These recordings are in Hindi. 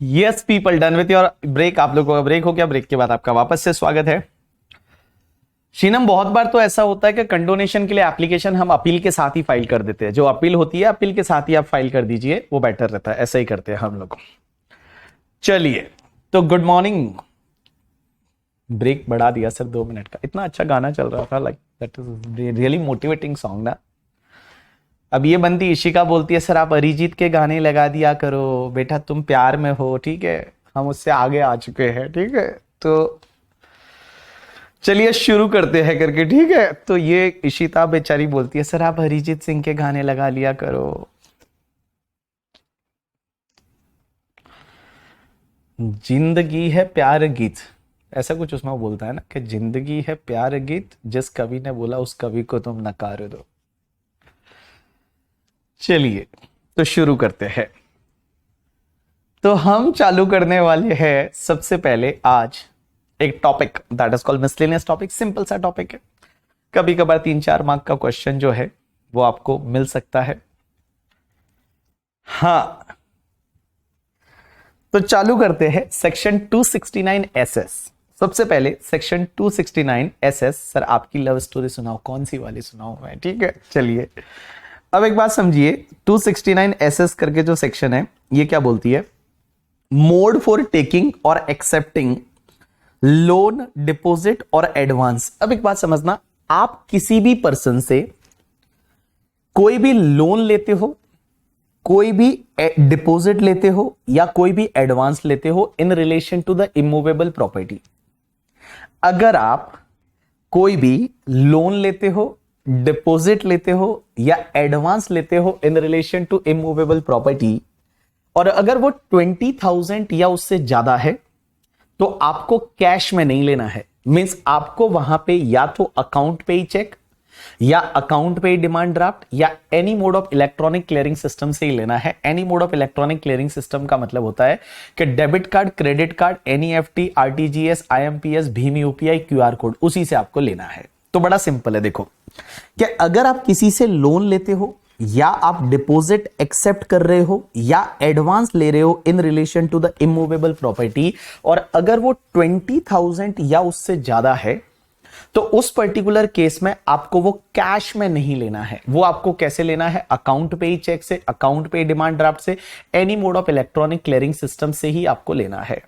Yes people, done with your break. आप लोगों का ब्रेक हो गया। ब्रेक के बाद आपका वापस से स्वागत है। शीनम, बहुत बार तो ऐसा होता है कि कंडोनेशन के लिए एप्लीकेशन हम अपील के साथ ही फाइल कर देते हैं। जो अपील होती है अपील के साथ ही आप फाइल कर दीजिए, वो बेटर रहता है। ऐसा ही करते हैं हम लोग। चलिए, तो गुड मॉर्निंग। ब्रेक बढ़ा दिया सर 2 मिनट का। इतना अच्छा गाना चल रहा था, like that is really motivating song ना। अब ये बंदी इशिका बोलती है सर आप अरिजीत के गाने लगा दिया करो, बेटा तुम प्यार में हो, ठीक है, हम उससे आगे आ चुके हैं, ठीक है। तो चलिए शुरू करते हैं करके, ठीक है। तो ये इशिता बेचारी बोलती है सर आप अरिजीत सिंह के गाने लगा लिया करो। जिंदगी है प्यार गीत, ऐसा कुछ उसमें वो बोलता है ना कि जिंदगी है प्यार गीत, जिस कवि ने बोला उस कवि को तुम नकार दो। चलिए तो शुरू करते हैं। तो हम चालू करने वाले हैं सबसे पहले आज एक topic that is called miscellaneous topic. Simple सा टॉपिक है, कभी कभार 3-4 मार्क का क्वेश्चन जो है वो आपको मिल सकता है। हाँ, तो चालू करते हैं सेक्शन 269 एसएस। सबसे पहले सेक्शन 269 एसएस। सर आपकी लव स्टोरी सुनाओ, कौन सी वाली सुनाओ मैं, ठीक है। चलिए अब एक बात समझिए, 269 एसएस करके जो सेक्शन है ये क्या बोलती है? मोड फॉर टेकिंग और एक्सेप्टिंग लोन, डिपॉजिट और एडवांस। अब एक बात समझना, आप किसी भी पर्सन से कोई भी लोन लेते हो, कोई भी डिपॉजिट लेते हो या कोई भी एडवांस लेते हो in relation to the immovable property. अगर आप कोई भी लोन लेते हो, डिपॉजिट लेते हो या एडवांस लेते हो in relation to immovable property, और अगर वो 20,000 या उससे ज्यादा है, तो आपको कैश में नहीं लेना है। मींस आपको वहां पे या तो अकाउंट पे ही चेक या अकाउंट पे ही डिमांड ड्राफ्ट या any mode of electronic clearing system से ही लेना है। Any mode of electronic clearing system का मतलब होता है कि debit card, credit card, NEFT, RTGS, IMPS, Bhim UPI, QR code, उसी से आपको लेना है। तो बड़ा सिंपल है। देखो कि अगर आप किसी से लोन लेते हो या आप डिपॉजिट एक्सेप्ट कर रहे हो या एडवांस ले रहे हो in relation to the immovable property, और अगर वो 20,000 या उससे ज्यादा है, तो उस पर्टिकुलर केस में आपको वो कैश में नहीं लेना है। वो आपको कैसे लेना है? अकाउंट पे ही चेक से, अकाउंट पे ही डिमांड ड्राफ्ट से, any mode of electronic clearing system से ही आपको लेना है।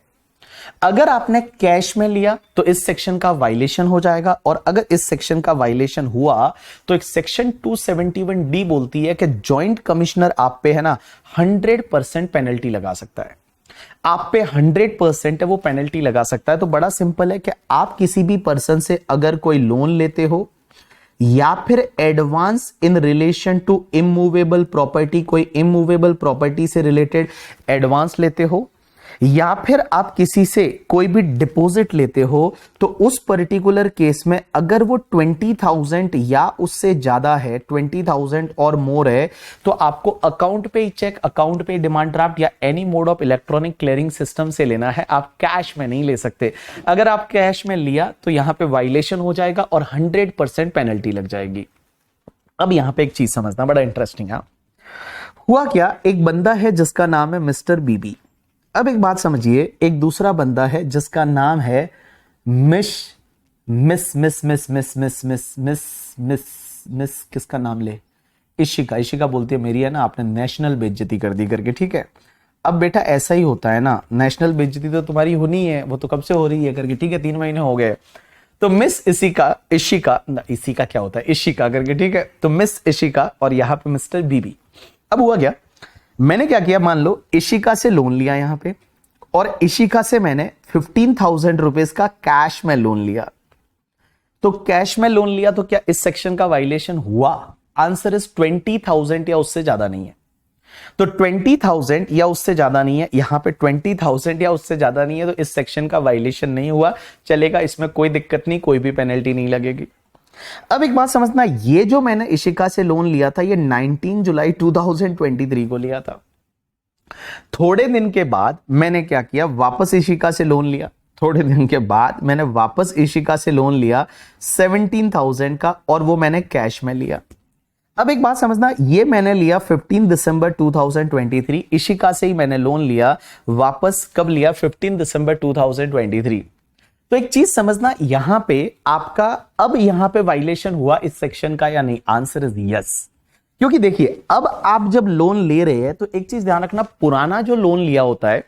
अगर आपने कैश में लिया तो इस सेक्शन का वायलेशन हो जाएगा, और अगर इस सेक्शन का वायलेशन हुआ तो एक सेक्शन 271 डी बोलती है कि जॉइंट कमिश्नर आप पे है ना 100% पेनल्टी लगा सकता है। आप पे 100% है वो पेनल्टी लगा सकता है। तो बड़ा सिंपल है कि आप किसी भी पर्सन से अगर कोई लोन लेते हो या फिर advance in relation to immovable property, कोई इमूवेबल प्रॉपर्टी से रिलेटेड एडवांस लेते हो, या फिर आप किसी से कोई भी डिपॉजिट लेते हो, तो उस पर्टिकुलर केस में अगर वो 20,000 या उससे ज्यादा है, 20,000 और मोर है, तो आपको अकाउंट पे ही चेक, अकाउंट पे डिमांड ड्राफ्ट या any mode of electronic clearing system से लेना है। आप कैश में नहीं ले सकते। अगर आप कैश में लिया तो यहां पे वायलेशन हो जाएगा और 100% पेनल्टी लग जाएगी। अब यहां पे एक चीज समझना, बड़ा इंटरेस्टिंग है। हुआ क्या, एक बंदा है जिसका नाम है मिस्टर बीबी। अब एक बात समझिए, एक दूसरा बंदा है जिसका नाम है miss miss miss miss miss miss miss miss miss miss किसका नाम ले? इशिका। इशिका बोलती है मेरी है ना आपने नेशनल बेइज्जती कर दी करके, ठीक है। अब बेटा ऐसा ही होता है ना, नेशनल बेइज्जती तो तुम्हारी होनी है, वो तो कब से हो रही है करके, ठीक है, 3 महीने हो गए। तो मिस इशिका, इशिका क्या होता है, इशिका करके, ठीक है। तो मिस इशिका और यहां पे मिस्टर बीबी। अब हुआ क्या, मैंने क्या किया, मान लो इशिका से लोन लिया यहां पे, और इशिका से मैंने 15,000 रुपीज का कैश में लोन लिया। तो कैश में लोन लिया तो क्या इस सेक्शन का वायलेशन हुआ? आंसर इज 20,000 या उससे ज्यादा नहीं है। तो 20,000 या उससे ज्यादा नहीं है, यहां पे 20,000 या उससे ज्यादा नहीं है, तो इस सेक्शन का वायलेशन नहीं हुआ, चलेगा, इसमें कोई दिक्कत नहीं, कोई भी पेनल्टी नहीं लगेगी। अब एक बात समझना, ये जो मैंने इशिका से लोन लिया था ये 19 जुलाई 2023 को लिया था। थोड़े दिन के बाद मैंने क्या किया, वापस इशिका से लोन लिया। थोड़े दिन के बाद मैंने वापस इशिका से लोन लिया 17,000 का, और वो मैंने कैश में लिया। अब एक बात समझना, ये मैंने लिया 15 दिसंबर 2023, इशिका से ही मैंने लोन लिया, वापस कब लिया? 15 दिसंबर 2023। तो एक चीज समझना, यहां पे आपका अब यहां पे वायलेशन हुआ इस सेक्शन का या नहीं? Answer is yes. क्योंकि देखिए, अब आप जब लोन ले रहे हैं तो एक चीज ध्यान रखना, पुराना जो लोन लिया होता है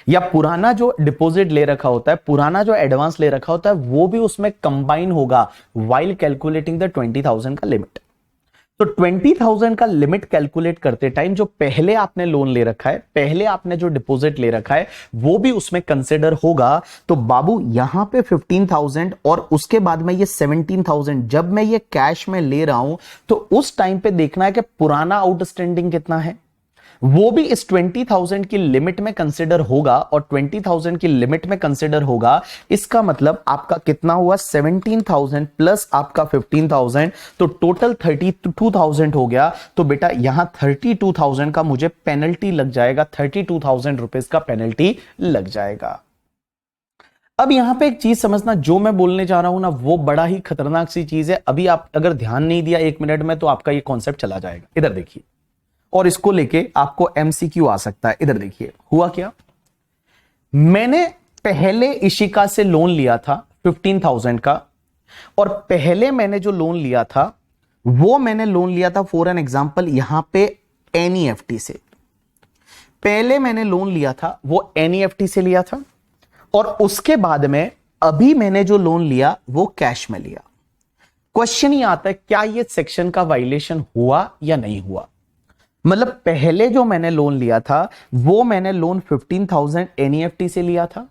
या पुराना जो डिपॉजिट ले रखा होता है, पुराना जो एडवांस ले रखा होता है, वो भी उसमें कंबाइन होगा व्हाइल कैलकुलेटिंग द 20,000 का लिमिट। तो 20,000 का लिमिट कैलकुलेट करते टाइम जो पहले आपने लोन ले रखा है, पहले आपने जो डिपॉजिट ले रखा है, वो भी उसमें कंसिडर होगा। तो बाबू यहां पे 15,000 और उसके बाद में ये 17,000 जब मैं ये कैश में ले रहा हूं, तो उस टाइम पे देखना है कि पुराना आउटस्टैंडिंग कितना है, वो भी इस 20,000 की लिमिट में कंसिडर होगा। और 20,000 की लिमिट में कंसिडर होगा, इसका मतलब आपका कितना हुआ? 17,000 प्लस आपका 15,000, तो टोटल 32,000 हो गया। तो बेटा यहां 32,000 का मुझे पेनल्टी लग जाएगा, 32,000 रुपीज का पेनल्टी लग जाएगा। अब यहां पे एक चीज समझना, जो मैं बोलने जा रहा हूं ना, वो बड़ा ही खतरनाक सी चीज है। अभी आप अगर ध्यान नहीं दिया 1 मिनट में, तो आपका ये कॉन्सेप्ट चला जाएगा। इधर देखिए, और इसको लेके आपको एमसीक्यू आ सकता है। इधर देखिए, हुआ क्या? मैंने पहले इशिका से लोन लिया था 15,000 का, और पहले मैंने जो लोन लिया था वो मैंने लोन लिया था फॉर एन एग्जांपल यहां पे एनईएफटी से। पहले मैंने लोन लिया था वो एनईएफटी से लिया था, और उसके बाद में अभी मैंने जो लोन लिया वो कैश में लिया। क्वेश्चन ही आता है, क्या ये सेक्शन का वायलेशन हुआ या नहीं हुआ? मतलब पहले जो मैंने लोन लिया था वो मैंने लोन 15,000 एनईएफटी से लिया था,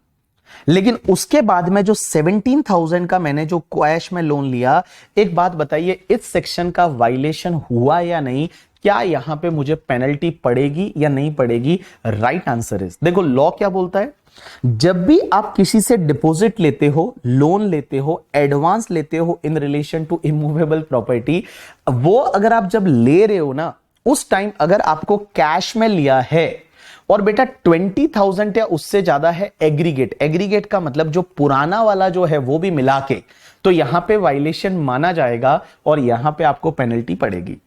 लेकिन उसके बाद में जो 17,000 का मैंने जो कैश में लोन लिया, एक बात बताइए, इस सेक्शन का वायलेशन हुआ या नहीं? क्या यहां पे मुझे पेनल्टी पड़ेगी या नहीं पड़ेगी? राइट आंसर इज, देखो लॉ क्या बोलता है, जब भी आप किसी से डिपॉजिट लेते हो, लोन लेते हो, एडवांस लेते हो in relation to immovable property, वो अगर आप जब ले रहे हो ना, उस टाइम अगर आपको कैश में लिया है और बेटा 20,000 या उससे ज्यादा है एग्रीगेट का मतलब जो पुराना वाला जो है वो भी मिला के, तो यहां पे वायलेशन माना जाएगा और यहां पे आपको पेनल्टी पड़ेगी।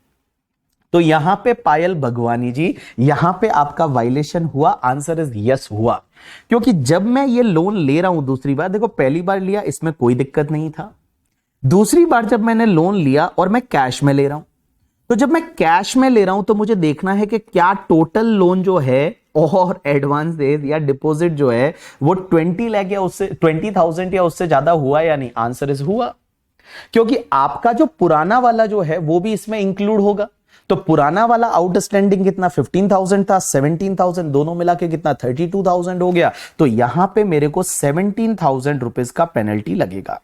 तो यहां पे पायल भगवानी जी, यहां पे आपका वायलेशन हुआ। आंसर इज यस हुआ, क्योंकि जब मैं ये लोन ले रहा हूं दूसरी बार, देखो पहली बार लिया इसमें कोई दिक्कत नहीं था, दूसरी बार जब मैंने लोन लिया और मैं कैश में ले रहा हूं, तो जब मैं कैश में ले रहा हूं तो मुझे देखना है कि क्या टोटल लोन जो है और एडवांस या डिपॉजिट जो है वो 20 लाख या उससे 20,000 या उससे ज्यादा हुआ या नहीं। आंसर इज हुआ, क्योंकि आपका जो पुराना वाला जो है वो भी इसमें इंक्लूड होगा। तो पुराना वाला आउटस्टैंडिंग कितना 15,000 था, 17,000 दोनों मिला के कितना 32,000 हो गया। तो यहां पे मेरे को 17,000 रुपीज का पेनल्टी लगेगा।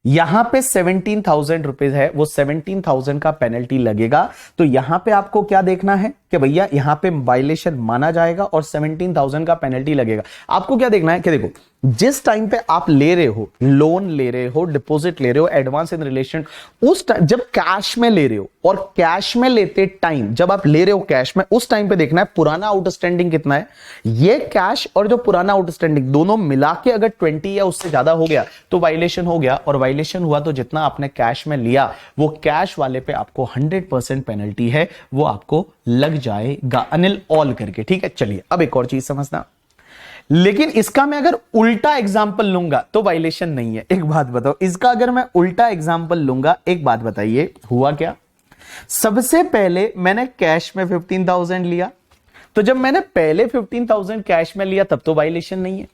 यहां पे 17,000 रुपीज है, वो 17,000 का पेनल्टी लगेगा। तो यहां पे आपको क्या देखना है कि भैया यहां पे वायलेशन माना जाएगा और 17,000 का पेनल्टी लगेगा। आपको क्या देखना है कि देखो, जिस टाइम पे आप ले रहे हो, लोन ले रहे हो, डिपॉजिट ले रहे हो, एडवांस इन रिलेशन, उस टाइम जब कैश में ले रहे हो और कैश में लेते टाइम जब आप ले रहे हो कैश में, उस टाइम पे देखना है पुराना आउटस्टैंडिंग कितना है। ये कैश और जो पुराना आउटस्टैंडिंग दोनों मिला के अगर 20 या उससे ज्यादा हो गया तो वायलेशन हो गया, और वायलेशन हुआ तो जितना आपने कैश में लिया वो कैश वाले पे आपको 100% पेनल्टी है, वो आपको लग जाएगा। अनिल ऑल करके, ठीक है। चलिए अब एक और चीज समझना, लेकिन इसका मैं अगर उल्टा एग्जांपल लूंगा तो वायलेशन नहीं है। एक बात बताओ, इसका अगर मैं उल्टा एग्जांपल लूंगा, एक बात बताइए हुआ क्या? सबसे पहले मैंने कैश में 15,000 लिया, तो जब मैंने पहले 15,000 कैश में लिया तब तो वायलेशन नहीं है।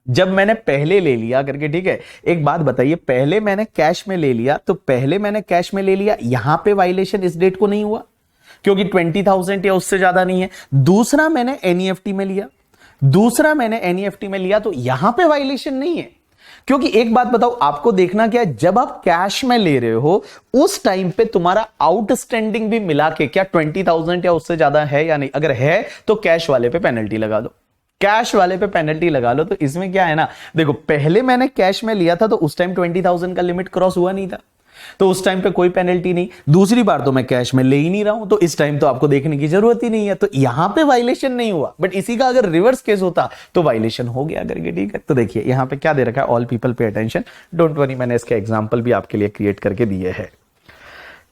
जब मैंने पहले ले लिया करके, ठीक है, एक बात बताइए, पहले मैंने कैश में ले लिया, तो पहले मैंने कैश में ले लिया, यहां पे वायलेशन इस डेट को नहीं हुआ क्योंकि 20,000 या उससे ज्यादा नहीं है। दूसरा मैंने एनईएफटी में लिया, तो यहां पे वायलेशन नहीं है, क्योंकि एक बात बताओ, आपको देखना क्या है, जब आप कैश में ले रहे हो उस टाइम पे तुम्हारा आउटस्टैंडिंग भी मिला के क्या 20,000 या उससे ज्यादा है या नहीं? अगर है तो कैश वाले पे पेनल्टी लगा दो, कैश वाले पे पेनल्टी लगा लो। तो इसमें क्या है ना, देखो पहले मैंने कैश में लिया था तो उस टाइम 20,000 का लिमिट क्रॉस हुआ नहीं था, तो उस टाइम पे कोई पेनल्टी नहीं। दूसरी बार तो मैं कैश में ले ही नहीं रहा हूं, तो इस टाइम तो आपको देखने की जरूरत ही नहीं है, तो यहां पे वायलेशन नहीं हुआ। बट इसी का अगर रिवर्स केस होता तो वायलेशन हो गया करके, ठीक है। तो देखिए यहां पे क्या दे रखा है, all people pay attention, don't worry, मैंने इसके एग्जांपल भी आपके लिए क्रिएट करके दिए हैं।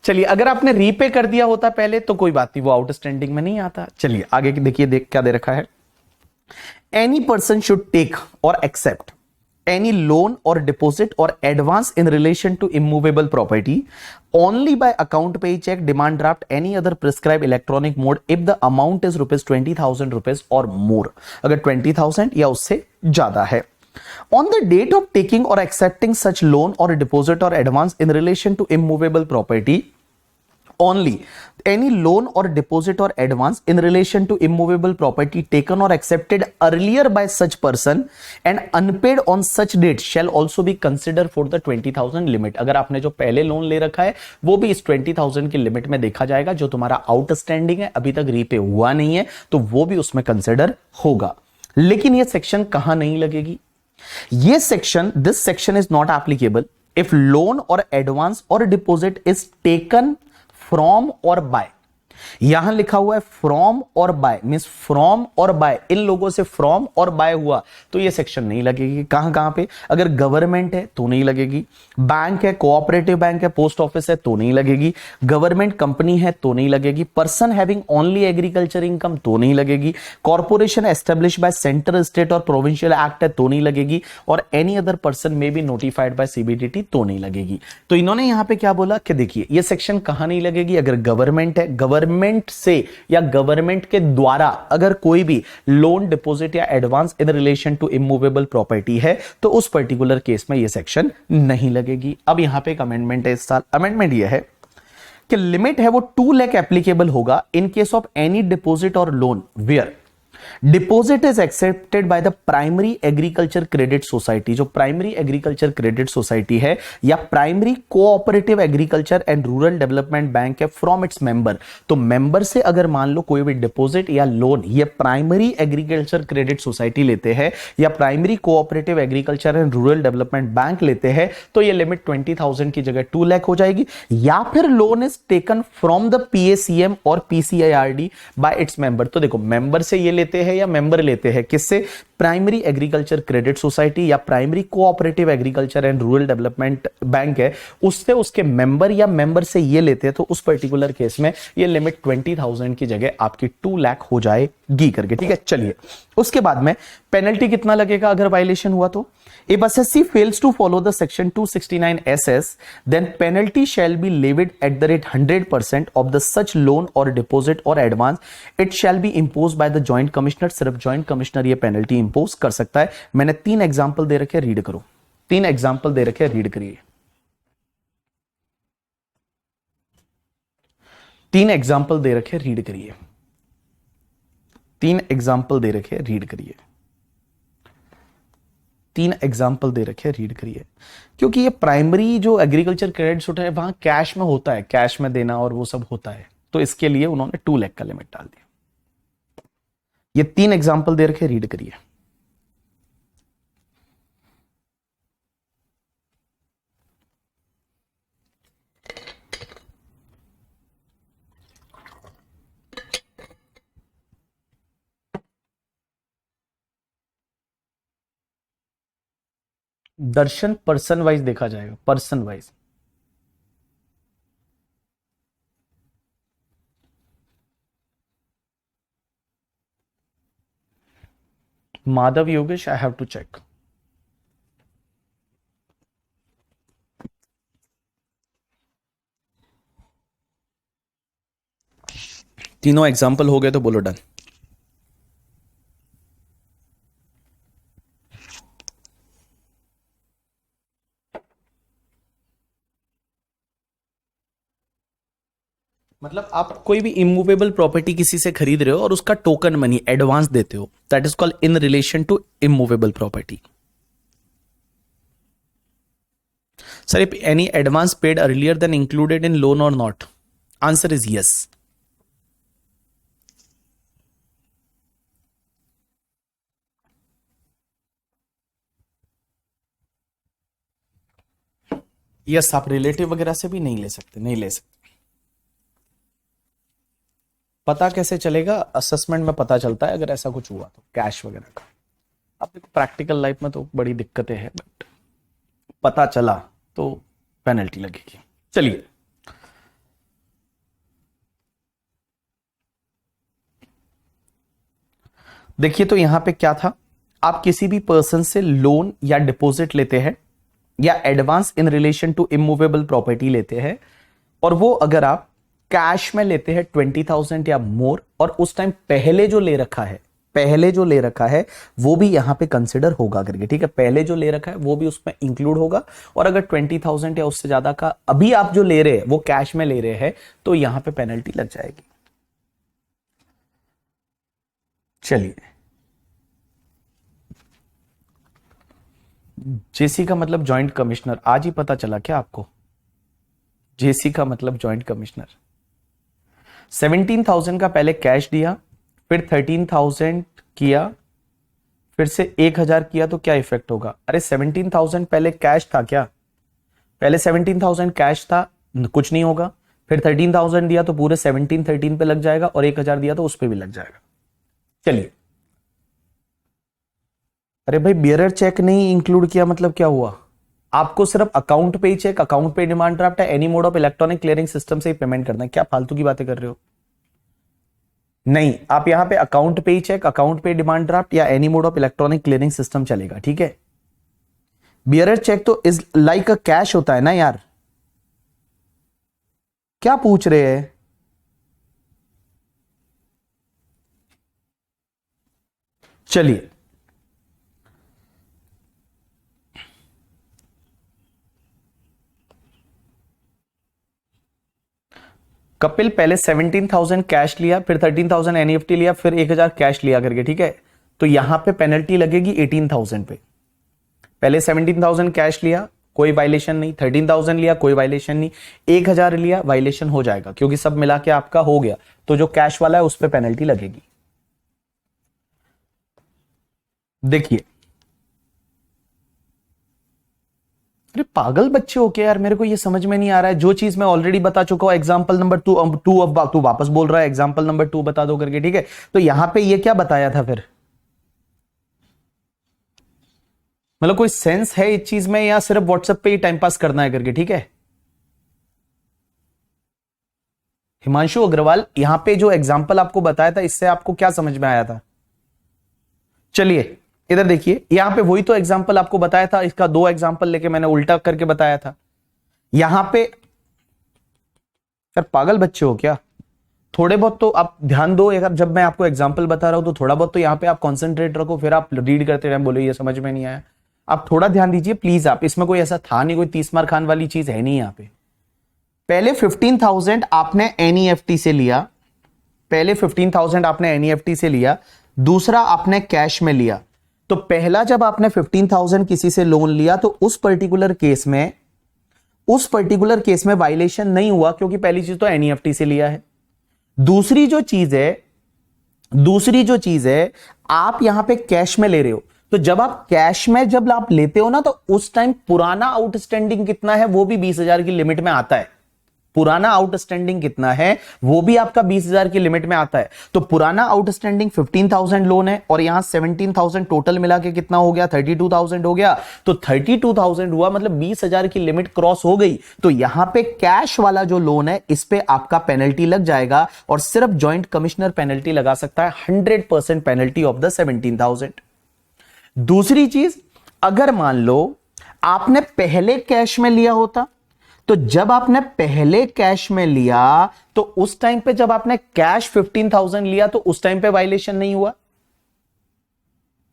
चलिए, अगर आपने रीपे कर दिया होता पहले तो कोई बात नहीं, वो आउटस्टैंडिंग में नहीं आता। चलिए आगे देखिए, देख क्या दे रखा है। एनी पर्सन शुड टेक और accept any loan or deposit or advance in relation to immovable property only by account paycheck, demand draft, any other prescribed electronic mode if the amount is rupees 20,000 rupees or more। अगर 20,000 या उससे ज्यादा है। On the date of taking or accepting such loan or deposit or advance in relation to immovable property only any loan or deposit or advance in relation to immovable property taken or accepted earlier by such person and unpaid on such date shall also be considered for the 20,000 limit। अगर आपने जो पहले लोन ले रखा है वो भी इस 20,000 की लिमिट में देखा जाएगा। जो तुम्हारा आउटस्टैंडिंग है, अभी तक रीपे हुआ नहीं है, तो वो भी उसमें कंसिडर होगा। लेकिन ये सेक्शन कहां नहीं लगेगी? ये section, this section is not applicable if loan और एडवांस और डिपॉजिट इज टेकन फ्रॉम और बाय। यहां लिखा हुआ है फ्रॉम और बाय, मींस फ्रॉम और बाय, इन लोगों से फ्रॉम और बाय हुआ तो ये सेक्शन नहीं लगेगी। कहां कहां पे? अगर गवर्नमेंट है तो नहीं लगेगी, बैंक है, कोऑपरेटिव बैंक है, पोस्ट ऑफिस है तो नहीं लगेगी, गवर्नमेंट कंपनी है तो नहीं लगेगी, person having only agriculture income तो नहीं लगेगी, corporation establish by central, state और प्रोविंशियल एक्ट है तो नहीं लगेगी, और एनी अदर पर्सन में बी नोटिफाइड बाय सीबीडीटी तो नहीं लगेगी। तो इन्होंने यहां पे क्या बोला कि देखिए ये सेक्शन कहां नहीं लगेगी? अगर गवर्नमेंट है, गवर्नमेंट से या गवर्नमेंट के द्वारा अगर कोई भी लोन, डिपॉजिट या advance in relation to immovable property है तो उस पर्टिकुलर केस में यह सेक्शन नहीं लगेगी। अब यहां पे एक अमेंडमेंट है इस साल। अमेंडमेंट यह है कि लिमिट है वो 2 लाख एप्लीकेबल होगा in case of any deposit और loan where deposit is accepted by the primary agriculture credit society. जो प्राइमरी एग्रीकल्चर क्रेडिट सोसाइटी है या primary cooperative agriculture and rural development bank है फ्रॉम इट्स मेंबर, तो मेंबर से अगर मान लो कोई भी डिपॉजिट या लोन ये प्राइमरी एग्रीकल्चर क्रेडिट सोसाइटी लेते हैं या primary cooperative agriculture and rural development bank लेते हैं तो ये लिमिट 20,000 की जगह 2 लाख हो जाएगी। या फिर loan is taken from the PACM और पीसीआईआरडी बाय इट्स मेंबर। तो देखो, मेंबर से ये लेते हैं या मेंबर लेते हैं किससे? प्राइमरी एग्रीकल्चर क्रेडिट सोसाइटी या primary cooperative agriculture and rural development bank है, उससे उसके मेंबर या मेंबर से ये लेते हैं तो उस पर्टिकुलर केस में ये लिमिट 20,000 की जगह आपकी 2 लाख हो जाएगी करके। ठीक है, चलिए उसके बाद में पेनल्टी कितना लगेगा अगर वायलेशन हुआ तो? If assessee fails to follow the section 269 SS, then penalty shall be levied at the rate 100% of the such loan or deposit or advance. It shall be imposed by the joint commissioner। सिर्फ joint commissioner ये penalty impose कर सकता है। मैंने 3 एग्जाम्पल दे रखे, रीड करो। 3 एग्जाम्पल दे रखे, रीड करिए। 3 एग्जाम्पल दे रखे, रीड करिए। 3 एग्जाम्पल दे रखे, रीड करिए। 3 एग्जाम्पल दे रखे, रीड करिए। क्योंकि ये प्राइमरी जो एग्रीकल्चर क्रेडिट होता है वहां कैश में होता है, कैश में देना और वो सब होता है, तो इसके लिए उन्होंने 2 लाख का लिमिट डाल दिया। ये 3 एग्जाम्पल दे रखे, रीड करिए। दर्शन पर्सन वाइज देखा जाएगा, person wise. Madhav Yogesh, I have to check. तीनों एग्जाम्पल हो गए तो बोलो डन। मतलब आप कोई भी इमूवेबल प्रॉपर्टी किसी से खरीद रहे हो और उसका टोकन मनी एडवांस देते हो, that is called in relation to immovable property. Sir, if any advance paid earlier then included in loan और not? Answer is yes. Yes, आप रिलेटिव वगैरह से भी नहीं ले सकते, नहीं ले सकते। पता कैसे चलेगा? असेसमेंट में पता चलता है अगर ऐसा कुछ हुआ तो, कैश वगैरह का। अब देखो प्रैक्टिकल लाइफ में तो बड़ी दिक्कतें हैं, बट पता चला तो पेनल्टी लगेगी। चलिए देखिए तो यहां पे क्या था, आप किसी भी पर्सन से लोन या डिपॉजिट लेते हैं या advance in relation to immovable property लेते हैं, और वो अगर आप कैश में लेते हैं 20,000 या मोर, और उस टाइम पहले जो ले रखा है वो भी यहां पे कंसिडर होगा करके, ठीक है, पहले जो ले रखा है वो भी उसमें इंक्लूड होगा। और अगर 20,000 या उससे ज्यादा का अभी आप जो ले रहे हैं वो कैश में ले रहे हैं तो यहां पे पेनल्टी लग जाएगी। चलिए, जेसी का मतलब जॉइंट कमिश्नर, आज ही पता चला क्या आपको? जेसी का मतलब जॉइंट कमिश्नर। 17,000 का पहले कैश दिया, फिर 13,000 किया, फिर से 1,000 किया, तो क्या इफेक्ट होगा? अरे 17,000 पहले कैश था क्या? पहले 17,000 कैश था, कुछ नहीं होगा। फिर 13,000 दिया तो पूरे 13 पे लग जाएगा, और 1,000 दिया तो उस पे भी लग जाएगा। चलिए, अरे भाई बियरर चेक नहीं इंक्लूड किया मतलब क्या हुआ? आपको सिर्फ अकाउंट पे ही चेक, अकाउंट पे डिमांड ड्राफ्ट है, any mode of electronic clearing system से ही पेमेंट करना है। क्या फालतू की बातें कर रहे हो? नहीं, आप यहां पे अकाउंट पे ही चेक, अकाउंट पे डिमांड ड्राफ्ट या any mode of electronic clearing system चलेगा, ठीक है। बियरर चेक तो इज लाइक अ कैश होता है ना यार, क्या पूछ रहे हैं? चलिए, कपिल पहले 17,000 कैश लिया, फिर 13,000 एनईएफटी लिया, फिर 1,000 कैश लिया करके, ठीक है। तो यहां पे पेनल्टी लगेगी 18,000 पे। पहले 17,000 कैश लिया, कोई वायलेशन नहीं, 13,000 लिया, कोई वायलेशन नहीं, 1,000 लिया, वायलेशन हो जाएगा क्योंकि सब मिला के आपका हो गया। तो जो कैश वाला है उस पर पेनल्टी लगेगी। देखिए, अरे पागल बच्चे हो क्या यार, मेरे को ये समझ में नहीं आ रहा है। जो चीज मैं ऑलरेडी बता चुका हूं, एग्जांपल नंबर 2, अब तू वापस बोल रहा है एग्जांपल नंबर 2 बता दो करके, ठीक है। तो यहां पे ये क्या बताया था फिर? मतलब कोई सेंस है इस चीज में, या सिर्फ व्हाट्सएप पे ही टाइम पास करना है करके, ठीक है। हिमांशु अग्रवाल, यहां पे जो एग्जांपल आपको बताया था इससे आपको क्या समझ में आया था? चलिए इधर देखिए, यहां पे वही तो एग्जांपल आपको बताया था, इसका 2 एग्जांपल लेके मैंने उल्टा करके बताया था। यहां पे यार पागल बच्चे हो क्या? थोड़े बहुत तो आप ध्यान दो, अगर जब मैं आपको एग्जांपल बता रहा हूं तो थोड़ा बहुत तो यहां पे आप कंसंट्रेट रखो, फिर आप रीड करते रहे बोलो ये समझ में नहीं आया। आप थोड़ा ध्यान दीजिए प्लीज। आप इसमें कोई ऐसा था नहीं, कोई 30 मार खान वाली चीज है नहीं यहां पे। पहले 15,000 आपने एनईएफटी से लिया, पहले 15,000 आपने एनईएफटी से लिया, दूसरा आपने कैश में लिया। तो पहला जब आपने 15,000 किसी से लोन लिया तो उस पर्टिकुलर केस में वायलेशन नहीं हुआ क्योंकि पहली चीज तो एनईएफटी से लिया है। दूसरी जो चीज है आप यहां पे कैश में ले रहे हो। तो जब आप कैश में जब आप लेते हो ना तो उस टाइम पुराना आउटस्टैंडिंग कितना है वो भी 20,000 की लिमिट में आता है। पुराना आउटस्टैंडिंग कितना है वो भी आपका 20,000 की लिमिट में आता है। तो पुराना आउटस्टैंडिंग 15,000 लोन है और यहां 17,000 टोटल मिला के कितना हो गया? 32,000 हो गया। तो 32,000 हुआ मतलब 20,000 की लिमिट क्रॉस हो गई। तो यहां पे कैश वाला जो लोन है इस पे आपका पेनल्टी लग जाएगा और सिर्फ जॉइंट कमिश्नर पेनल्टी लगा सकता है 100% पेनल्टी ऑफ द 17,000। दूसरी चीज, अगर मान लो आपने पहले कैश में लिया होता तो जब आपने पहले कैश में लिया तो उस टाइम पे जब आपने कैश 15,000 लिया तो उस टाइम पे वायलेशन नहीं हुआ।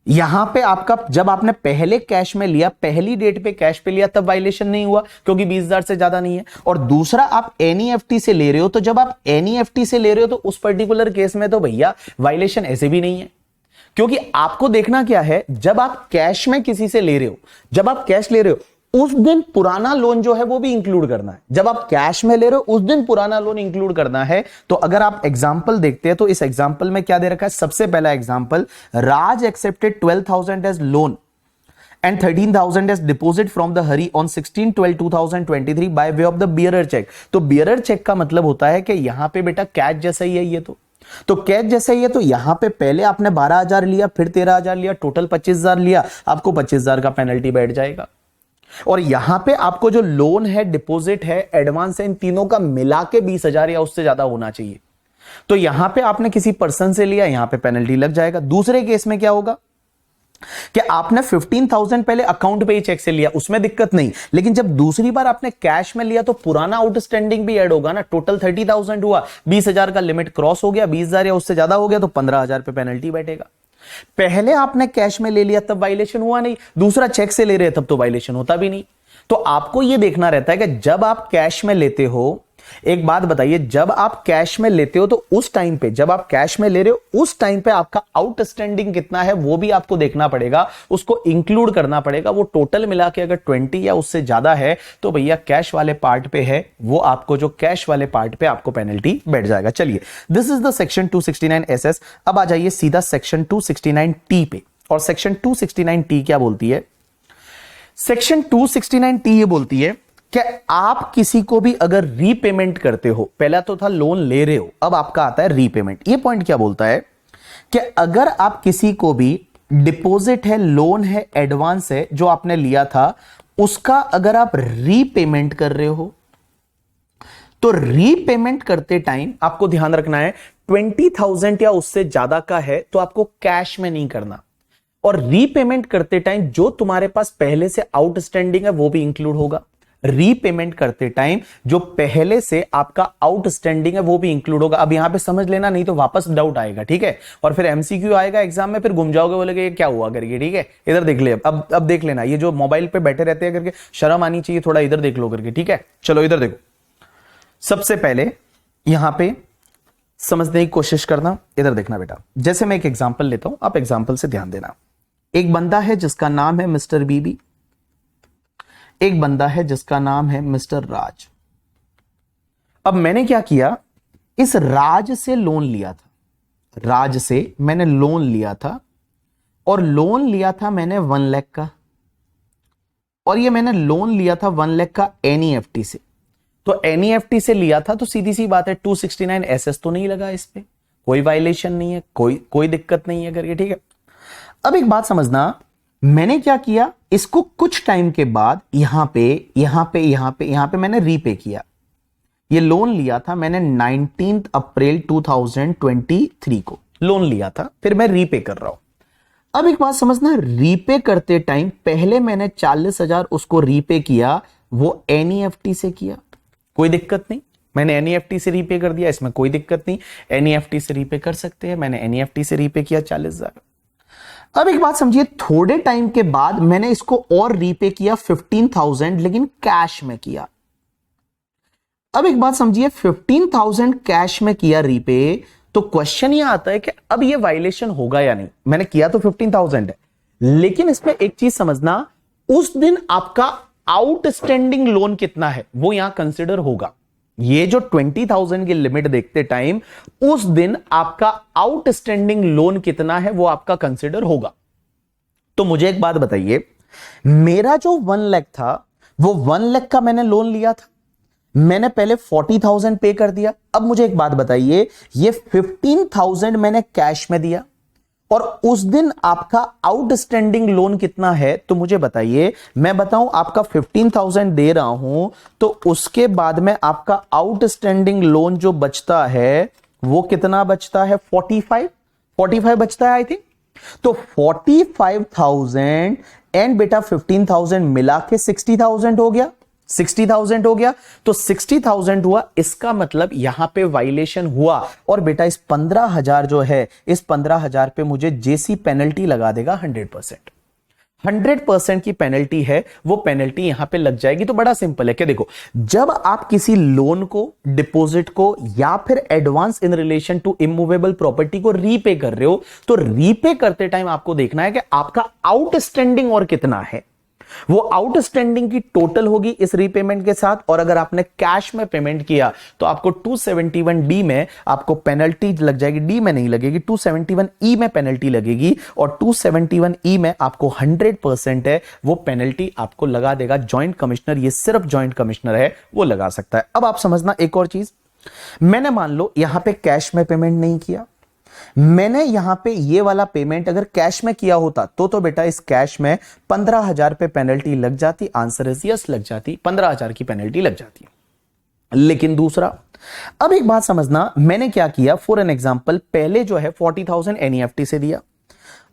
यहां पे आपका जब आपने पहले कैश में लिया, पहली डेट पे कैश पे लिया तब वायलेशन नहीं हुआ क्योंकि 20,000 से ज्यादा नहीं है। और दूसरा आप एनईएफटी से ले रहे हो, तो जब आप एनईएफटी से ले रहे हो तो उस पर्टिकुलर केस में तो भैया वायलेशन ऐसे भी नहीं है। क्योंकि आपको देखना क्या है, जब आप कैश में किसी से ले रहे हो, जब आप कैश ले रहे हो उस दिन पुराना लोन जो है वो भी इंक्लूड करना है। जब आप कैश में ले रहे हो उस दिन पुराना लोन इंक्लूड करना है। तो अगर आप एग्जांपल देखते हैं तो इस एग्जांपल में क्या दे रखा है? सबसे पहला example, Raj accepted 12,000 as loan and 13,000 as deposit from the Hari on 16/12/2023 by way of the bearer check। तो bearer check का मतलब होता है कि यहां पे बेटा कैश जैसा ही है ये तो कैश जैसा ही है। तो यहां पे पहले आपने 12,000 लिया, फिर 13,000 लिया, टोटल 25,000 लिया, आपको 25,000 का पेनल्टी बैठ जाएगा। और यहां पे आपको जो लोन है, डिपॉजिट है, एडवांस है, इन तीनों का मिला के 20,000 या उससे ज्यादा होना चाहिए। तो यहां पे आपने किसी पर्सन से लिया, यहां पे पेनल्टी लग जाएगा। दूसरे केस में क्या होगा कि आपने 15,000 पहले अकाउंट पे ही चेक से लिया, उसमें दिक्कत नहीं, लेकिन जब दूसरी बार आपने कैश में लिया तो पुराना आउटस्टैंडिंग भी ऐड होगा ना। टोटल 30,000 हुआ, 20,000 का लिमिट क्रॉस हो गया, 20,000 या उससे ज्यादा हो गया तो 15,000 पे पेनल्टी बैठेगा। पहले आपने कैश में ले लिया तब वायलेशन हुआ नहीं, दूसरा चेक से ले रहे तब तो वायलेशन होता भी नहीं। तो आपको यह देखना रहता है कि जब आप कैश में लेते हो, एक बात बताइए, जब आप कैश में लेते हो तो उस टाइम पे, जब आप कैश में ले रहे हो उस टाइम पे आपका आउटस्टैंडिंग कितना है वो भी आपको देखना पड़ेगा, उसको इंक्लूड करना पड़ेगा। वो टोटल मिला के अगर 20 या उससे ज्यादा है तो भैया कैश वाले पार्ट पे है, वो आपको जो कैश वाले पार्ट पे आपको पेनल्टी बैठ जाएगा। चलिए, this is the section 269 SS। अब आ जाइए सीधा सेक्शन 269 T पे। और सेक्शन 269 T क्या बोलती है? सेक्शन 269 T ये बोलती है कि आप किसी को भी अगर रीपेमेंट करते हो, पहला तो था लोन ले रहे हो, अब आपका आता है रीपेमेंट। ये पॉइंट क्या बोलता है कि अगर आप किसी को भी डिपॉजिट है, लोन है, एडवांस है जो आपने लिया था, उसका अगर आप रीपेमेंट कर रहे हो तो रीपेमेंट करते टाइम आपको ध्यान रखना है 20,000 या उससे ज्यादा का है तो आपको कैश में नहीं करना, और रीपेमेंट करते टाइम जो तुम्हारे पास पहले से आउटस्टैंडिंग है वो भी इंक्लूड होगा। रीपेमेंट करते टाइम जो पहले से आपका आउटस्टैंडिंग है वो भी इंक्लूड होगा। अब यहां पे समझ लेना, नहीं तो वापस डाउट आएगा, ठीक है, और फिर एमसीक्यू आएगा एग्जाम में, फिर घूम जाओगे, बोलेगे ये क्या हुआ करके, ठीक है। इधर देख ले, अब देख लेना, ये जो मोबाइल पे बैठे रहते हैं करके शर्म आनी चाहिए, थोड़ा इधर देख लो करके, ठीक है। चलो इधर देखो, सबसे पहले यहां पे समझने की कोशिश करना, इधर देखना बेटा। जैसे मैं एक एग्जाम्पल लेता हूं, आप एग्जाम्पल से ध्यान देना। एक बंदा है जिसका नाम है मिस्टर बीबी, एक बंदा है जिसका नाम है मिस्टर राज। अब मैंने क्या किया, इस राज से लोन लिया था, राज से मैंने लोन लिया था, और लोन लिया था मैंने 1 लाख का, और ये मैंने लोन लिया था 1 लाख का NEFT से। तो NEFT से लिया था तो सीधी सी बात है 269 SS तो नहीं लगा, इस पे कोई वायलेशन नहीं है, कोई दिक्कत नहीं है करके, ठीक है। अब एक बात समझना, मैंने क्या किया, इसको कुछ टाइम के बाद यहां पे मैंने रीपे किया। ये लोन लिया था मैंने 19 अप्रैल 2023 को लोन लिया था, फिर मैं रीपे कर रहा हूं। अब एक बात समझना, रीपे करते टाइम पहले मैंने 40,000 उसको रीपे किया, वो NEFT से किया, कोई दिक्कत नहीं, मैंने NEFT से रीपे कर दिया, इसमें कोई दिक्कत नहीं, NEFT से रीपे कर सकते हैं, मैंने NEFT से रीपे किया 40,000। अब एक बात समझिए, थोड़े टाइम के बाद मैंने इसको और रीपे किया 15,000, लेकिन कैश में किया। अब एक बात समझिए, 15,000 कैश में किया रीपे, तो क्वेश्चन ये आता है कि अब ये वायलेशन होगा या नहीं। मैंने किया तो 15,000 है, लेकिन इसमें एक चीज समझना, उस दिन आपका आउटस्टैंडिंग लोन कितना है वो यहां कंसिडर होगा। ये जो 20,000 की लिमिट देखते टाइम उस दिन आपका आउटस्टैंडिंग लोन कितना है वो आपका कंसिडर होगा। तो मुझे एक बात बताइए, मेरा जो 1 लाख था वो 1 लाख का मैंने लोन लिया था, मैंने पहले 40,000 पे कर दिया। अब मुझे एक बात बताइए, ये 15,000 मैंने कैश में दिया, और उस दिन आपका आउटस्टैंडिंग लोन कितना है तो मुझे बताइए। मैं बताऊं, आपका 15,000 दे रहा हूं तो उसके बाद में आपका आउटस्टैंडिंग लोन जो बचता है वो कितना बचता है? 45 बचता है आई थिंक। तो 45,000 एंड बेटा 15,000 मिला के 60,000 हो गया, 60,000 हो गया। तो 60,000 हुआ, इसका मतलब यहां पे वायलेशन हुआ। और बेटा इस 15,000 जो है, इस 15,000 पे मुझे जेसी पेनल्टी लगा देगा 100% की पेनल्टी है, वो पेनल्टी यहां पे लग जाएगी। तो बड़ा सिंपल है कि देखो, जब आप किसी लोन को, डिपॉजिट को या फिर advance in relation to immovable property को रीपे कर रहे हो, तो रीपे करते टाइम आपको देखना है कि आपका आउटस्टैंडिंग और कितना है। वो आउटस्टैंडिंग की टोटल होगी इस रीपेमेंट के साथ, और अगर आपने कैश में पेमेंट किया तो आपको 271D में आपको पेनल्टी लग जाएगी, डी में नहीं लगेगी, 271E में पेनल्टी लगेगी, और 271E में आपको 100% है वो पेनल्टी आपको लगा देगा जॉइंट कमिश्नर। ये सिर्फ जॉइंट कमिश्नर है वो लगा सकता है। अब आप समझना एक और चीज, मैंने मान लो यहां पे कैश में पेमेंट नहीं किया, मैंने यहां पे ये वाला पेमेंट अगर कैश में किया होता तो बेटा इस कैश में 15,000 पे पेनल्टी लग जाती। आंसर इज यस, लग जाती, 15,000 की पेनल्टी लग जाती। लेकिन दूसरा, अब एक बात समझना, मैंने क्या किया, फॉर एन एग्जांपल पहले जो है 40,000 एनईएफटी से दिया,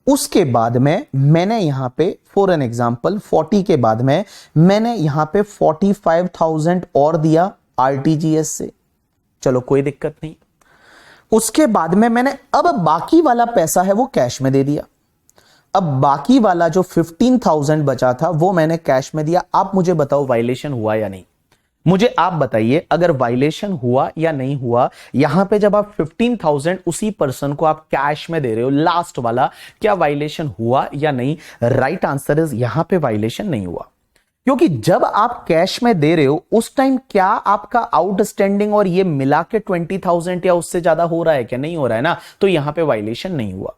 उसके बाद में मैंने यहां पे फॉर एन एग्जांपल 40 के बाद में मैंने यहां पे 45,000 और दिया आरटीजीएस से, चलो कोई दिक्कत नहीं। उसके बाद में मैंने अब बाकी वाला पैसा है वो कैश में दे दिया। अब बाकी वाला जो 15,000 बचा था वो मैंने कैश में दिया। आप मुझे बताओ वायलेशन हुआ या नहीं, मुझे आप बताइए अगर वायलेशन हुआ या नहीं हुआ। यहां पे जब आप 15,000 उसी पर्सन को आप कैश में दे रहे हो, लास्ट वाला, क्या वायलेशन हुआ या नहीं? राइट आंसर इज यहां पे वायलेशन नहीं हुआ, क्योंकि जब आप कैश में दे रहे हो उस टाइम क्या आपका आउटस्टैंडिंग और ये मिला के 20,000 या उससे ज्यादा हो रहा है क्या? नहीं हो रहा है ना, तो यहां पे वायलेशन नहीं हुआ।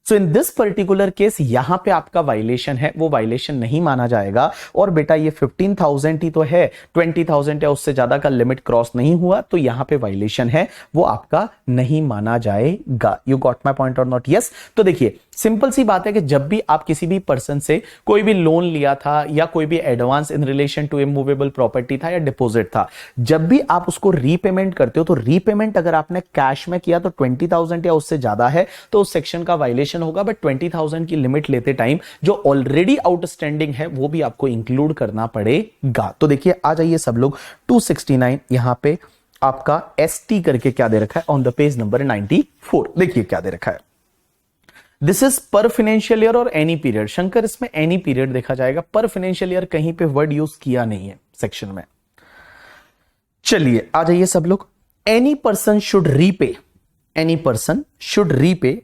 सो इन दिस पर्टिकुलर केस यहां पे आपका वायलेशन है, वो वायलेशन नहीं माना जाएगा। और बेटा ये 15,000 ही तो है, 20,000 या उससे ज्यादा का लिमिट क्रॉस नहीं हुआ, तो यहां पे वायलेशन है, वो आपका नहीं माना जाएगा। यू गॉट माई पॉइंट और नॉट? यस। तो देखिए सिंपल सी बात है कि जब भी आप किसी भी पर्सन से कोई भी लोन लिया था या कोई भी advance in relation to immovable property था या डिपॉजिट था, जब भी आप उसको रीपेमेंट करते हो तो रीपेमेंट अगर आपने कैश में किया तो 20,000 या उससे ज्यादा है तो उस सेक्शन का वायलेशन होगा। बट 20,000 की लिमिट लेते टाइम जो ऑलरेडी आउटस्टैंडिंग है वो भी आपको इंक्लूड करना पड़ेगा। तो देखिए आ जाइए सब लोग, 269 यहां पे आपका ST करके क्या दे रखा है ऑन द पेज नंबर 94। देखिए क्या दे रखा है, दिस इज पर फाइनेंशियल ईयर और एनी पीरियड। शंकर इसमें एनी पीरियड देखा जाएगा, पर फाइनेंशियल ईयर कहीं पे वर्ड यूज किया नहीं है सेक्शन में। चलिए आ जाइए सब लोग, any person should repay, any person should repay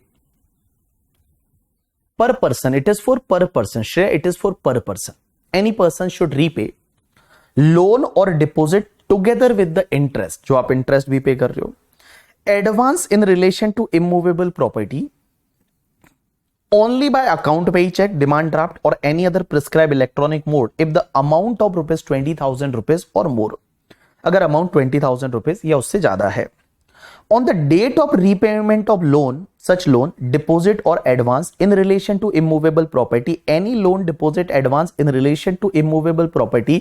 per person, it is for per person, Shreya, it is for per person. Any person should repay loan or deposit together with the interest, जो आप interest भी pay कर रहे हो, advance in relation to immovable property only by account, pay check, demand draft or any other prescribed electronic mode if the amount of rupees 20,000 rupees or more, अगर amount 20,000 rupees या उससे ज्यादा है। On the date of repayment of loan, such loan, deposit or advance in relation to immovable property, any loan, deposit, advance in relation to immovable property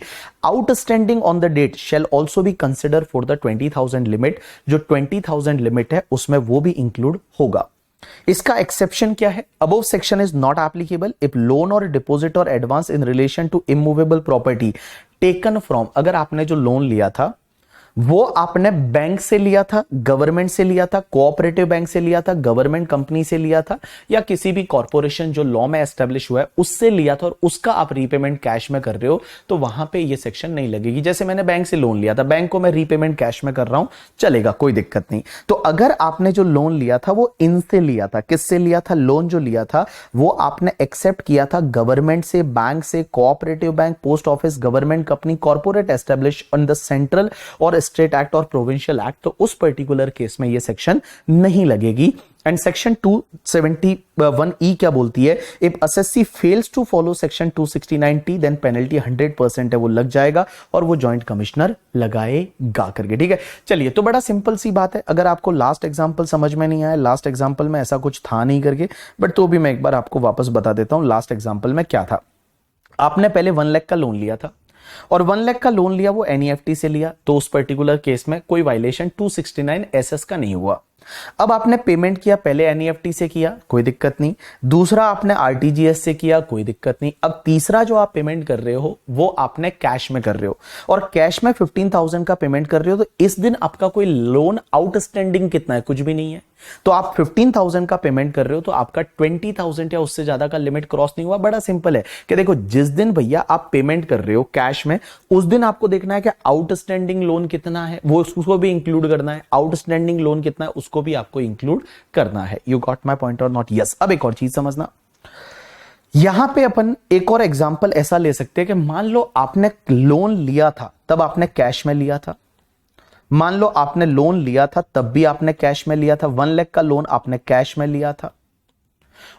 outstanding on the date shall also be considered for the 20,000 limit। जो 20,000 लिमिट है उसमें वो भी इंक्लूड होगा। इसका एक्सेप्शन क्या है? Above section is not applicable if loan और डिपॉजिट और advance in relation to immovable property taken from, अगर आपने जो लोन लिया था वो आपने बैंक से लिया था, गवर्नमेंट से लिया था, कोऑपरेटिव बैंक से लिया था, गवर्नमेंट कंपनी से लिया था, या किसी भी कॉर्पोरेशन जो लॉ में एस्टेब्लिश हुआ है उससे लिया था और उसका आप रीपेमेंट कैश में कर रहे हो, तो वहां पे ये सेक्शन नहीं लगेगी। जैसे मैंने बैंक से लोन लिया था, बैंक को मैं रीपेमेंट कैश में कर रहा हूं, चलेगा, कोई दिक्कत नहीं। तो अगर आपने जो लोन लिया था वो इनसे लिया था, किससे लिया था? लोन जो लिया था वो आपने एक्सेप्ट किया था गवर्नमेंट से, बैंक से, cooperative bank, post office, government company, corporate establish on the central और स्टेट एक्ट और प्रोविंशियल एक्ट, तो उस पर्टिकुलर केस में ये सेक्शन नहीं लगेगी। एंड सेक्शन 271E क्या बोलती है? If assessee fails to follow section 269T then penalty 100% है, वो लग जाएगा और वो जॉइंट कमिश्नर लगाएगा करके। ठीक है, चलिए तो बड़ा सिंपल सी बात है। अगर आपको लास्ट एग्जांपल समझ में नहीं आया, लास्ट एग्जांपल में ऐसा कुछ था नहीं करके, बट तो भी मैं एक बार आपको वापस बता देता हूं लास्ट एग्जांपल में क्या था। आपने पहले 1 लाख का लोन लिया था और 1 लाख का लोन लिया वो एनईएफटी से लिया, तो उस पर्टिकुलर केस में कोई वायलेशन 269 एसएस का नहीं हुआ। अब आपने पेमेंट किया, पहले एनईएफटी से किया, कोई दिक्कत नहीं। दूसरा आपने आरटीजीएस से किया, कोई दिक्कत नहीं। अब तीसरा जो आप पेमेंट कर रहे हो वो आपने कैश में कर रहे हो और कैश में 15,000 का पेमेंट कर रहे हो, तो इस दिन आपका कोई लोन आउटस्टैंडिंग कितना है? कुछ भी नहीं है। तो आप 15,000 का पेमेंट कर रहे हो तो आपका 20,000 या उससे ज्यादा का लिमिट क्रॉस नहीं हुआ। बड़ा सिंपल है कि देखो जिस दिन भैया आप पेमेंट कर रहे हो कैश में, उस दिन आपको देखना है कि आउटस्टैंडिंग लोन कितना है, वो उसको भी इंक्लूड करना है। आउटस्टैंडिंग लोन कितना है उसको भी आपको इंक्लूड करना है। यू गॉट माई पॉइंट और नॉट? यस। अब एक और चीज समझना, यहां पे अपन एक और एग्जांपल ऐसा ले सकते हैं कि मान लो आपने लोन लिया था तब आपने कैश में लिया था, मान लो आपने लोन लिया था तब भी आपने कैश में लिया था, 1 लाख का लोन आपने कैश में लिया था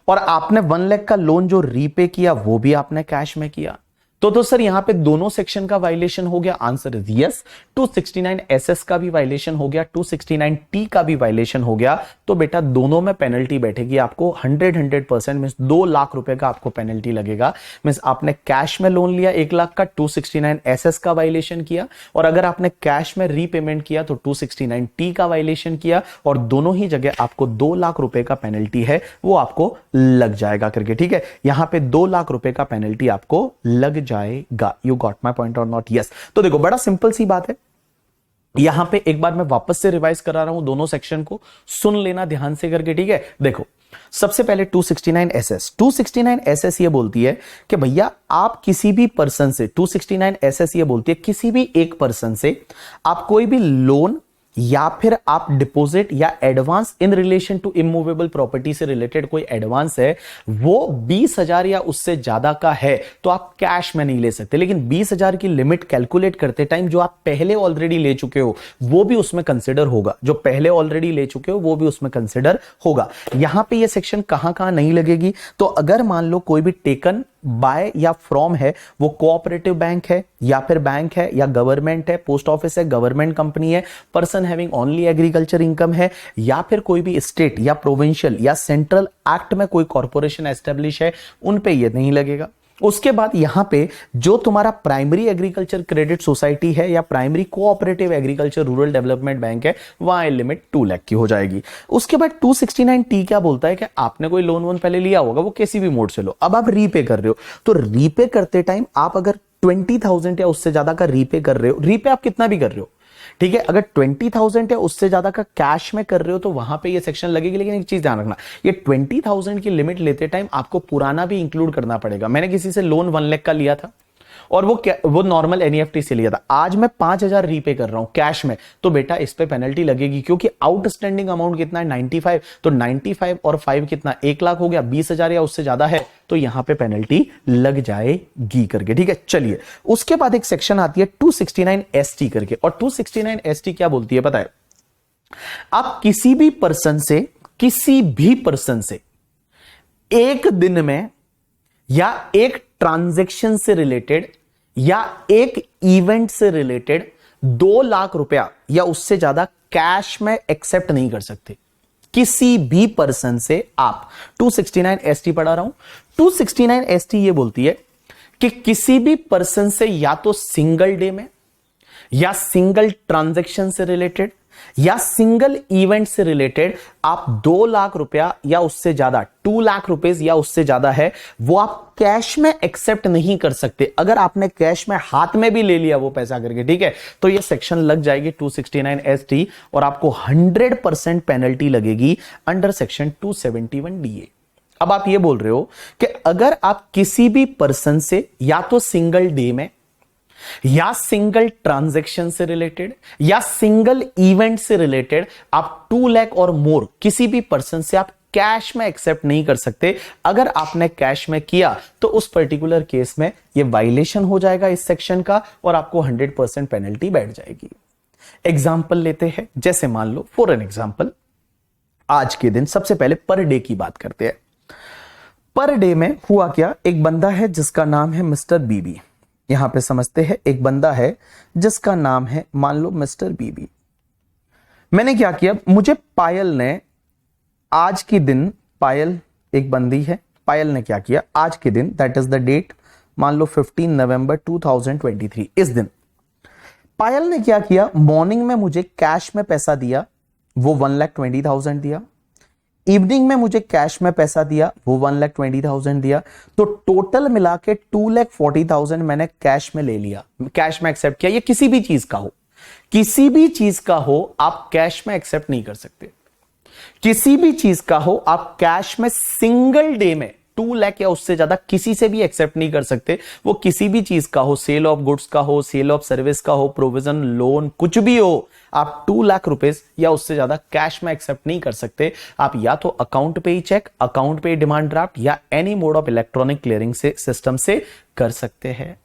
और आपने 1 लाख का लोन जो रीपे किया वो भी आपने कैश में किया। तो सर यहां पे दोनों सेक्शन का वायलेशन हो गया, आंसर इज यस। 269 एसएस का भी वायलेशन हो गया, 269 टी का भी वायलेशन हो गया। तो बेटा दोनों में पेनल्टी बैठेगी आपको 100% मींस 2 लाख रुपए का आपको पेनल्टी लगेगा। मींस आपने कैश में लोन लिया 1 लाख का, 269 एसएस का वायलेशन किया, और अगर आपने कैश में रीपेमेंट किया तो 269 टी का वायलेशन किया, और दोनों ही जगह आपको 2 लाख रुपए का पेनल्टी है वो आपको लग जाएगा करके, ठीक है। यहां पे 2 लाख रुपए का पेनल्टी आपको लग जाएगा। यू गॉट माई पॉइंट और नॉट? यस। तो देखो बड़ा सिंपल सी बात है, यहां पे एक बार मैं वापस से रिवाइज करा रहा हूं दोनों सेक्शन को, सुन लेना ध्यान से करके, ठीक है। देखो सबसे पहले 269 एसएस, 269 एसएस ये बोलती है कि भैया आप किसी भी पर्सन से, 269 एसएस ये बोलती है किसी भी एक पर्सन से आप कोई भी लोन या फिर आप डिपॉजिट या advance in relation to immovable property से रिलेटेड कोई एडवांस है, वो 20,000 या उससे ज्यादा का है तो आप कैश में नहीं ले सकते, लेकिन 20,000 की लिमिट कैलकुलेट करते टाइम जो आप पहले ऑलरेडी ले चुके हो वो भी उसमें कंसिडर होगा, जो पहले ऑलरेडी ले चुके हो वो भी उसमें कंसिडर होगा। यहां पे ये सेक्शन कहां कहां नहीं लगेगी, तो अगर मान लो कोई भी टेकन बाय या फ्रॉम है, वो कोऑपरेटिव बैंक है या फिर बैंक है या गवर्नमेंट है, पोस्ट ऑफिस है, गवर्नमेंट कंपनी है, person having only agriculture income है, या फिर कोई भी स्टेट या प्रोविंशियल या सेंट्रल एक्ट में कोई कॉर्पोरेशन एस्टेब्लिश है, उन पे ये नहीं लगेगा। उसके बाद यहां पे जो तुम्हारा प्राइमरी एग्रीकल्चर क्रेडिट सोसाइटी है या primary cooperative agriculture rural development bank है, वहां लिमिट 2 लाख की हो जाएगी। उसके बाद 269 टी क्या बोलता है कि आपने कोई लोन वोन पहले लिया होगा, वो किसी भी मोड से लो, अब आप रीपे कर रहे हो, तो रीपे करते टाइम आप अगर 20,000 या उससे ज्यादा का रीपे कर रहे हो, रीपे आप कितना भी कर रहे हो, ठीक है, अगर 20,000 या उससे ज्यादा का कैश में कर रहे हो तो वहां पे ये सेक्शन लगेगी। लेकिन एक चीज ध्यान रखना, ये 20,000 की लिमिट लेते टाइम आपको पुराना भी इंक्लूड करना पड़ेगा। मैंने किसी से लोन 1 लाख का लिया था और वो नॉर्मल एनईएफटी से लिया था, आज मैं 5,000 रीपे कर रहा हूं कैश में, तो बेटा इस पे पेनल्टी लगेगी, क्योंकि आउटस्टैंडिंग अमाउंट कितना है 95, तो 95 और 5 कितना 1 लाख हो गया, 20,000 या उससे ज्यादा है तो यहां पे पेनल्टी लग जाएगी करके, ठीक है। चलिए उसके बाद एक सेक्शन आती है 269 एसटी करके, और 269 एसटी क्या बोलती है पता है, आप किसी भी पर्सन से एक दिन में या एक ट्रांजैक्शन से रिलेटेड या एक इवेंट से रिलेटेड 2 लाख रुपया या उससे ज्यादा कैश में एक्सेप्ट नहीं कर सकते। किसी भी पर्सन से आप 269 एसटी पढ़ा रहा हूं, 269 एसटी ये बोलती है कि किसी भी पर्सन से या तो सिंगल डे में या सिंगल ट्रांजैक्शन से रिलेटेड या सिंगल इवेंट से रिलेटेड आप 2 लाख रुपया या उससे ज्यादा 2 लाख रुपए या उससे ज्यादा है, वो आप कैश में एक्सेप्ट नहीं कर सकते। अगर आपने कैश में हाथ में भी ले लिया वो पैसा करके, ठीक है, तो ये सेक्शन लग जाएगी 269 एसटी और आपको 100% पेनल्टी लगेगी अंडर सेक्शन 271 डीए। अब आप ये बोल रहे हो कि अगर आप किसी भी पर्सन से या तो सिंगल डे में या सिंगल ट्रांजैक्शन से रिलेटेड या सिंगल इवेंट से रिलेटेड आप 2 लाख और मोर किसी भी पर्सन से आप कैश में एक्सेप्ट नहीं कर सकते, अगर आपने कैश में किया तो उस पर्टिकुलर केस में ये वायलेशन हो जाएगा इस सेक्शन का और आपको 100% पेनल्टी बैठ जाएगी। एग्जाम्पल लेते हैं, जैसे मान लो फॉर एन एग्जाम्पल आज के दिन सबसे पहले पर डे की बात करते हैं। पर डे में हुआ क्या, एक बंदा है जिसका नाम है मिस्टर बीबी। यहां पे समझते हैं, एक बंदा है जिसका नाम है मान लो मिस्टर बीबी। मैंने क्या किया, मुझे पायल ने आज के दिन, पायल एक बंदी है, पायल ने क्या किया आज के दिन, दैट इज द डेट मान लो 15 नवंबर 2023, इस दिन पायल ने क्या किया, मॉर्निंग में मुझे कैश में पैसा दिया, वो 1,20,000 दिया। इवनिंग में मुझे कैश में पैसा दिया, वो 1,20,000 दिया। तो टोटल मिला के 2,40,000 मैंने कैश में ले लिया, कैश में एक्सेप्ट किया। ये किसी भी चीज का हो, किसी भी चीज का हो, आप कैश में एक्सेप्ट नहीं कर सकते। किसी भी चीज का हो, आप कैश में सिंगल डे में 2 लाख या उससे ज्यादा किसी से भी एक्सेप्ट नहीं कर सकते। वो किसी भी चीज का हो, सेल ऑफ गुड्स का हो, सेल ऑफ सर्विस का हो, प्रोविजन लोन, कुछ भी हो, आप 2 लाख रुपए या उससे ज्यादा कैश में एक्सेप्ट नहीं कर सकते। आप या तो अकाउंट पे ही चेक, अकाउंट पे डिमांड ड्राफ्ट या any mode of electronic clearing से सिस्टम से कर सकते हैं।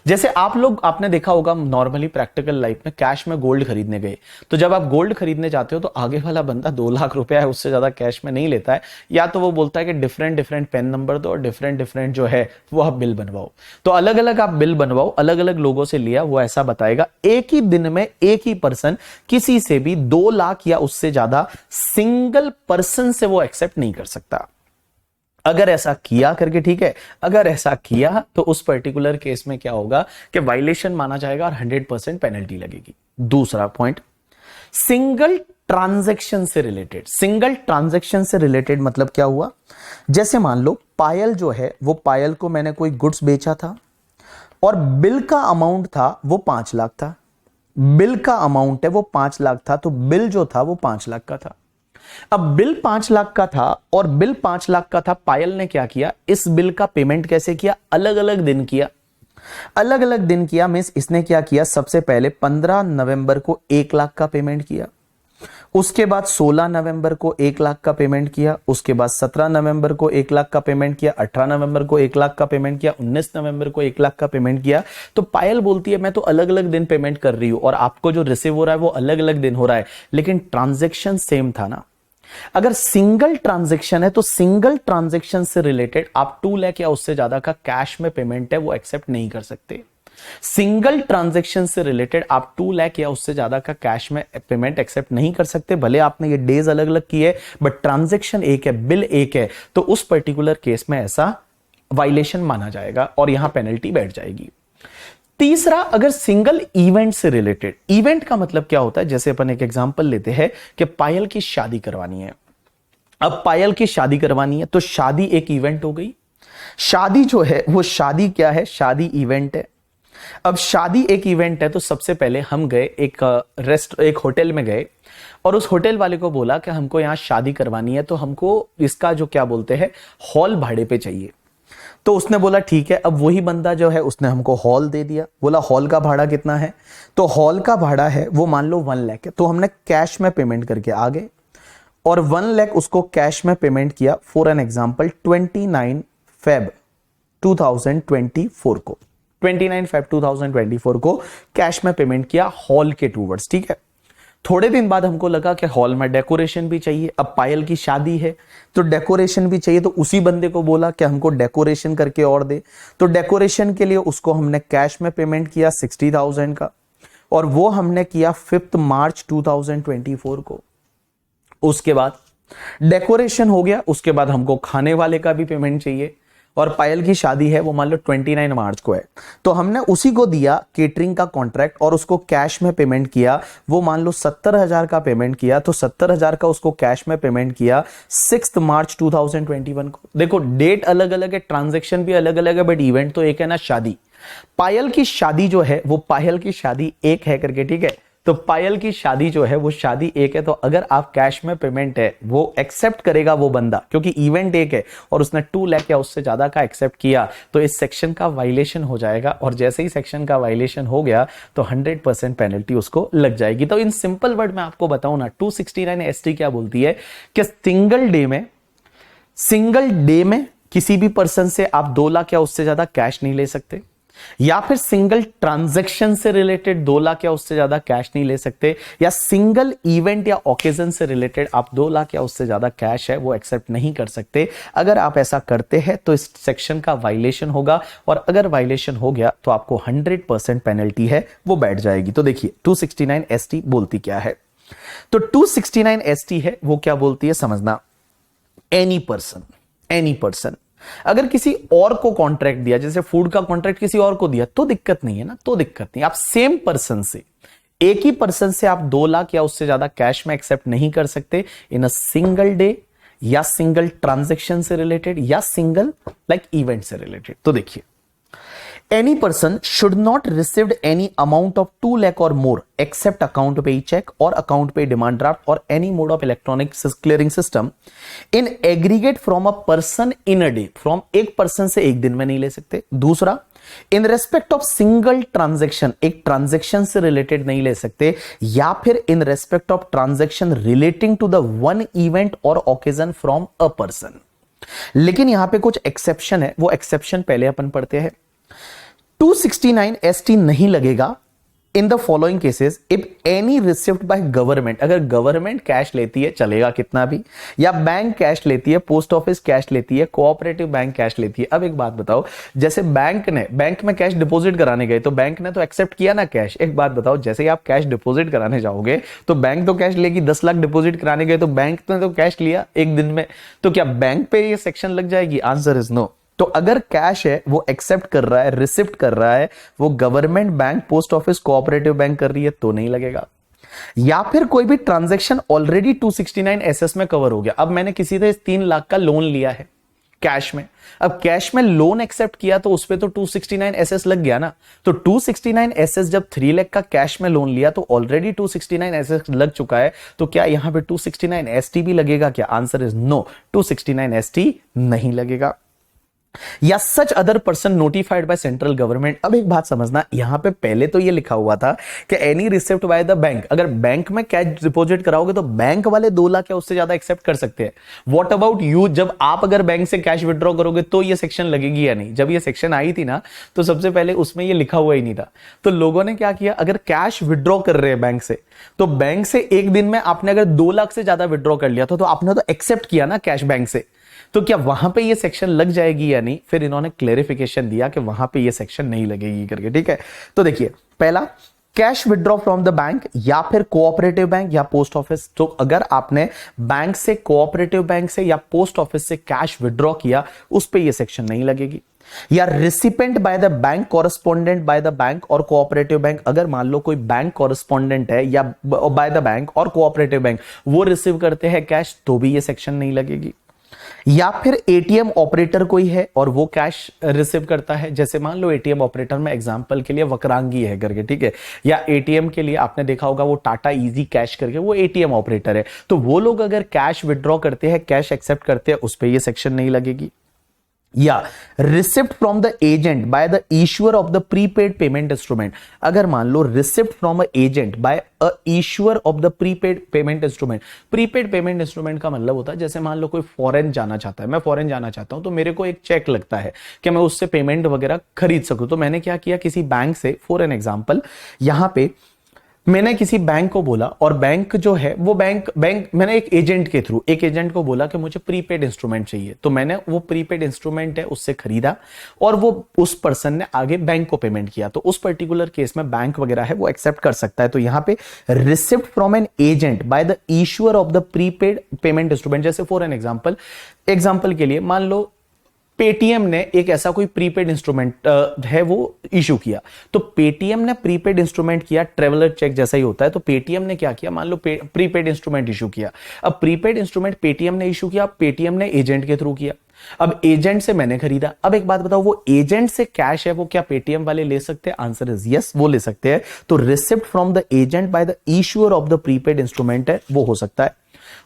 जैसे आपने देखा होगा नॉर्मली प्रैक्टिकल लाइफ में कैश में गोल्ड खरीदने गए, तो जब आप गोल्ड खरीदने जाते हो तो आगे वाला बंदा 2 लाख रुपया है उससे ज्यादा कैश में नहीं लेता है, या तो वो बोलता है कि डिफरेंट डिफरेंट पेन नंबर दो और डिफरेंट डिफरेंट जो है वो आप बिल बनवाओ। तो अलग अलग आप बिल बनवाओ, अलग अलग लोगों से लिया, वो ऐसा बताएगा। एक ही दिन में एक ही पर्सन किसी से भी 2 लाख या उससे ज्यादा सिंगल पर्सन से वो एक्सेप्ट नहीं कर सकता। अगर ऐसा किया करके, ठीक है, अगर ऐसा किया तो उस पर्टिकुलर केस में क्या होगा कि वायलेशन माना जाएगा और 100% पेनल्टी लगेगी। दूसरा पॉइंट, सिंगल ट्रांजैक्शन से रिलेटेड। सिंगल ट्रांजैक्शन से रिलेटेड मतलब क्या हुआ, जैसे मान लो पायल जो है, वो पायल को मैंने कोई गुड्स बेचा था और बिल का अमाउंट था वो 5 लाख था। बिल का अमाउंट है वो 5 लाख था, तो बिल जो था वो 5 लाख का था। अब बिल 5 लाख का था और बिल 5 लाख का था, पायल ने क्या किया, इस बिल का पेमेंट कैसे किया, अलग अलग दिन किया। अलग अलग दिन किया मींस इसने क्या किया, सबसे पहले 15 नवंबर को 1 लाख का पेमेंट किया, उसके बाद 16 नवंबर को 1 लाख का पेमेंट किया, उसके बाद 17 नवंबर को 1 लाख का पेमेंट किया, 18 नवंबर को 1 लाख का पेमेंट किया, 19 नवंबर को 1 लाख का पेमेंट किया। तो पायल बोलती है मैं तो अलग अलग दिन पेमेंट कर रही हूं और आपको जो रिसीव हो रहा है वो अलग अलग दिन हो रहा है, लेकिन ट्रांजैक्शन सेम था ना। अगर सिंगल ट्रांजैक्शन है तो सिंगल ट्रांजैक्शन से रिलेटेड आप 2 लाख या उससे ज्यादा का कैश में पेमेंट है वो एक्सेप्ट नहीं कर सकते। सिंगल ट्रांजैक्शन से रिलेटेड आप 2 लाख या उससे ज्यादा का कैश में पेमेंट एक्सेप्ट नहीं कर सकते, भले आपने ये डेज अलग अलग की है बट ट्रांजैक्शन एक है, बिल एक है, तो उस पर्टिकुलर केस में ऐसा वायलेशन माना जाएगा और यहां पेनल्टी बैठ जाएगी। तीसरा, अगर सिंगल इवेंट से रिलेटेड, इवेंट का मतलब क्या होता है, जैसे अपन एक एग्जांपल लेते हैं कि पायल की शादी करवानी है। अब पायल की शादी करवानी है तो शादी एक इवेंट हो गई। शादी जो है वो शादी क्या है, शादी इवेंट है। अब शादी एक इवेंट है तो सबसे पहले हम गए एक होटल में गए और उस होटल वाले को बोला कि हमको यहां शादी करवानी है, तो हमको इसका जो क्या बोलते हैं हॉल भाड़े पे चाहिए। तो उसने बोला ठीक है। अब वही बंदा जो है उसने हमको हॉल दे दिया, बोला हॉल का भाड़ा कितना है, तो हॉल का भाड़ा है वो मान लो 1 लाख है। तो हमने कैश में पेमेंट करके आ गए और 1 लाख उसको कैश में पेमेंट किया। फॉर एन एग्जांपल 29 फेब 2024 को, 29 फेब 2024 को कैश में पेमेंट किया हॉल के टूवर्ड्स, ठीक है। थोड़े दिन बाद हमको लगा कि हॉल में डेकोरेशन भी चाहिए, अब पायल की शादी है तो डेकोरेशन भी चाहिए, तो उसी बंदे को बोला कि हमको डेकोरेशन करके और दे। तो डेकोरेशन के लिए उसको हमने कैश में पेमेंट किया 60,000 का और वो हमने किया 5 मार्च 2024 को। उसके बाद डेकोरेशन हो गया, उसके बाद हमको खाने वाले का भी पेमेंट चाहिए और पायल की शादी है वो मान लो 29 मार्च को है, तो हमने उसी को दिया केटरिंग का कॉन्ट्रैक्ट और उसको कैश में पेमेंट किया। वो मान लो 70,000 का पेमेंट किया, तो 70,000 का उसको कैश में पेमेंट किया 6 मार्च 2021 को। देखो डेट अलग अलग है, ट्रांजैक्शन भी अलग अलग है, बट इवेंट तो एक है ना, शादी। पायल की शादी जो है वो पायल की शादी एक है करके, ठीक है। तो पायल की शादी जो है वो शादी एक है, तो अगर आप कैश में पेमेंट है वो एक्सेप्ट करेगा वो बंदा, क्योंकि इवेंट एक है और उसने 2 लाख या उससे ज्यादा का एक्सेप्ट किया, तो इस सेक्शन का वायलेशन हो जाएगा और जैसे ही सेक्शन का वायलेशन हो गया तो 100% पेनल्टी उसको लग जाएगी। तो इन सिंपल वर्ड में आपको बताऊं ना, 269 एसटी क्या बोलती है कि सिंगल डे में किसी भी पर्सन से आप 2 लाख या उससे ज्यादा कैश नहीं ले सकते, या फिर सिंगल ट्रांजैक्शन से रिलेटेड 2 लाख या उससे ज्यादा कैश नहीं ले सकते, या सिंगल इवेंट या ओकेजन से रिलेटेड आप 2 लाख या उससे ज्यादा कैश है वो एक्सेप्ट नहीं कर सकते। अगर आप ऐसा करते हैं तो इस सेक्शन का वायलेशन होगा और अगर वायलेशन हो गया तो आपको 100% पेनल्टी है वो बैठ जाएगी। तो देखिए 269 एसटी बोलती क्या है, तो 269 एसटी है वो क्या बोलती है समझना। एनी पर्सन अगर किसी और को कॉन्ट्रैक्ट दिया, जैसे फूड का कॉन्ट्रैक्ट किसी और को दिया तो दिक्कत नहीं है ना, तो दिक्कत नहीं। आप सेम पर्सन से, एक ही पर्सन से आप 2 लाख या उससे ज्यादा कैश में एक्सेप्ट नहीं कर सकते इन अ सिंगल डे या सिंगल ट्रांजैक्शन से रिलेटेड या सिंगल लाइक इवेंट से रिलेटेड। तो देखिए any person should not received any amount of 2 lakh or more except account pay check or account pay demand draft or any mode of electronic clearing system in aggregate from a person in a day। from एक person से एक दिन में नहीं ले सकते। दूसरा, in respect of single transaction, एक ट्रांजैक्शन से रिलेटेड नहीं ले सकते, या फिर in respect of transaction relating to the one event और ओकेजन फ्रॉम अ पर्सन। लेकिन यहां पे कुछ एक्सेप्शन है, वो एक्सेप्शन पहले अपन पढ़ते हैं। 269ST नहीं लगेगा in the following cases if any receipt by government, अगर गवर्नमेंट कैश लेती है चलेगा कितना भी, या बैंक कैश लेती है, पोस्ट ऑफिस कैश लेती है, कोऑपरेटिव बैंक कैश लेती है। अब एक बात बताओ, जैसे बैंक में कैश डिपॉजिट कराने गए तो बैंक ने तो एक्सेप्ट किया ना कैश। एक बात बताओ, जैसे ही आप कैश डिपॉजिट कराने जाओगे तो बैंक तो कैश लेगी, 10 लाख डिपॉजिट कराने गए तो बैंक ने तो कैश लिया एक दिन में, तो क्या बैंक पे ये सेक्शन लग जाएगी? Answer is no. तो अगर कैश है वो एक्सेप्ट कर रहा है, रिसिप्ट कर रहा है, वो government bank, post office, cooperative bank कर रही है तो नहीं लगेगा। या फिर कोई भी ट्रांजैक्शन ऑलरेडी 269SS में कवर हो गया। अब मैंने किसी से 3 लाख का लोन लिया है कैश में, अब कैश में लोन एक्सेप्ट किया तो उस पे तो 269SS लग गया ना। तो 269SS जब 3 लाख का कैश में लोन लिया तो ऑलरेडी 269SS लग चुका है, तो क्या यहां पे 269ST भी लगेगा क्या? आंसर इज नो, 269ST नहीं लगेगा। या such other person notified by central government. अब एक बात समझना, यहां पे पहले तो ये लिखा हुआ था कि any receipt by the bank, अगर बैंक में कैश डिपॉजिट कराओगे तो बैंक वाले 2 लाख या उससे ज्यादा एक्सेप्ट कर सकते हैं। व्हाट अबाउट यू, जब आप अगर बैंक से कैश विड्रॉ करोगे तो ये सेक्शन लगेगी या नहीं? जब ये सेक्शन आई थी ना तो सबसे पहले उसमें ये लिखा हुआ ही नहीं था, तो लोगों ने क्या किया, अगर कैश विड्रॉ कर रहे हैं बैंक से, तो बैंक से एक दिन में आपने अगर 2 लाख से ज्यादा विड्रॉ कर लिया था तो आपने तो एक्सेप्ट किया ना कैश बैंक से, तो क्या वहां पे ये सेक्शन लग जाएगी या नहीं? फिर इन्होंने क्लेरिफिकेशन दिया कि वहां पे ये सेक्शन नहीं लगेगी करके, ठीक है। तो देखिए, पहला cash withdraw from the bank या फिर कोऑपरेटिव बैंक या पोस्ट ऑफिस। तो अगर आपने बैंक से, कोऑपरेटिव बैंक से या पोस्ट ऑफिस से कैश विड्रॉ किया, उस पे ये सेक्शन नहीं लगेगी। या recipient by the bank, correspondent by the bank और कोऑपरेटिव बैंक, अगर मान लो कोई बैंक कॉरेस्पॉन्डेंट है या बाय द बैंक और कोऑपरेटिव बैंक वो रिसीव करते हैं कैश, तो भी ये सेक्शन नहीं लगेगी। या फिर एटीएम ऑपरेटर कोई है और वो कैश रिसीव करता है, जैसे मान लो एटीएम ऑपरेटर में एग्जांपल के लिए वक्रांगी है करके, ठीक है, या एटीएम के लिए आपने देखा होगा वो टाटा इजी कैश करके वो एटीएम ऑपरेटर है, तो वो लोग अगर कैश विड्रॉ करते हैं, कैश एक्सेप्ट करते हैं, उस पर ये सेक्शन नहीं लगेगी। या receipt from the agent by the issuer of the prepaid payment instrument, अगर मान लो receipt from a agent by a issuer of the prepaid payment instrument. Prepaid payment instrument का मतलब होता है, जैसे मान लो कोई फॉरेन जाना चाहता है, मैं फॉरेन जाना चाहता हूं तो मेरे को एक चेक लगता है कि मैं उससे पेमेंट वगैरह खरीद सकूं, तो मैंने क्या किया, किसी बैंक से, फॉर एन एग्जांपल यहां पे मैंने किसी बैंक को बोला, और बैंक जो है वो बैंक मैंने एक एजेंट के थ्रू एक एजेंट को बोला कि मुझे प्रीपेड इंस्ट्रूमेंट चाहिए, तो मैंने वो प्रीपेड इंस्ट्रूमेंट है उससे खरीदा और वो उस पर्सन ने आगे बैंक को पेमेंट किया, तो उस पर्टिकुलर केस में बैंक वगैरह है वो एक्सेप्ट कर सकता है। तो यहां पे receipt from an agent by the issuer of the prepaid payment instrument, जैसे फॉर एन एग्जांपल के लिए मान लो पेटीएम ने एक ऐसा कोई प्रीपेड इंस्ट्रूमेंट है वो इशू किया, तो पेटीएम ने प्रीपेड इंस्ट्रूमेंट किया, ट्रेवलर चेक जैसा ही होता है, तो पेटीएम ने क्या किया, मान लो प्रीपेड इंस्ट्रूमेंट इशू किया। अब प्रीपेड इंस्ट्रूमेंट पेटीएम ने इशू किया, पेटीएम ने एजेंट के थ्रू किया, अब एजेंट से मैंने खरीदा। अब एक बात बताओ, वो एजेंट से कैश है वो क्या पेटीएम वाले ले सकते हैं? आंसर इज यस, वो ले सकते हैं। तो receipt from the agent by the issuer of the prepaid instrument है वो हो सकता है।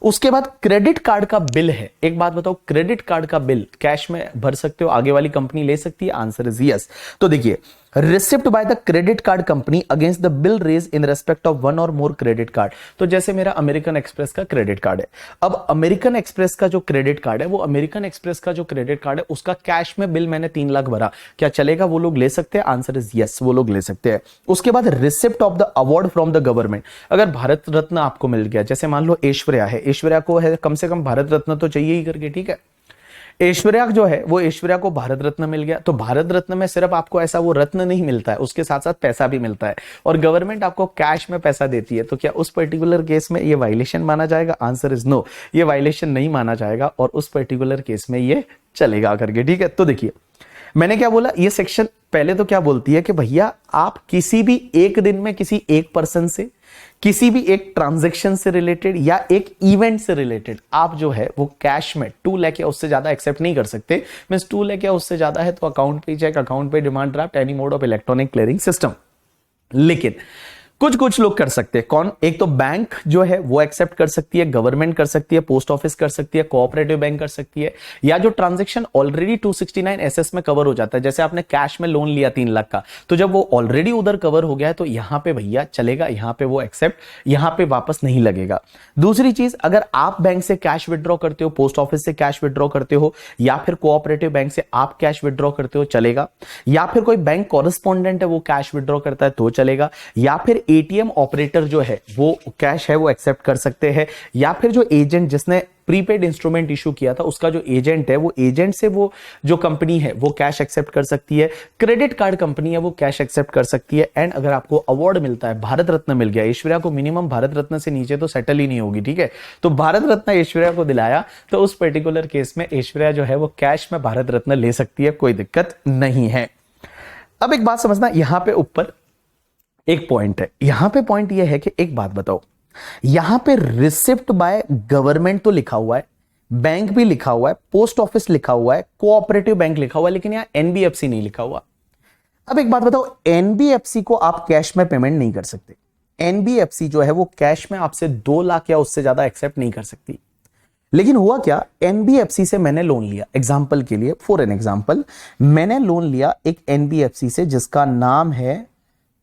उसके बाद क्रेडिट कार्ड का बिल है, एक बात बताओ, क्रेडिट कार्ड का बिल कैश में भर सकते हो, आगे वाली कंपनी ले सकती है? Answer is yes. तो देखिए, receipt by the credit card company against the bill raise in respect of one और मोर क्रेडिट कार्ड। तो जैसे मेरा अमेरिकन एक्सप्रेस का क्रेडिट कार्ड है, अब अमेरिकन एक्सप्रेस का जो क्रेडिट कार्ड है, वो अमेरिकन एक्सप्रेस का जो क्रेडिट कार्ड है उसका कैश में बिल मैंने 3 लाख भरा, क्या चलेगा? वो लोग ले सकते हैं? आंसर इज यस, वो लोग ले सकते हैं। उसके बाद receipt of the award from the government, अगर भारत रत्न आपको मिल गया, जैसे मान लो ऐश्वर्या है, ऐश्वर्या को है कम से कम भारत रत्न तो चाहिए ही करके, ठीक है, ऐश्वर्या जो है वो ऐश्वर्या को भारत रत्न मिल गया, तो भारत रत्न में सिर्फ आपको ऐसा वो रत्न नहीं मिलता है, उसके साथ साथ पैसा भी मिलता है, और गवर्नमेंट आपको कैश में पैसा देती है, तो क्या उस पर्टिकुलर केस में ये वायलेशन माना जाएगा? आंसर इज नो, ये वायलेशन नहीं माना जाएगा और उस पर्टिकुलर केस में ये चलेगा करके, ठीक है। तो देखिए, मैंने क्या बोला, ये सेक्शन पहले तो क्या बोलती है कि भैया आप किसी भी एक दिन में किसी एक पर्सन से, किसी भी एक ट्रांजैक्शन से रिलेटेड या एक इवेंट से रिलेटेड आप जो है वो कैश में 2 लाख या उससे ज्यादा एक्सेप्ट नहीं कर सकते। मींस 2 लाख या उससे ज्यादा है तो अकाउंट पे चेक, अकाउंट पे demand draft, any mode of electronic clearing system. लेकिन कुछ कुछ लोग कर सकते हैं। कौन? एक तो बैंक जो है वो एक्सेप्ट कर सकती है, गवर्नमेंट कर सकती है, पोस्ट ऑफिस कर सकती है, कोऑपरेटिव बैंक कर सकती है, या जो ट्रांजैक्शन ऑलरेडी 269 एसएस में कवर हो जाता है। जैसे आपने कैश में लोन लिया 3 लाख का, तो जब वो ऑलरेडी उधर कवर हो गया है तो यहां पे भैया चलेगा, यहां पे वो एक्सेप्ट, यहां पे वापस नहीं लगेगा। दूसरी चीज, अगर आप बैंक से कैश विड्रॉ करते हो, पोस्ट ऑफिस से कैश विड्रॉ करते हो, या फिर कोऑपरेटिव बैंक से आप कैश विड्रॉ करते हो, चलेगा। या फिर कोई बैंक कॉरेस्पॉन्डेंट है वो कैश विड्रॉ करता है तो चलेगा। या फिर एटीएम ऑपरेटर जो है वो कैश है वो एक्सेप्ट कर सकते हैं। या फिर जो एजेंट जिसने प्रीपेड इंस्ट्रूमेंट इशू किया था उसका जो एजेंट है, वो एजेंट से वो जो कंपनी है वो कैश एक्सेप्ट कर सकती है। क्रेडिट कार्ड कंपनी है वो कैश एक्सेप्ट कर सकती है। एंड अगर आपको अवार्ड मिलता है, भारत रत्न मिल गया, ऐश्वर्या को मिनिमम भारत रत्न से नीचे तो सेटल ही नहीं होगी, ठीक है, तो भारत रत्न ऐश्वर्या को दिलाया तो उस पर्टिकुलर केस में ऐश्वर्या जो है वो कैश में भारत रत्न ले सकती है, कोई दिक्कत नहीं है। अब एक बात समझना, यहां पे ऊपर एक पॉइंट है, यहां पे पॉइंट यह है कि एक बात बताओ, यहां पे रिसिप्ट बाय गवर्नमेंट तो लिखा हुआ है, बैंक भी लिखा हुआ है, पोस्ट ऑफिस लिखा हुआ है, कोऑपरेटिव बैंक लिखा हुआ है, लेकिन यहां एनबीएफसी नहीं लिखा हुआ। अब एक बात बताओ, एनबीएफसी को आप कैश में पेमेंट नहीं कर सकते। एनबीएफसी जो है वो कैश में आपसे 2 लाख या उससे ज्यादा एक्सेप्ट नहीं कर सकती। लेकिन हुआ क्या, एनबीएफसी से मैंने लोन लिया, एग्जांपल के लिए, फॉर एन एग्जांपल, मैंने लोन लिया एक एनबीएफसी से जिसका नाम है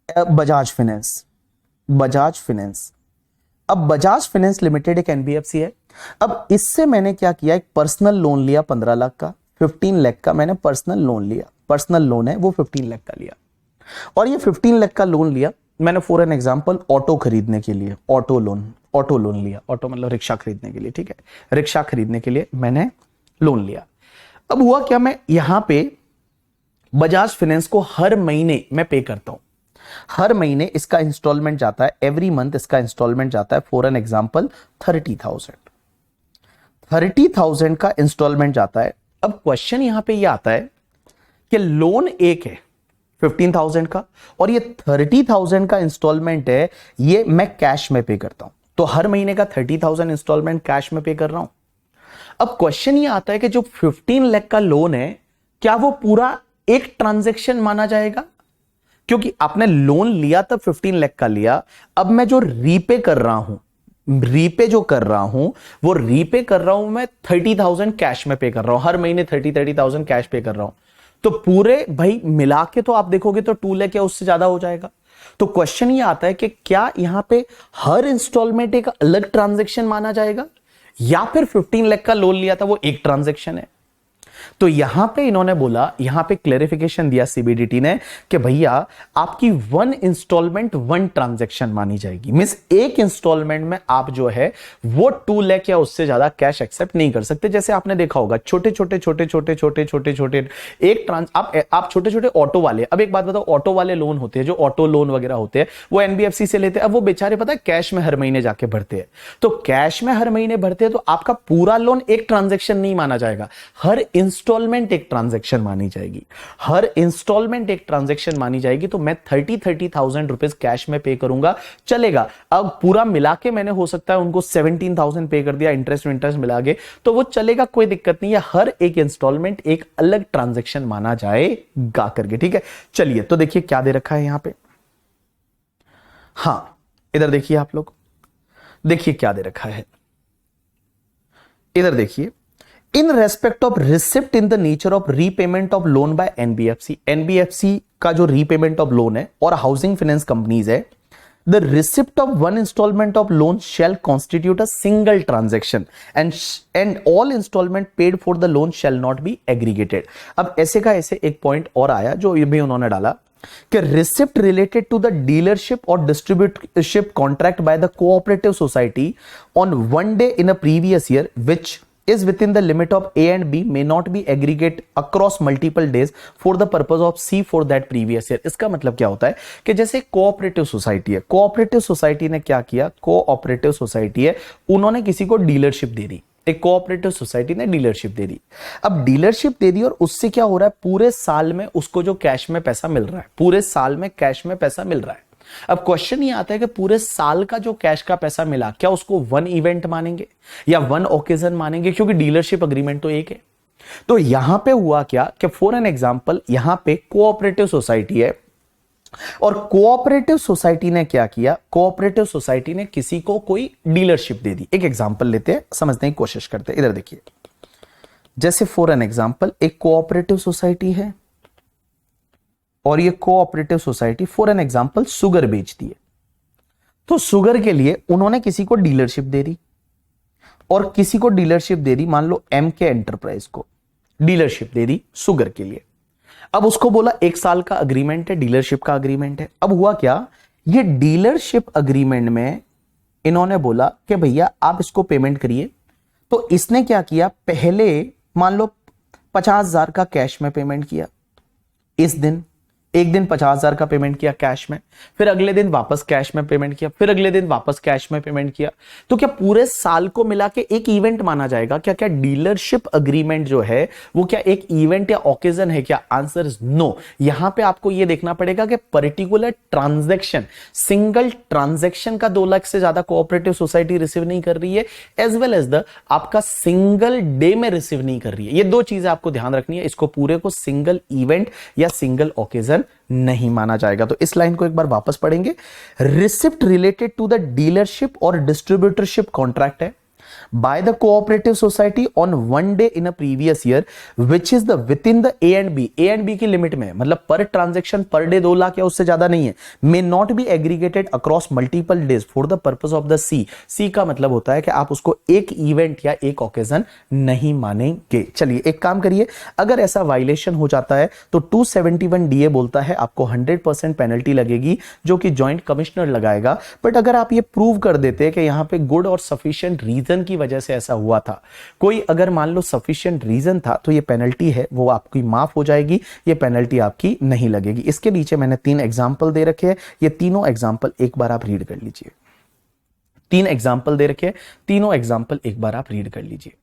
बजाज फाइनेंस। बजाज फाइनेंस, अब बजाज फाइनेंस लिमिटेड एक एनबीएफसी है। अब इससे मैंने क्या किया, एक पर्सनल लोन लिया 15 लाख का, 15 लाख का मैंने पर्सनल लोन लिया, पर्सनल लोन है वो 15 लाख का लिया। और ये 15 लाख का लोन लिया मैंने फॉर एन एग्जांपल ऑटो खरीदने के लिए, ऑटो लोन लिया, ऑटो मतलब रिक्शा खरीदने के लिए, ठीक है, रिक्शा खरीदने के लिए मैंने लोन लिया। अब हुआ क्या, मैं यहां पे बजाज फाइनेंस को हर महीने मैं पे करता हूं, हर महीने इसका इंस्टॉलमेंट जाता है, एवरी मंथ इसका इंस्टॉलमेंट जाता है फॉर एन एग्जांपल 30,000 का इंस्टॉलमेंट जाता है। अब क्वेश्चन यहां पे ये आता है कि लोन एक है 15,000 का और ये 30,000 का इंस्टॉलमेंट है, ये मैं कैश में पे करता हूं, तो हर महीने का 30,000 इंस्टॉलमेंट कैश में पे कर रहा हूं। अब क्वेश्चन ये आता है कि जो 15 लाख का लोन है क्या वो पूरा एक ट्रांजैक्शन माना जाएगा, क्योंकि आपने लोन लिया तब 15 लाख का लिया, अब मैं जो रीपे कर रहा हूं, रीपे जो कर रहा हूं वो रीपे कर रहा हूं मैं 30,000 कैश में पे कर रहा हूं, हर महीने 30,000 कैश पे कर रहा हूं, तो पूरे भाई मिला के तो आप देखोगे तो 2 लाख या उससे ज्यादा हो जाएगा। तो क्वेश्चन ये आता है कि क्या यहां पे हर इंस्टॉलमेंट एक अलग ट्रांजैक्शन माना जाएगा या फिर 15 लाख का लोन लिया था वो एक ट्रांजैक्शन है। तो यहां पे इन्होंने बोला, यहां पे क्लेरिफिकेशन दिया सीबीडीटी ने कि भैया आपकी 1 इंस्टॉलमेंट 1 ट्रांजैक्शन मानी जाएगी, मींस एक इंस्टॉलमेंट में आप जो है वो 2 लाख या उससे ज्यादा कैश एक्सेप्ट नहीं कर सकते। जैसे आपने देखा होगा छोटे छोटे एक आप छोटे छोटे ऑटो वाले, अब एक बात बताओ, ऑटो वाले लोन होते हैं जो ऑटो लोन वगैरह होते हैं वो एनबीएफसी से लेते हैं, अब वो बेचारे पता है कैश में हर महीने जाके भरते हैं, तो कैश में हर महीने भरते हैं तो आपका पूरा लोन एक ट्रांजैक्शन नहीं माना जाएगा, हर इंस्टॉलमेंट एक ट्रांजैक्शन मानी जाएगी, हर इंस्टॉलमेंट एक ट्रांजैक्शन मानी जाएगी। तो मैं 30,000 रुपीज कैश में पे करूंगा, चलेगा। अब पूरा मिला के मैंने हो सकता है उनको 17,000 पे कर दिया, इंटरेस्ट मिला के, तो वो चलेगा, कोई दिक्कत नहीं है, हर एक इंस्टॉलमेंट एक अलग ट्रांजैक्शन माना जाएगा करके, ठीक है। चलिए तो देखिए क्या दे रखा है यहां पे, हां इधर देखिए आप लोग, देखिए क्या दे रखा है, इधर देखिए, in respect of receipt in the nature of repayment of loan by NBFC, NBFC का जो रीपेमेंट ऑफ लोन है और हाउसिंग फाइनेंस कंपनीज है, the receipt of 1 instalment of loan shall constitute a single transaction and all instalment paid for the loan shall not be aggregated. अब ऐसे का ऐसे एक पॉइंट और आया जो ये भी उन्होंने डाला कि receipt related to the dealership और distributorship contract by the cooperative society on 1 day in a previous year which is within the limit of A and B may not be aggregate across multiple days for the purpose of C for that previous year। इसका मतलब क्या होता है कि जैसे कोऑपरेटिव सोसाइटी है, कोऑपरेटिव सोसाइटी ने क्या किया, कोऑपरेटिव सोसाइटी है उन्होंने किसी को डीलरशिप दे दी, एक कोऑपरेटिव सोसाइटी ने डीलरशिप दे दी। अब डीलरशिप दे दी और उससे क्या हो रहा है, पूरे साल में उसको जो कैश में पैसा मिल रहा है, पूरे साल में कैश में पैसा मिल रहा है। अब क्वेश्चन ये आता है कि पूरे साल का जो कैश का पैसा मिला क्या उसको 1 इवेंट मानेंगे या 1 ओकेजन मानेंगे, क्योंकि डीलरशिप अग्रीमेंट तो एक है। तो यहां पे हुआ क्या कि फॉर एन एग्जांपल यहां पे कोऑपरेटिव सोसाइटी है, और कोऑपरेटिव सोसाइटी ने क्या किया, कोऑपरेटिव सोसाइटी ने किसी को कोई डीलरशिप दे दी। एक एग्जांपल लेते हैं, समझने की कोशिश करते हैं। इधर देखिए, जैसे फॉर एन एग्जांपल एक कोऑपरेटिव सोसाइटी है और ये cooperative society for an example sugar बेचती है। तो शुगर के लिए उन्होंने किसी को डीलरशिप दे दी, और किसी को डीलरशिप दे दी, मान लो एम के एंटरप्राइज को डीलरशिप दे दी शुगर के लिए। अब उसको बोला 1 साल का अग्रीमेंट है, डीलरशिप का अग्रीमेंट है। अब हुआ क्या, ये डीलरशिप अग्रीमेंट में इन्होंने बोला कि भैया आप इसको पेमेंट करिए। तो इसने क्या किया, पहले मान लो 50,000 का कैश में पेमेंट किया, इस दिन एक दिन 50,000 का पेमेंट किया कैश में, फिर अगले दिन वापस कैश में पेमेंट किया, फिर अगले दिन वापस कैश में पेमेंट किया। तो क्या पूरे साल को मिला के एक इवेंट माना जाएगा क्या? क्या डीलरशिप अग्रीमेंट जो है वो क्या एक इवेंट या ओकेजन है क्या? Answer is no. यहां पे आपको यह देखना पड़ेगा कि पर्टिकुलर ट्रांजैक्शन, सिंगल ट्रांजैक्शन का 2 लाख से ज्यादा कोऑपरेटिव सोसाइटी रिसीव नहीं कर रही है, एज वेल एज द आपका सिंगल डे में रिसीव नहीं कर रही है। ये 2 चीजें आपको ध्यान रखनी है। इसको पूरे को सिंगल इवेंट या सिंगल ओकेजन नहीं माना जाएगा। तो इस लाइन को एक बार वापस पढ़ेंगे। Receipt related to the dealership और डिस्ट्रीब्यूटरशिप कॉन्ट्रैक्ट है by the cooperative society on one day in a previous year which is the within the A and B की लिमिट में, मतलब पर ट्रांजैक्शन पर डे 2 लाख या उससे ज्यादा नहीं है, may not be aggregated across multiple days for the purpose of the C का मतलब होता है कि आप उसको एक इवेंट या एक ओकेजन नहीं मानेंगे। चलिए एक काम करिए, अगर ऐसा वायलेशन हो जाता है तो 271 DA बोलता है आपको 100% पेनल्टी लगेगी जो कि जॉइंट कमिश्नर लगाएगा। बट अगर आप ये प्रूव कर देते कि यहां पे गुड और सफिशिएंट रीजन की वजह से ऐसा हुआ था, कोई अगर मान लो सफिशिएंट रीजन था, तो ये पेनल्टी है वो आपकी माफ हो जाएगी, ये पेनल्टी आपकी नहीं लगेगी। इसके नीचे मैंने 3 एग्जांपल दे रखे हैं, ये तीनों एग्जांपल एक बार आप रीड कर लीजिए। 3 एग्जांपल दे रखे हैं, तीनों एग्जांपल एक बार आप रीड कर लीजिए।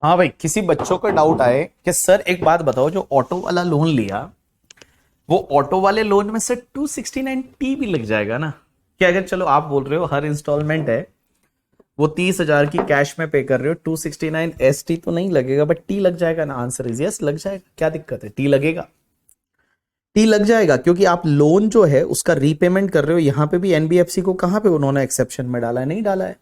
हाँ भाई, किसी बच्चों का डाउट आए कि सर एक बात बताओ, जो ऑटो वाला लोन लिया, वो ऑटो वाले लोन में से 269T भी लग जाएगा ना? कि अगर चलो आप बोल रहे हो हर इंस्टॉलमेंट है, वो 30,000 की कैश में पे कर रहे हो, 269ST तो नहीं लगेगा, बट टी लग जाएगा ना? आंसर इज यस, लग जाएगा। क्या दिक्कत है? टी लगेगा, टी लग जाएगा, क्योंकि आप लोन जो है उसका रीपेमेंट कर रहे हो। यहां पे भी एनबीएफसी को कहां पे उन्होंने एक्सेप्शन में डाला है? नहीं डाला है।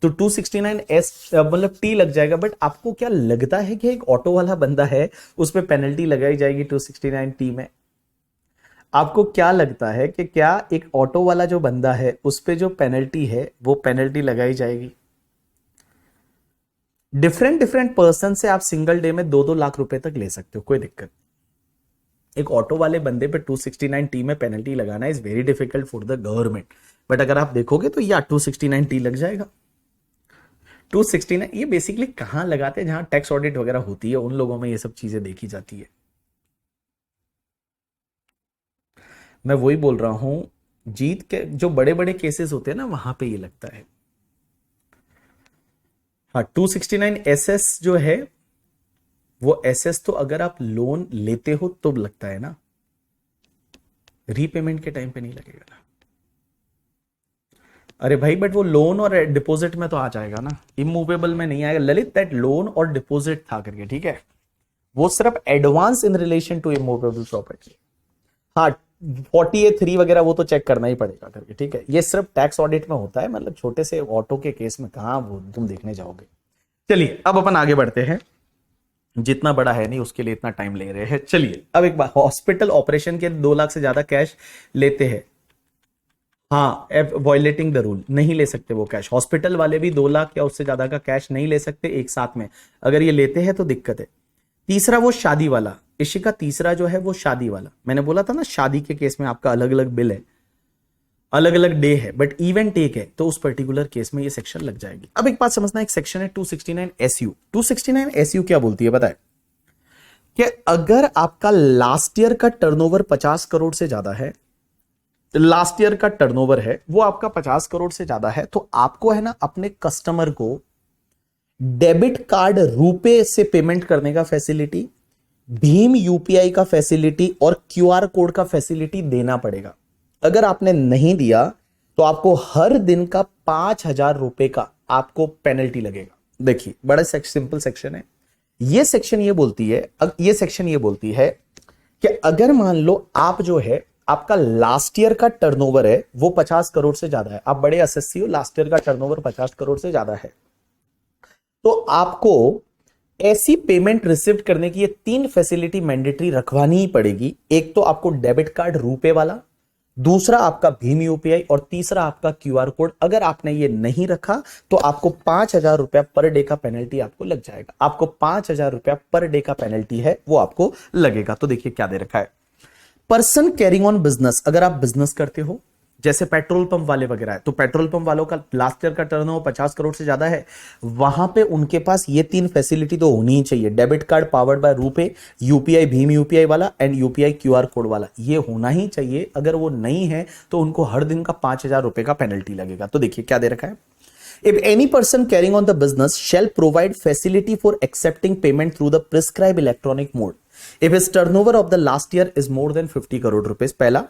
तो 269S मतलब टी लग जाएगा। बट आपको क्या लगता है कि एक ऑटो वाला बंदा है, उस पर पेनल्टी लगाई जाएगी 269T में? आपको क्या लगता है कि क्या एक ऑटो वाला जो बंदा है उस पे जो पेनल्टी है वो पेनल्टी लगाई जाएगी? डिफरेंट डिफरेंट पर्सन से आप सिंगल डे में 2-2 लाख रुपए तक ले सकते हो, कोई दिक्कत। एक ऑटो वाले बंदे पे 269T में पेनल्टी लगाना is very difficult for the government. But अगर आप देखोगे तो या 269T लग जाएगा। 269 ये बेसिकली कहां लगाते हैं? जहां टैक्स ऑडिट वगैरह होती है उन लोगों में ये सब चीजें देखी जाती है। मैं वही बोल रहा हूं, जीत के जो बड़े बड़े केसेस होते हैं ना, वहां पे ये लगता है। हाँ, 269SS जो है वो SS तो अगर आप लोन लेते हो तो लगता है ना, रीपेमेंट के टाइम पे नहीं लगेगा ना। अरे भाई, बट वो लोन और डिपॉजिट में तो आ जाएगा ना, इमूवेबल में नहीं आएगा ललित। दैट लोन और डिपॉजिट था करके, ठीक है, वो सिर्फ advance in relation to immovable property. हाँ, 40A3 वगैरह वो तो चेक करना ही पड़ेगा करके, ठीक है। ये सिर्फ टैक्स ऑडिट में होता है, मतलब छोटे से ऑटो के केस में कहां वो तुम देखने जाओगे। चलिए अब अपन आगे बढ़ते हैं, जितना बड़ा है नहीं उसके लिए इतना टाइम ले रहे हैं। चलिए अब एक बार, हॉस्पिटल ऑपरेशन के 2 लाख से ज्यादा कैश लेते हैं, हाँ, वॉयलेटिंग द रूल, नहीं ले सकते वो कैश। हॉस्पिटल वाले भी 2 लाख या उससे ज्यादा का कैश नहीं ले सकते एक साथ में। अगर ये लेते हैं तो दिक्कत है। तीसरा वो शादी वाला, इशिका तीसरा जो है वो शादी वाला, मैंने बोला था ना शादी के केस में आपका अलग अलग बिल है, अलग अलग डे है, बट इवेंट एक है, तो उस पर्टिकुलर केस में ये सेक्शन लग जाएगी। अब एक बात समझना, एक सेक्शन है 269SU। 269SU क्या बोलती है बताए? कि अगर आपका लास्ट ईयर का टर्नओवर 50 करोड़ से ज्यादा है, लास्ट ईयर का टर्नओवर है वो आपका 50 करोड़ से ज्यादा है, तो आपको है ना अपने कस्टमर को डेबिट कार्ड रुपे से पेमेंट करने का फैसिलिटी, भीम यूपीआई का फैसिलिटी और क्यूआर कोड का फैसिलिटी देना पड़ेगा। अगर आपने नहीं दिया तो आपको हर दिन का 5,000 रुपए का आपको पेनल्टी लगेगा। देखिए बड़ा सिंपल सेक्शन है। ये सेक्शन ये बोलती है कि अगर मान लो आप जो है आपका लास्ट ईयर का टर्नओवर है वो 50 करोड़ से ज्यादा है, आप बड़े एसएससी हो, लास्ट ईयर का टर्नओवर 50 करोड़ से ज्यादा है, तो आपको ऐसी पेमेंट रिसीव करने की ये 3 फैसिलिटी मैंडेटरी रखवानी ही पड़ेगी। एक तो आपको डेबिट कार्ड रुपए वाला, दूसरा आपका भीम यूपीआई और तीसरा आपका क्यूआर कोड। अगर आपने ये नहीं रखा तो आपको 5,000 रुपया पर डे का पेनल्टी आपको लग जाएगा। आपको 5,000 रुपया पर डे का पेनल्टी है वो आपको लगेगा। तो देखिए क्या दे रखा है, पर्सन कैरिंग ऑन बिजनेस, अगर आप बिजनेस करते हो जैसे पेट्रोल पंप वाले वगैरह है, तो पेट्रोल पंप वालों का लास्ट ईयर का टर्नओवर 50 करोड़ से ज्यादा है, वहां पे उनके पास ये 3 फैसिलिटी तो होनी ही चाहिए, debit card powered by RuPay, UPI Bhim UPI वाला एंड यूपीआई क्यूआर कोड वाला, ये होना ही चाहिए। अगर वो नहीं है तो उनको हर दिन का 5,000 रुपए का पेनल्टी लगेगा। तो देखिए क्या दे रखा है, if any person carrying on the business shall provide facility for accepting payment through the prescribed electronic mode if his turnover of the last year is more than 50 crore rupees. पहला,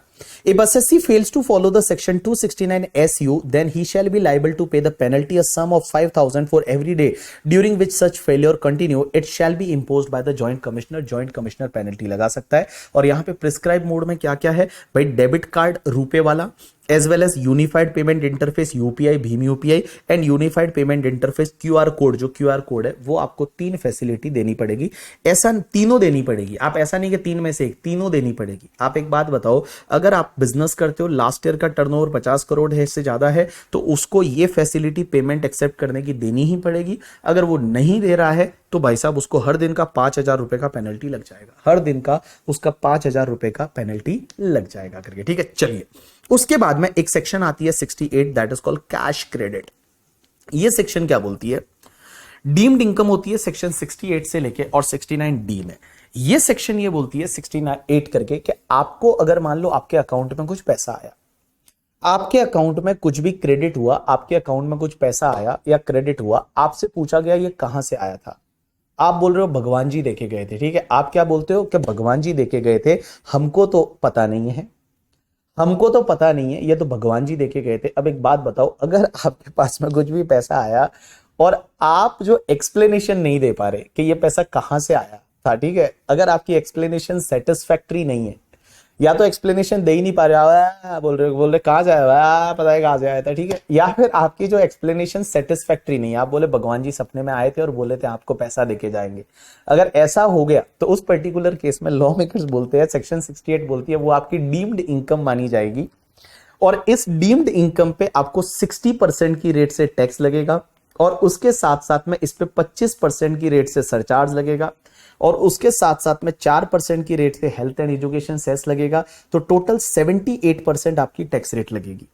if assessee fails to follow the section 269 SU, then he shall be liable to pay the penalty a sum of 5,000 for every day during which such failure continue. It shall be imposed by the joint commissioner. joint commissioner penalty लगा सकता है। और यहाँ पे प्रिस्क्राइब मोड में क्या क्या है भाई, डेबिट कार्ड रुपए वाला, as well as unified payment interface UPI Bhim UPI and unified payment interface QR code, जो QR कोड है वो आपको 3 फैसिलिटी देनी पड़ेगी। ऐसा तीनों देनी पड़ेगी, आप ऐसा नहीं कि 3 में से एक, तीनों देनी पड़ेगी। आप एक बात बताओ, अगर आप बिजनेस करते हो, लास्ट ईयर का टर्नओवर 50 करोड़ है इससे ज्यादा है, तो उसको ये फैसिलिटी पेमेंट एक्सेप्ट करने की देनी ही पड़ेगी। अगर वो नहीं दे रहा है तो भाई साहब उसको हर दिन का 5,000 रुपए का पेनल्टी लग जाएगा, हर दिन का उसका 5,000 रुपए का पेनल्टी लग जाएगा करके, ठीक है। चलिए उसके बाद में एक सेक्शन आती है 68, that is called cash credit. ये सेक्शन क्या बोलती है, डीम्ड इनकम होती है सेक्शन 68 से लेके और 69D में। ये सेक्शन ये बोलती है 68 करके कि आपको अगर मान लो आपके अकाउंट में कुछ पैसा आया, आपके अकाउंट में कुछ भी क्रेडिट हुआ, आपके अकाउंट में कुछ पैसा आया या क्रेडिट हुआ, आपसे पूछा गया ये कहां से आया था, आप बोल रहे हो भगवान जी देके गए थे, ठीक है, आप क्या बोलते हो कि भगवान जी देके गए थे, हमको तो पता नहीं है, हमको तो पता नहीं है, ये तो भगवान जी देके गए थे। अब एक बात बताओ, अगर आपके पास में कुछ भी पैसा आया और आप जो एक्सप्लेनेशन नहीं दे पा रहे कि ये पैसा कहां से आया था, ठीक है, अगर आपकी एक्सप्लेनेशन सेटिस्फैक्ट्री नहीं है, या तो एक्सप्लेनेशन दे ही नहीं पा रहे, बोल रहे कहां से आया, पता है कहां से आया था, ठीक है, या फिर आपकी जो एक्सप्लेनेशन सेटिस्फैक्ट्री नहीं है, आप बोले भगवान जी सपने में आए थे और बोले थे आपको पैसा देके जाएंगे, अगर ऐसा हो गया तो उस पर्टिकुलर केस में लॉ मेकर्स बोलते हैं, सेक्शन 68 बोलती है वो आपकी डीम्ड इनकम मानी जाएगी, और इस डीम्ड इनकम पे आपको 60% की रेट से टैक्स लगेगा, और उसके साथ साथ में इस पे 25% की रेट से सरचार्ज लगेगा, और उसके साथ साथ में 4% की रेट से हेल्थ एंड एजुकेशन सेस लगेगा, तो टोटल 78% आपकी टैक्स रेट लगेगी।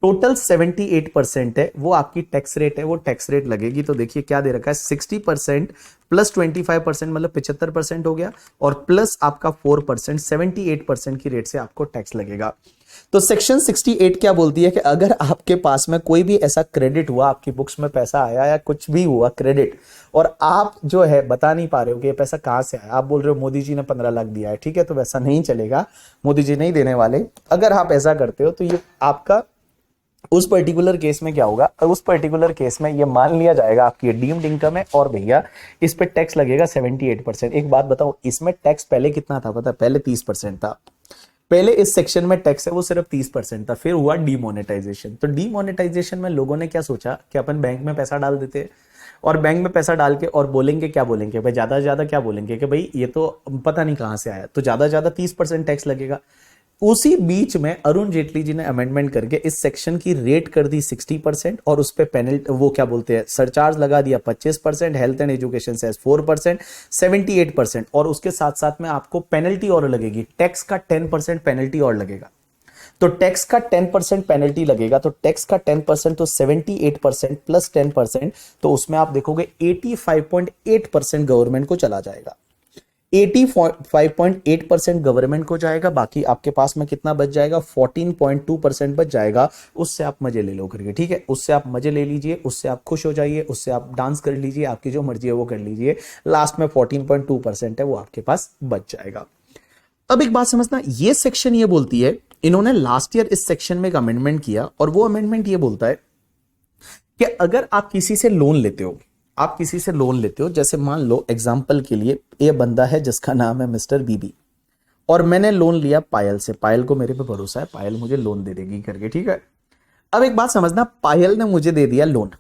टोटल 78% है वो आपकी टैक्स रेट है, वो टैक्स रेट लगेगी। तो देखिए क्या दे रखा है, 60% प्लस 25% मतलब 75% हो गया, और प्लस आपका 4% 78% की रेट से आपको टैक्स लगेगा। तो सेक्शन 68 क्या बोलती है कि अगर आपके पास में कोई भी ऐसा क्रेडिट हुआ, आपकी बुक्स में पैसा आया या कुछ भी हुआ क्रेडिट, और आप जो है बता नहीं पा रहे हो कि ये पैसा कहां से आया, आप बोल रहे हो मोदी जी ने 15 लाख दिया है, ठीक है, तो वैसा नहीं चलेगा, मोदी जी नहीं देने वाले। अगर आप ऐसा करते हो तो ये आपका उस पर्टिकुलर केस में क्या होगा, उस पर्टिकुलर केस में ये मान लिया जाएगा आपकी डीम्ड इनकम है, और भैया इस पे टैक्स लगेगा 78%। एक बात बताओ, इसमें टैक्स पहले कितना था पता है, पहले 30% था, पहले इस सेक्शन में टैक्स है वो सिर्फ 30% था, फिर हुआ डीमोनेटाइजेशन। तो डीमोनेटाइजेशन में लोगों ने क्या सोचा कि अपन बैंक में पैसा डाल देते, और बैंक में पैसा डाल के और बोलेंगे, क्या बोलेंगे भाई, ज्यादा से ज्यादा क्या बोलेंगे कि भाई ये तो पता नहीं कहां से आया, तो ज्यादा से ज्यादा 30% टैक्स लगेगा। उसी बीच में अरुण जेटली जी ने अमेंडमेंट करके इस सेक्शन की रेट कर दी 60%, और उस पे पेनल्टी, वो क्या बोलते हैं, सरचार्ज लगा दिया 25%, हेल्थ एंड एजुकेशन सेस 4%, 78%, और उसके साथ साथ में आपको पेनल्टी और लगेगी, टैक्स का 10% पेनल्टी और लगेगा। तो टैक्स का 10% पेनल्टी लगेगा, तो टैक्स का 10% तो 78% प्लस 10%, तो उसमें आप देखोगे 85.8% गवर्नमेंट को चला जाएगा, 85.8% गवर्नमेंट को जाएगा, बाकी आपके पास में कितना बच जाएगा, 14.2% बच जाएगा। उससे आप मजे ले लो करके, ठीक है, उससे आप मजे ले लीजिए, उससे आप खुश हो जाइए, उससे आप डांस कर लीजिए, आपकी जो मर्जी है वो कर लीजिए, लास्ट में 14.2% है वो आपके पास बच जाएगा। अब एक बात समझना, ये सेक्शन ये बोलती है, इन्होंने लास्ट ईयर इस सेक्शन में एक अमेंडमेंट किया, और वो अमेंडमेंट ये बोलता है कि अगर आप किसी से लोन लेते हो, आप किसी से लोन लेते हो, जैसे मान लो एग्जांपल के लिए ये बंदा है जिसका नाम है मिस्टर बीबी, और मैंने लोन लिया पायल से, पायल को मेरे पे भरोसा है, पायल मुझे लोन दे देगी करके, ठीक है। अब एक बात समझना, पायल ने मुझे दे दिया लोन,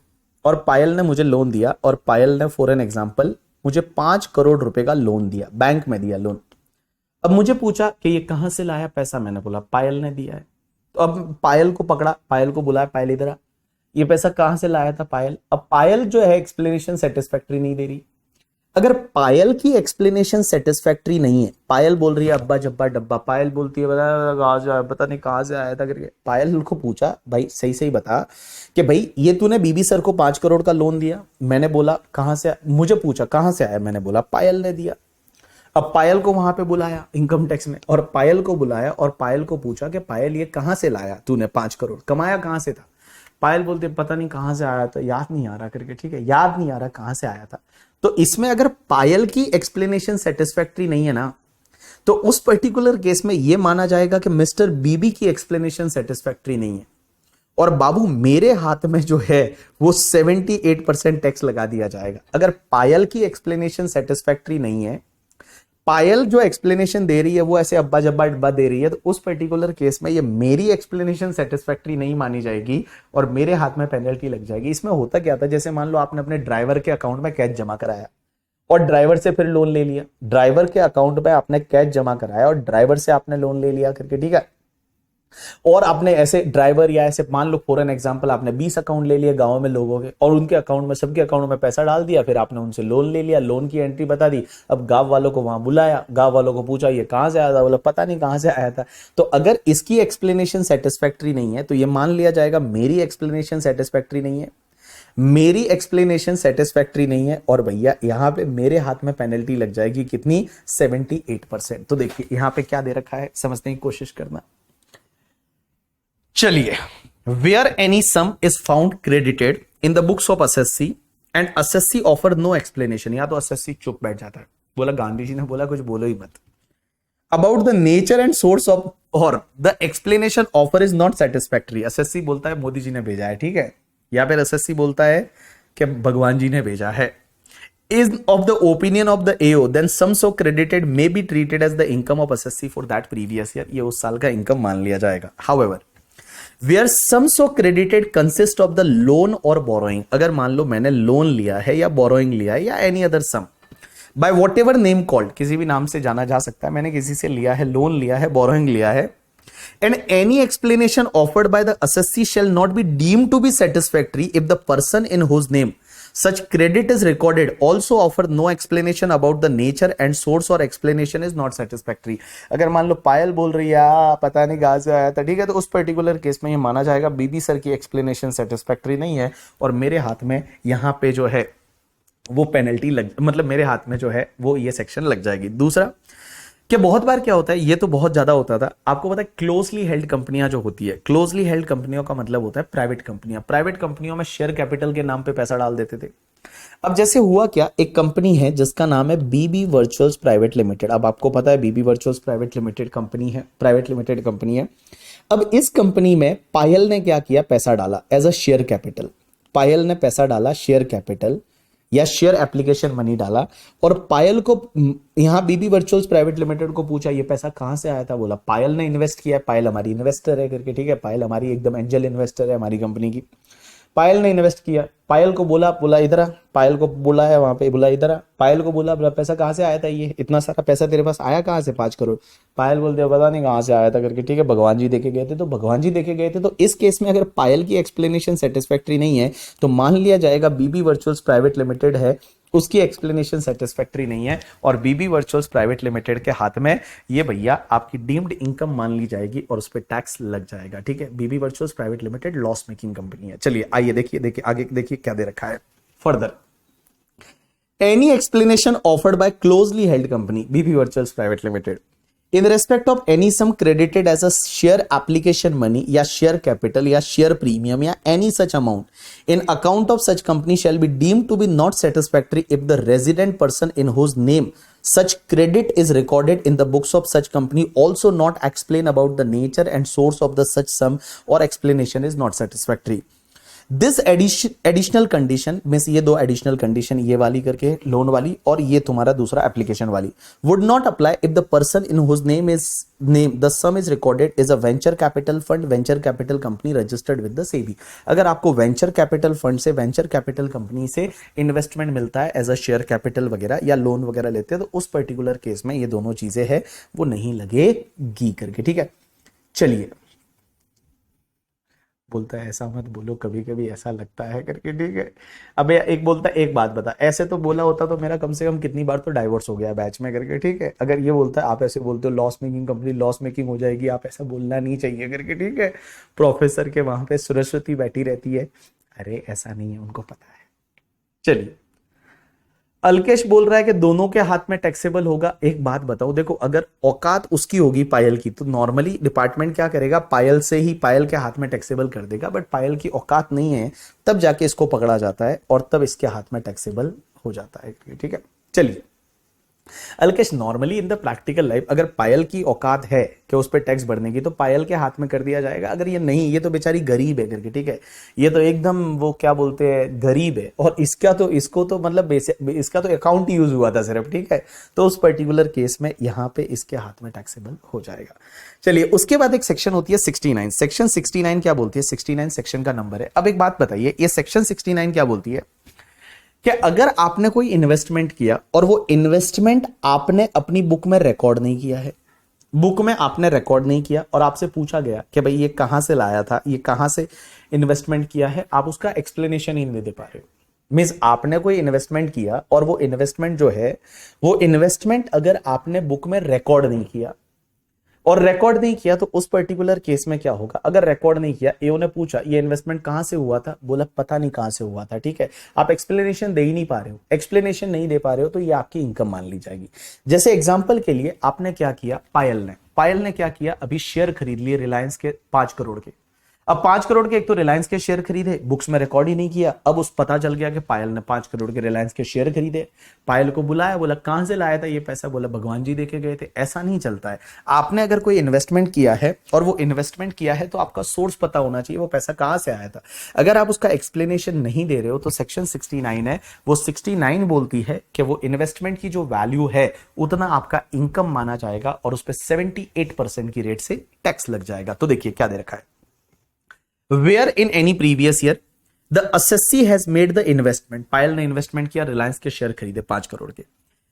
और पायल ने मुझे लोन दिया, और पायल ने फॉर एन एग्जांपल मुझे 5 करोड़ रुपए का लोन दिया, बैंक में दिया लोन। अब मुझे पूछा कि ये कहां से लाया पैसा, मैंने बोला पायल ने दिया है। तो अब पायल को पकड़ा, पायल को बुलाया, पायल इधर आ, ये पैसा कहां से लाया था पायल। अब पायल जो है एक्सप्लेनेशन सेटिस्फैक्ट्री नहीं दे रही। अगर पायल की एक्सप्लेनेशन सेटिस्फैक्ट्री नहीं है, पायल बोल रही है अब्बा जब्बा डब्बा, पायल बोलती है पता नहीं कहां से आया था करके, पायल को पूछा भाई सही सही बता कि भाई ये तूने बीबी सर को 5 करोड़ का लोन दिया, मैंने बोला कहां से, मुझे पूछा कहां से आया, मैंने बोला पायल ने दिया। अब पायल को वहां पे बुलाया इनकम टैक्स में, और पायल को बुलाया और पायल को पूछा कि पायल ये कहां से लाया तूने 5 करोड़, कमाया कहां से था। पायल बोलते पता नहीं कहां से आया था, याद नहीं आ रहा करके, ठीक है, याद नहीं आ रहा कहां से आया था। तो इसमें अगर पायल की एक्सप्लेनेशन सेटिस्फैक्ट्री नहीं है ना, तो उस पर्टिकुलर केस में यह माना जाएगा कि मिस्टर बीबी की एक्सप्लेनेशन सेटिस्फैक्ट्री नहीं है, और बाबू मेरे हाथ में जो है वो 78% टैक्स लगा दिया जाएगा। अगर पायल की एक्सप्लेनेशन सेटिस्फैक्ट्री नहीं है, पायल जो एक्सप्लेनेशन दे रही है वो ऐसे अब्बा जब्बा डब्बा दे रही है, तो उस पर्टिकुलर केस में ये मेरी एक्सप्लेनेशन सेटिस्फैक्ट्री नहीं मानी जाएगी, और मेरे हाथ में पेनल्टी लग जाएगी। इसमें होता क्या था, जैसे मान लो आपने अपने ड्राइवर के अकाउंट में कैश जमा कराया, और ड्राइवर से फिर लोन ले लिया, ड्राइवर के अकाउंट में आपने कैश जमा कराया और ड्राइवर से आपने लोन ले लिया करके, ठीक है, और आपने ऐसे ड्राइवर या ऐसे मान लो फॉर एन एग्जांपल आपने 20 अकाउंट ले लिए गांव में लोगों के, और उनके अकाउंट में सबके अकाउंट में पैसा डाल दिया, फिर आपने उनसे लोन ले लिया, लोन की एंट्री बता दी। अब गांव वालों को वहां बुलाया, गांव वालों को पूछा ये कहां से आया था, बोला पता नहीं कहां से आया था। तो अगर इसकी एक्सप्लेनेशन सेटिस्फैक्ट्री नहीं है तो ये मान लिया जाएगा मेरी एक्सप्लेनेशन सेटिस्फैक्ट्री नहीं है, मेरी एक्सप्लेनेशन सेटिस्फैक्ट्री नहीं है, और भैया यहां पे मेरे हाथ में पेनल्टी लग जाएगी कितनी, 78%। तो देखिए यहां पे क्या दे रखा है, समझने की कोशिश करना। चलिए, where any sum is found credited in the books of assessee and assessee offer no explanation, या तो एसएससी चुप बैठ जाता है, बोला गांधी जी ने बोला कुछ बोलो ही मत, about the nature and source of, और the explanation offer is not satisfactory, SSC बोलता है मोदी जी ने भेजा है, ठीक है, या फिर एसएससी बोलता है कि भगवान जी ने भेजा है, is of the opinion of the AO, then sum so credited may be treated as the income of SSC for that previous year, ये उस साल का इनकम मान लिया जाएगा. However, where sum so credited consist of the loan or borrowing, अगर मान लो मैंने लोन लिया है या बोरोइंग लिया है या any other sum, by whatever name called, किसी भी नाम से जाना जा सकता है, मैंने किसी से लिया है, लोन लिया है, बोरोइंग लिया है, and any explanation offered by the assessee shall not be deemed to be satisfactory if the person in whose name such credit is recorded also offer no explanation about the nature and source or explanation is not satisfactory. अगर मान लो पायल बोल रही है पता नहीं कहां से आया था, ठीक है, तो उस पर्टिकुलर केस में ये माना जाएगा बीबी सर की एक्सप्लेनेशन सेटिस्फैक्टरी नहीं है और मेरे हाथ में यहां पे जो है वो पेनल्टी मतलब मेरे हाथ में जो है वो ये सेक्शन लग जाएगी. दूसरा कि बहुत बार क्या होता है, ये तो बहुत ज्यादा होता था, आपको पता है क्लोजली हेल्ड कंपनियां जो होती है, क्लोजली हेल्ड कंपनियों का मतलब होता है प्राइवेट कंपनियां, प्राइवेट कंपनियों में शेयर कैपिटल के नाम पे पैसा डाल देते थे. अब जैसे हुआ क्या, एक कंपनी है जिसका नाम है बीबी वर्चुअल्स प्राइवेट लिमिटेड. अब आपको पता है बीबी वर्चुअल्स प्राइवेट लिमिटेड कंपनी है, प्राइवेट लिमिटेड कंपनी है. अब इस कंपनी में पायल ने क्या किया, पैसा डाला एज अ शेयर कैपिटल. पायल ने पैसा डाला शेयर कैपिटल या शेयर एप्लीकेशन मनी डाला, और पायल को यहां बीबी वर्चुअल्स प्राइवेट लिमिटेड को पूछा ये पैसा कहां से आया था, बोला पायल ने इन्वेस्ट किया है, पायल हमारी इन्वेस्टर है करके, ठीक है, पायल हमारी एकदम एंजल इन्वेस्टर है हमारी कंपनी की, पायल ने इन्वेस्ट किया. पायल को बोला इधर आ, पायल को बोला है वहां पे, बोला इधर आ, पायल को बोला पैसा कहां से आया था, ये इतना सारा पैसा तेरे पास आया कहां से, 5 करोड़. पायल बोलते पता नहीं कहां से आया था करके, ठीक है, भगवान जी देके गए थे, तो भगवान जी देके गए थे. तो इस केस में अगर पायल की एक्सप्लेनेशन सेटिस्फैक्टरी नहीं है तो मान लिया जाएगा बीबी वर्चुअल्स प्राइवेट लिमिटेड है, उसकी एक्सप्लेनेशन सेटिस्फैक्टरी नहीं है और बीबी वर्चुअल्स प्राइवेट लिमिटेड के हाथ में ये भैया आपकी डीम्ड इनकम मान ली जाएगी और उस पर टैक्स लग जाएगा. ठीक है, BB वर्चुअल्स private limited loss making company है. चलिए आइए देखिए आगे देखिए क्या दे रखा है. Further any explanation offered by closely held company BB वर्चुअल्स private Limited in respect of any sum credited as a share application money या share capital या share premium या any such amount in account of such company shall be deemed to be not satisfactory if the resident person in whose name such credit is recorded in the books of such company also not explain about the nature and source of the such sum or explanation is not satisfactory. This additional condition means ये दो एडिशनल कंडीशन, ये वाली करके लोन वाली और ये तुम्हारा दूसरा एप्लीकेशन वाली, would not apply if the person in whose name the sum is recorded is a venture capital fund, venture capital company registered with the SEBI. अगर आपको वेंचर कैपिटल फंड से, वेंचर कैपिटल कंपनी से इन्वेस्टमेंट मिलता है एज अ शेयर कैपिटल वगैरह या लोन वगैरह लेते हैं तो उस पर्टिकुलर केस में ये दोनों चीजें है वो नहीं लगेगी करके. ठीक है, चलिए बोलता है ऐसा मत बोलो, कभी कभी ऐसा लगता है करके. ठीक है, अब एक बोलता है एक बात बता, ऐसे तो बोला होता तो मेरा कम से कम कितनी बार तो डाइवोर्स हो गया बैच में करके. ठीक है, अगर ये बोलता है आप ऐसे बोलते हो loss making company loss making हो जाएगी, आप ऐसा बोलना नहीं चाहिए करके. ठीक है, प्रोफेसर के वहां पे सरस्वती बैठी रहती है, अरे ऐसा नहीं है, उनको पता है. चलिए अल्केश बोल रहा है कि दोनों के हाथ में टैक्सेबल होगा. एक बात बताओ, देखो अगर औकात उसकी होगी पायल की तो नॉर्मली डिपार्टमेंट क्या करेगा, पायल से ही पायल के हाथ में टैक्सेबल कर देगा, बट पायल की औकात नहीं है तब जाके इसको पकड़ा जाता है और तब इसके हाथ में टैक्सेबल हो जाता है. ठीक है, चलिए Alkesh normally in the practical life अगर पायल की औकात है कि उस पर टैक्स भरने की तो पायल के हाथ में कर दिया जाएगा. अगर ये नहीं, ये तो बेचारी गरीब है करके. ठीक है, ये तो एकदम वो क्या बोलते हैं गरीब है और इसको तो मतलब इसका तो अकाउंट यूज हुआ था सिर्फ. ठीक है, तो उस पर्टिकुलर केस में यहां पे इसके हाथ में टैक्सेबल हो जाएगा. चलिए उसके बाद एक सेक्शन होती है 69. सेक्शन 69 क्या बोलती है, 69 सेक्शन का नंबर है. अब एक बात बताइए, ये सेक्शन 69 क्या बोलती है कि अगर आपने कोई इन्वेस्टमेंट किया और वो इन्वेस्टमेंट आपने अपनी बुक में रिकॉर्ड नहीं किया है, बुक में आपने रिकॉर्ड नहीं किया और आपसे पूछा गया कि भाई ये कहां से लाया था, ये कहां से इन्वेस्टमेंट किया है, आप उसका एक्सप्लेनेशन ही नहीं दे पा रहे हो. मींस आपने कोई इन्वेस्टमेंट किया और वो इन्वेस्टमेंट जो है वो इन्वेस्टमेंट अगर आपने बुक में रिकॉर्ड नहीं किया और रिकॉर्ड नहीं किया तो उस पर्टिकुलर केस में क्या होगा. अगर रिकॉर्ड नहीं किया, एओ ने पूछा ये इन्वेस्टमेंट कहां से हुआ था, बोला पता नहीं कहां से हुआ था. ठीक है, आप एक्सप्लेनेशन दे ही नहीं पा रहे हो, एक्सप्लेनेशन नहीं दे पा रहे हो तो ये आपकी इनकम मान ली जाएगी. जैसे एग्जांपल के लिए आपने क्या किया, पायल ने क्या किया, अभी शेयर खरीद लिए रिलायंस के 5 करोड़ के. अब 5 करोड़ के एक तो रिलायंस के शेयर खरीदे, बुक्स में रिकॉर्ड ही नहीं किया। अब उस पता चल गया कि पायल ने 5 करोड़ के रिलायंस के शेयर खरीदे। पायल को बुलाया, बोला कहां से लाया था ये पैसा, बोला भगवान जी देके गए थे। ऐसा नहीं चलता है। आपने अगर कोई इन्वेस्टमेंट किया है और वो इन्वेस्टमेंट किया है तो आपका सोर्स पता होना चाहिए, वो पैसा कहां से आया था। अगर आप उसका एक्सप्लेनेशन नहीं दे रहे हो तो सेक्शन 69 है, वो 69 बोलती है कि वो इन्वेस्टमेंट की जो वैल्यू है उतना आपका इनकम माना जाएगा और उस पर 78% की रेट से टैक्स लग जाएगा। तो देखिए क्या दे रखा है, Where in any previous year the assessee has made the investment, पायल ने इन्वेस्टमेंट किया, रिलायंस के शेयर खरीदे 5 करोड़ के,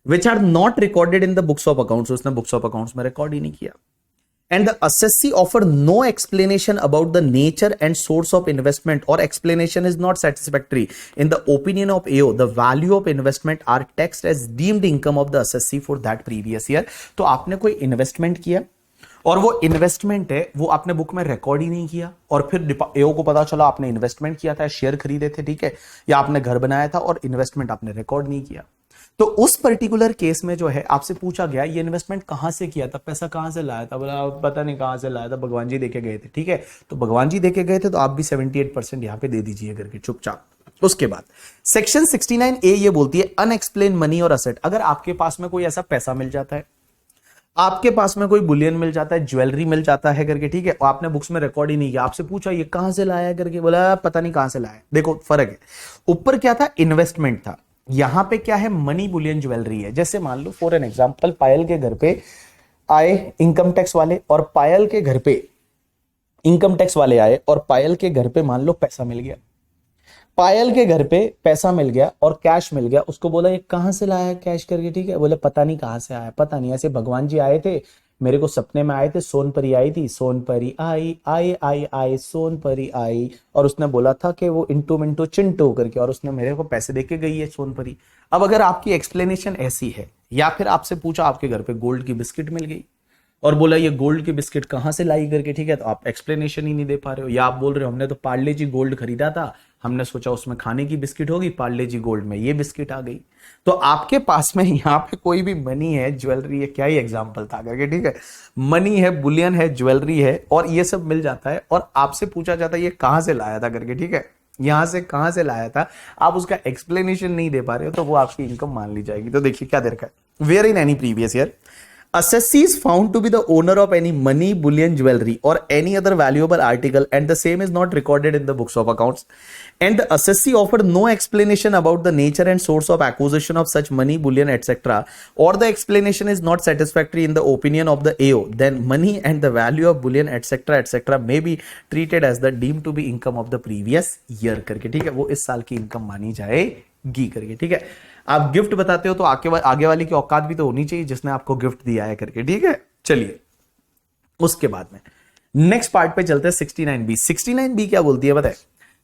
which are not recorded in the books of accounts, उसने बुक्स ऑफ अकाउंट्स में रिकॉर्ड ही नहीं किया, and the assessee offered no explanation about the nature and source of investment or explanation is not satisfactory in the opinion of AO, the value of investment are taxed as deemed income of the assessee for that previous year। तो आपने कोई इन्वेस्टमेंट किया और वो इन्वेस्टमेंट है वो आपने बुक में रिकॉर्ड ही नहीं किया, और फिर एओ को पता चला आपने इन्वेस्टमेंट किया था, शेयर खरीदे थे, ठीक है, या आपने घर बनाया था और इन्वेस्टमेंट आपने रिकॉर्ड नहीं किया। तो उस पर्टिकुलर केस में जो है आपसे पूछा गया ये इन्वेस्टमेंट कहां से किया था, पैसा कहां से लाया था, बोला पता नहीं कहां से लाया था, भगवान जी देके गए थे, ठीक है। तो भगवान जी देके गए थे तो आप भी 78% यहां पे दे दीजिए करके चुपचाप। उसके बाद सेक्शन 69A ये बोलती है अनएक्सप्लेन मनी और असेट। अगर आपके पास में कोई ऐसा पैसा मिल जाता है, आपके पास में कोई बुलियन मिल जाता है, ज्वेलरी मिल जाता है करके, ठीक है, और आपने बुक्स में रिकॉर्ड ही नहीं किया, आपसे पूछा ये कहां से लाया करके, बोला पता नहीं कहां से लाया। देखो फर्क है, ऊपर क्या था, इन्वेस्टमेंट था, यहां पे क्या है, मनी बुलियन ज्वेलरी है। जैसे मान लो फॉर एन एग्जांपल पायल के घर पे आए इनकम टैक्स वाले और पायल के घर पे इनकम टैक्स वाले आए और पायल के घर पे मान लो पैसा मिल गया, पायल के घर पे पैसा मिल गया और कैश मिल गया, उसको बोला ये कहां से लाया कैश करके, ठीक है, बोले पता नहीं कहां से आया, पता नहीं, ऐसे भगवान जी आए थे मेरे को सपने में आए थे, सोनपरी आई थी, सोनपरी आई आई आई आई सोनपरी आई, और उसने बोला था कि वो इंटू मिंटू चिंटू करके, और उसने मेरे को पैसे देके गई है सोनपरी। अब अगर आपकी एक्सप्लेनेशन ऐसी है, या फिर आपसे पूछा आपके घर पे गोल्ड की बिस्किट मिल गई और बोला ये गोल्ड की बिस्किट कहां से लाई करके, ठीक है, तो आप एक्सप्लेनेशन ही नहीं दे पा रहे हो, या आप बोल रहे हो हमने तो पार्ले जी गोल्ड खरीदा था, हमने सोचा उसमें खाने की बिस्किट होगी, पार्ले जी गोल्ड में ये बिस्किट आ गई। तो आपके पास में यहाँ पे कोई भी मनी है, ज्वेलरी है, क्या ही एग्जांपल था करके, ठीक है, मनी है, बुलियन है, ज्वेलरी है, और ये सब मिल जाता है और आपसे पूछा जाता है ये कहां से लाया था करके, ठीक है, यहां से कहां से लाया था, आप उसका एक्सप्लेनेशन नहीं दे पा रहे हो, तो वो आपकी इनकम मान ली जाएगी। तो देखिए क्या दे रखा है, where in any previous year assessee is found to be the owner of any money, bullion, jewelry or any other valuable article and the same is not recorded in the books of accounts, and the assessee offered no explanation about the nature and source of acquisition of such money, bullion, etc., or the explanation is not satisfactory in the opinion of the AO, then money and the value of bullion, etc., etc., may be treated as the deemed to be income of the previous year करके, ठीक है, वो इस साल की इनकम मानी जाएगी करके, ठीक है। आप गिफ्ट बताते हो तो आगे वाली की औकात भी तो होनी चाहिए जिसने आपको गिफ्ट दिया है करके, ठीक है। चलिए उसके बाद में नेक्स्ट पार्ट पे चलते हैं 69B। 69B क्या बोलती है बताए,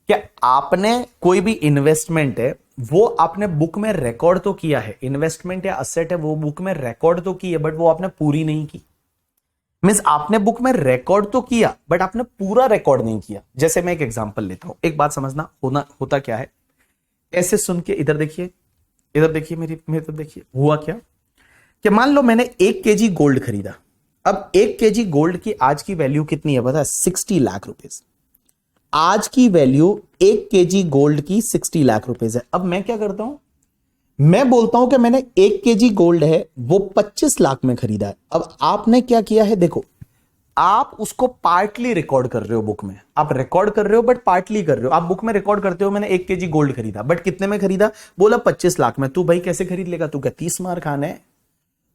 क्या आपने कोई भी इन्वेस्टमेंट है वो आपने बुक में रिकॉर्ड तो किया है, इन्वेस्टमेंट या असेट है वो बुक में रिकॉर्ड तो की है, बट वो आपने पूरी नहीं की। मींस आपने बुक में रिकॉर्ड तो किया बट आपने पूरा रिकॉर्ड नहीं किया। जैसे मैं एक एग्जांपल लेता हूं, एक बात समझना, होता क्या है, ऐसे सुन के इधर देखिए, इधर देखिए, मेरी तरफ देखिए, हुआ क्या कि मान लो मैंने 1 केजी गोल्ड खरीदा। अब 1 केजी गोल्ड की आज की वैल्यू कितनी है पता है, 60 लाख रुपीस। आज की वैल्यू 1 केजी गोल्ड की 60 लाख रुपीस है। अब मैं क्या करता हूं, मैं बोलता हूं कि मैंने 1 केजी गोल्ड है वो 25 लाख में खरीदा है। अब आपने क्या किया है, देखो आप उसको पार्टली रिकॉर्ड कर रहे हो बुक में, आप रिकॉर्ड कर रहे हो बट पार्टली कर रहे हो। आप बुक में रिकॉर्ड करते हो मैंने 1 केजी गोल्ड खरीदा, बट कितने में खरीदा, बोला 25 लाख में। तू भाई कैसे खरीद लेगा, तू क्या 30 मार खाना है।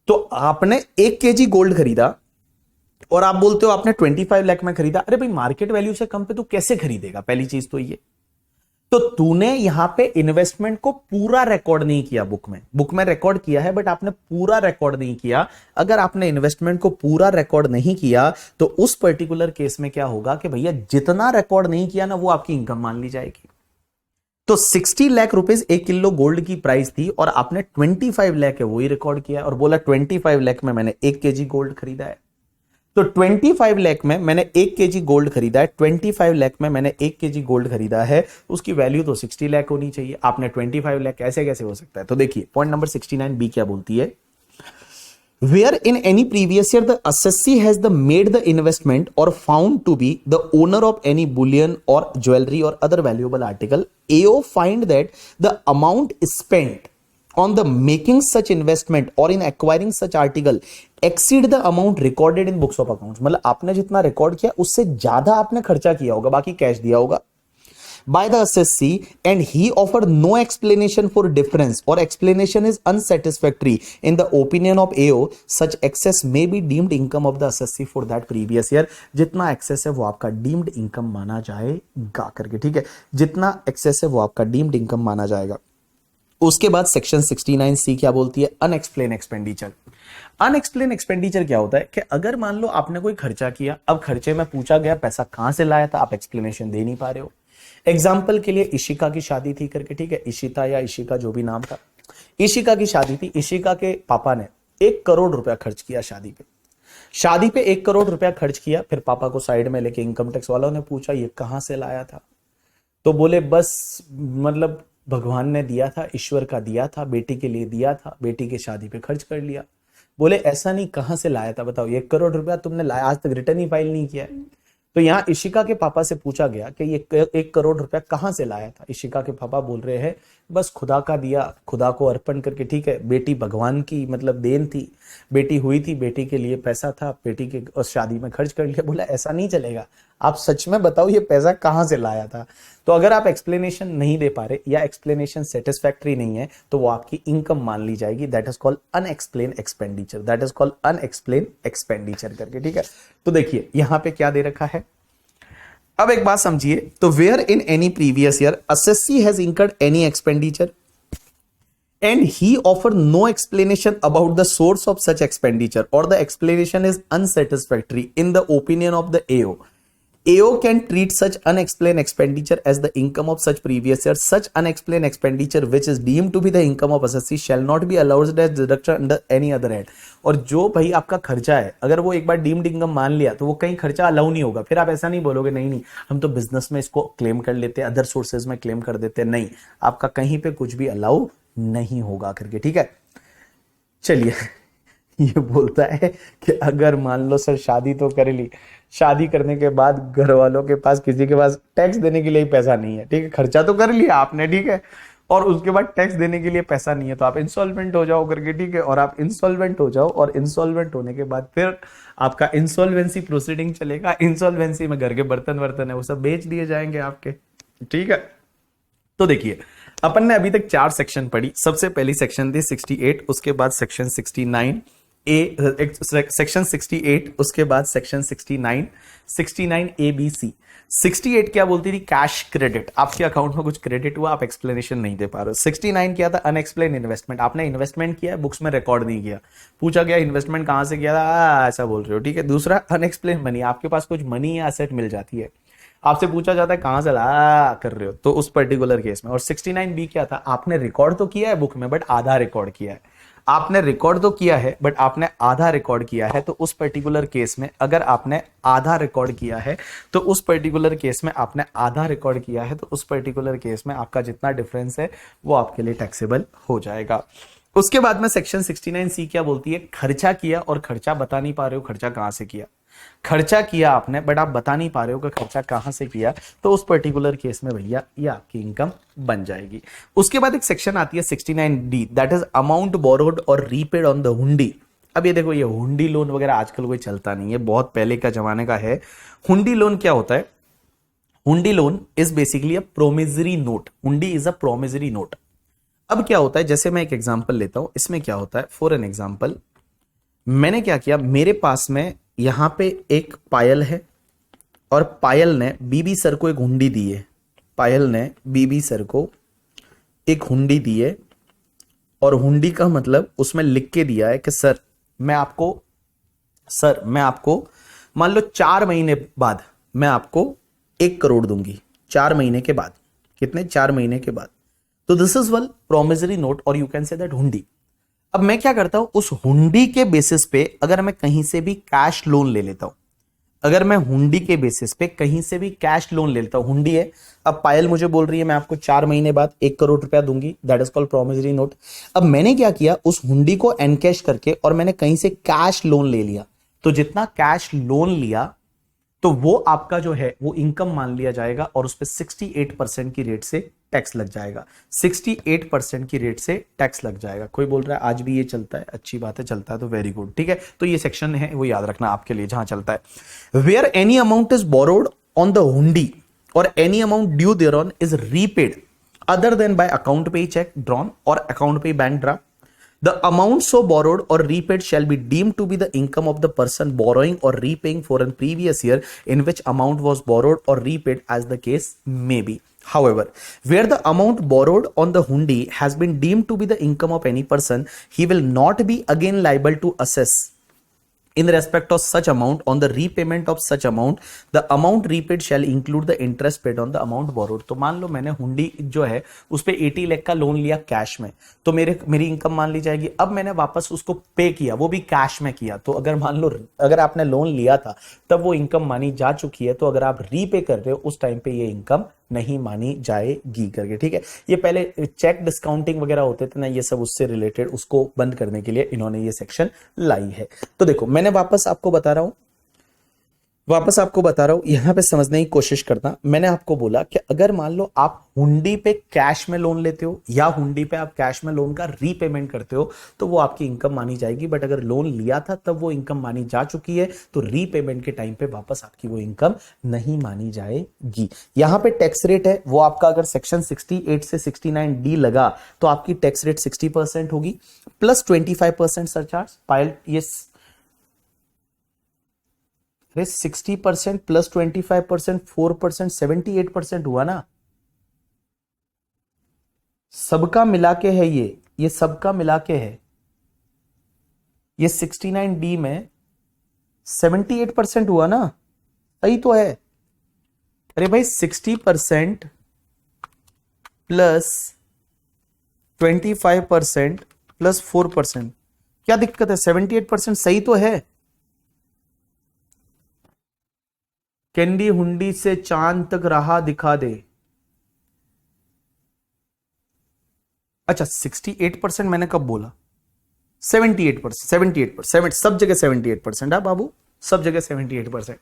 तो आपने 1 केजी गोल्ड खरीदा और आप बोलते हो आपने 25 लाख में खरीदा। अरे भाई मार्केट वैल्यू से कम पे तू कैसे खरीदेगा, पहली चीज तो ये। तो तूने यहां पे इन्वेस्टमेंट को पूरा रिकॉर्ड नहीं किया बुक में रिकॉर्ड किया है बट आपने पूरा रिकॉर्ड नहीं किया। अगर आपने इन्वेस्टमेंट को पूरा रिकॉर्ड नहीं किया तो उस पर्टिकुलर केस में क्या होगा कि भैया जितना रिकॉर्ड नहीं किया ना वो आपकी इनकम मान ली जाएगी। तो 60 लाख रुपीस 1 किलो गोल्ड की प्राइस थी और आपने 25 लाख है वही रिकॉर्ड किया और बोला 25 लाख में मैंने 1 केजी गोल्ड खरीदा है। तो 25 लाख में मैंने 1 केजी गोल्ड खरीदा है, 25 लाख में मैंने 1 केजी गोल्ड खरीदा है, उसकी वैल्यू तो 60 लाख होनी चाहिए। आपने 25 लाख कैसे हो सकता है। तो देखिए पॉइंट नंबर 69B क्या बोलती है, where in any previous year the assessee has the made the investment or found to be the owner of any bullion or jewelry or other valuable article, AO find that the amount spent on the making such investment or in acquiring such article exceed the amount recorded in books of accounts. मतलब आपने जितना रिकॉर्ड किया उससे ज्यादा आपने खर्चा किया होगा, बाकी कैश दिया होगा by the assessee and he offered no explanation for difference or explanation is unsatisfactory in the opinion of AO, such excess may be deemed income of the assessee for that previous year. जितना excess है वो आपका deemed income माना जाएगा करके, ठीक है, जितना excess है वो आपका deemed income माना जाएगा. उसके बाद सेक्शन 69C क्या बोलती है? Unexplained expenditure. अनएक्सप्लेन एक्सपेंडिचर क्या होता है कि अगर मान लो आपने कोई खर्चा किया, अब खर्चे में पूछा गया पैसा कहां से लाया था, आप एक्सप्लेनेशन दे नहीं पा रहे हो. एग्जाम्पल के लिए इशिका की शादी थी करके, ठीक है, इशिता या इशिका जो भी नाम था, इशिका की शादी थी. इशिका के पापा ने 1 करोड़ रुपया खर्च किया शादी पे. शादी पे 1 करोड़ रुपया खर्च किया. फिर पापा को साइड में लेके इनकम टैक्स वालों ने पूछा ये कहां से लाया था, तो बोले बस मतलब भगवान ने दिया था, ईश्वर का दिया था, बेटी के लिए दिया था, बेटी की शादी पे खर्च कर लिया. बोले ऐसा नहीं, कहां से लाया था बताओ, 1 करोड़ रुपया तुमने लाया, आज तक रिटर्न ही फाइल नहीं किया है. तो यहां इशिका के पापा से पूछा गया कि ये 1 करोड़ रुपया कहां से लाया था. इशिका के पापा बोल रहे हैं बस खुदा का दिया, खुदा को अर्पण करके, ठीक है, बेटी भगवान की मतलब देन थी, बेटी हुई थी, बेटी के लिए पैसा था, बेटी के शादी में खर्च कर लिया. बोला ऐसा नहीं चलेगा, आप सच में बताओ ये पैसा कहां से लाया था. तो अगर आप एक्सप्लेनेशन नहीं दे पा रहे या एक्सप्लेनेशन सेटिस्फैक्टरी नहीं है तो वो आपकी इनकम मान ली जाएगी. That is called unexplained expenditure. That is called unexplained expenditure करके, ठीक है. तो देखिए यहां पे क्या दे रखा है. अब एक बात समझिए, तो where in any previous year assessee has incurred any expenditure and he offered no explanation about the source of such expenditure or the explanation is unsatisfactory in the opinion of the AO. AO can treat such unexplained expenditure as the income of such previous year. Such unexplained expenditure which is deemed to be the income of assessee shall not be allowed as deduction under any other head. और जो भाई आपका खर्चा है, अगर वो एक बार डीम्ड इनकम मान लिया तो वो कहीं खर्चा अलाउ नहीं होगा. फिर आप ऐसा नहीं बोलोगे नहीं नहीं हम तो बिजनेस में इसको क्लेम कर लेते हैं, अदर सोर्सेज में क्लेम कर देते हैं. नहीं, आपका कहीं पे कुछ भी अलाउ नहीं होगा करके, ठीक है. चलिए ये बोलता है कि अगर मान लो सर शादी तो कर ली, शादी करने के बाद घर वालों के पास किसी के पास टैक्स देने के लिए पैसा नहीं है, ठीक है, खर्चा तो कर लिया आपने, ठीक है, और उसके बाद टैक्स देने के लिए पैसा नहीं है, तो आप इंसॉल्वेंट हो जाओ करके, ठीक है. और आप इंसॉल्वेंट हो जाओ और इंसॉल्वेंट होने के बाद फिर आपका इंसॉल्वेंसी प्रोसीडिंग चलेगा. इंसॉल्वेंसी में घर के बर्तन वर्तन है वो सब बेच दिए जाएंगे आपके, ठीक है. तो देखिए अपन ने अभी तक 4 सेक्शन पढ़ी. सबसे पहली सेक्शन थी 68, उसके बाद सेक्शन 69 सेक्शन 68, उसके बाद सेक्शन 69 ए बी सी. 68 क्या बोलती थी? कैश क्रेडिट, आपके अकाउंट में कुछ क्रेडिट हुआ, आप एक्सप्लेनेशन नहीं दे पा रहे हो. 69 क्या था? अनएक्सप्लेन इन्वेस्टमेंट, आपने इन्वेस्टमेंट किया, बुक्स में रिकॉर्ड नहीं किया, पूछा गया इन्वेस्टमेंट कहां से किया था, ऐसा बोल रहे हो, ठीक है. दूसरा अनएक्सप्लेन मनी, आपके पास कुछ मनी या एसेट मिल जाती है, आपसे पूछा जाता है कहां से ला कर रहे हो, तो उस पर्टिकुलर केस में. और 69 बी क्या था? आपने रिकॉर्ड तो किया है बुक में बट आधा रिकॉर्ड किया है, आपने रिकॉर्ड तो किया है बट आपने आधा रिकॉर्ड किया है. तो उस पर्टिकुलर केस में अगर आपने आधा रिकॉर्ड किया है तो उस पर्टिकुलर केस में आपने आधा रिकॉर्ड किया है तो उस पर्टिकुलर केस में आपका जितना डिफरेंस है वो आपके लिए टैक्सेबल हो जाएगा. उसके बाद में सेक्शन 69C क्या बोलती है? खर्चा किया और खर्चा बता नहीं पा रहे हो खर्चा कहां से किया. खर्चा किया आपने बट आप बता नहीं पा रहे हो कि खर्चा कहां से किया, तो उस पर्टिकुलर केस में भैया ये आपकी इनकम बन जाएगी. उसके बाद एक सेक्शन आती है 69D, that is amount borrowed और रीपेड ऑन द हुंडी. अब ये देखो, ये हुंडी लोन वगैरह आजकल कोई चलता नहीं है, बहुत पहले का जमाने का है. हुंडी लोन क्या होता है? हुंडी loan is basically a promissory note. हुंडी इज अ प्रोमिसरी नोट. अब क्या होता है, जैसे मैं एक एग्जांपल लेता हूं, इसमें क्या होता है, फॉर एन एग्जांपल मैंने क्या किया, मेरे पास में यहां पे एक पायल है और पायल ने बीबी सर को एक हुंडी दी है. पायल ने बीबी सर को एक हुंडी दी है और हुंडी का मतलब उसमें लिख के दिया है कि सर मैं आपको मान लो 4 महीने बाद मैं आपको 1 करोड़ दूंगी. 4 महीने के बाद, कितने? 4 महीने के बाद. तो this is one promissory note और यू कैन से दैट हुंडी. अब मैं क्या करता हूं, उस हुंडी के बेसिस पे अगर मैं कहीं से भी कैश लोन ले लेता हूं, अगर मैं हुंडी के बेसिस पे कहीं से भी कैश लोन ले लेता हूं, हुंडी है, अब पायल मुझे बोल रही है मैं आपको 4 महीने बाद 1 करोड़ रुपया दूंगी, that is called promissory note. अब मैंने क्या किया, उस हुंडी को एनकैश करके और मैंने कहीं से कैश लोन ले लिया, तो जितना कैश लोन लिया तो वो आपका जो है वो इनकम मान लिया जाएगा और उस पर 68% की रेट से टैक्स लग जाएगा। 68% की रेट से टैक्स लग जाएगा। कोई बोल रहा है आज भी ये चलता है, अच्छी बात है, चलता है तो वेरी गुड, ठीक है। तो ये सेक्शन है वो याद रखना आपके लिए जहां चलता है। Where any amount is borrowed on the hundi और any amount due thereon is repaid other than by account payee cheque drawn और account payee bank draft, the amount so borrowed or repaid shall be deemed to be the income of the person borrowing or repaying for a previous year in which amount was borrowed or repaid as the case may be. However, where the amount borrowed on the hundi has been deemed to be the income of any person, he will not be again liable to assess in respect of such amount on the repayment of such amount. The amount repaid shall include the interest paid on the amount borrowed. तो मान लो मैंने हुंडी जो है उस पे 80 लाख का लोन लिया कैश में, तो मेरी इनकम मान ली जाएगी। अब मैंने वापस उसको पे किया, वो भी कैश में किया, तो अगर मान लो अगर आपने लोन लिया था तब वो इनकम मानी जा चुकी है, तो अगर आप रीपे कर रहे हो उस टाइम पे ये इनकम नहीं मानी जाएगी करके, ठीक है। ये पहले चेक डिस्काउंटिंग वगैरह होते थे ना, ये सब उससे रिलेटेड, उसको बंद करने के लिए इन्होंने ये सेक्शन लाई है। तो देखो मैंने वापस आपको बता रहा हूं यहां पे समझने की कोशिश करना। मैंने आपको बोला कि अगर मान लो आप हुंडी पे कैश में लोन लेते हो या हुंडी पे आप कैश में लोन का रीपेमेंट करते हो तो वो आपकी इनकम मानी जाएगी, बट अगर लोन लिया था तब वो इनकम मानी जा चुकी है तो रीपेमेंट के टाइम पे वापस आपकी वो इनकम नहीं मानी जाएगी। यहां पे टैक्स रेट है वो आपका, अगर सेक्शन 68 से 69D लगा तो आपकी टैक्स रेट 60% होगी प्लस 25% सरचार्ज। पायल ये 60% प्लस 25% 4% 78% हुआ ना, सबका मिला के है ये सबका मिला के है। ये 69D में 78% हुआ ना, सही तो है। अरे भाई 60% प्लस 25% प्लस 4%, क्या दिक्कत है? 78% सही तो है। कैंडी हुंडी से चांद तक राह दिखा दे। अच्छा 68% मैंने कब बोला? 78%, सब जगह 78%। हाँ बाबू, सब जगह 78%।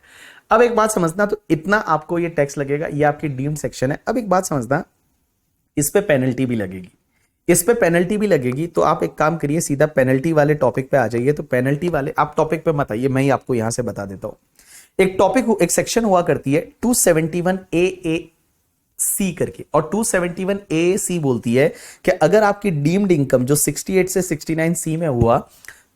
अब एक बात समझना, तो इतना आपको ये टैक्स लगेगा, ये आपकी डीम्ड सेक्शन है। अब एक बात समझना, इस पे पेनल्टी भी लगेगी। तो आप एक काम करिए, सीधा पेनल्टी वाले टॉपिक पे आ जाइए। तो पेनल्टी वाले आप टॉपिक पे मत आइए, मैं ही आपको यहां से बता देता हूं। एक सेक्शन हुआ करती है 271 AAC करके, और 271 AAC बोलती है कि अगर आपकी डीम्ड इनकम जो 68 से 69C में हुआ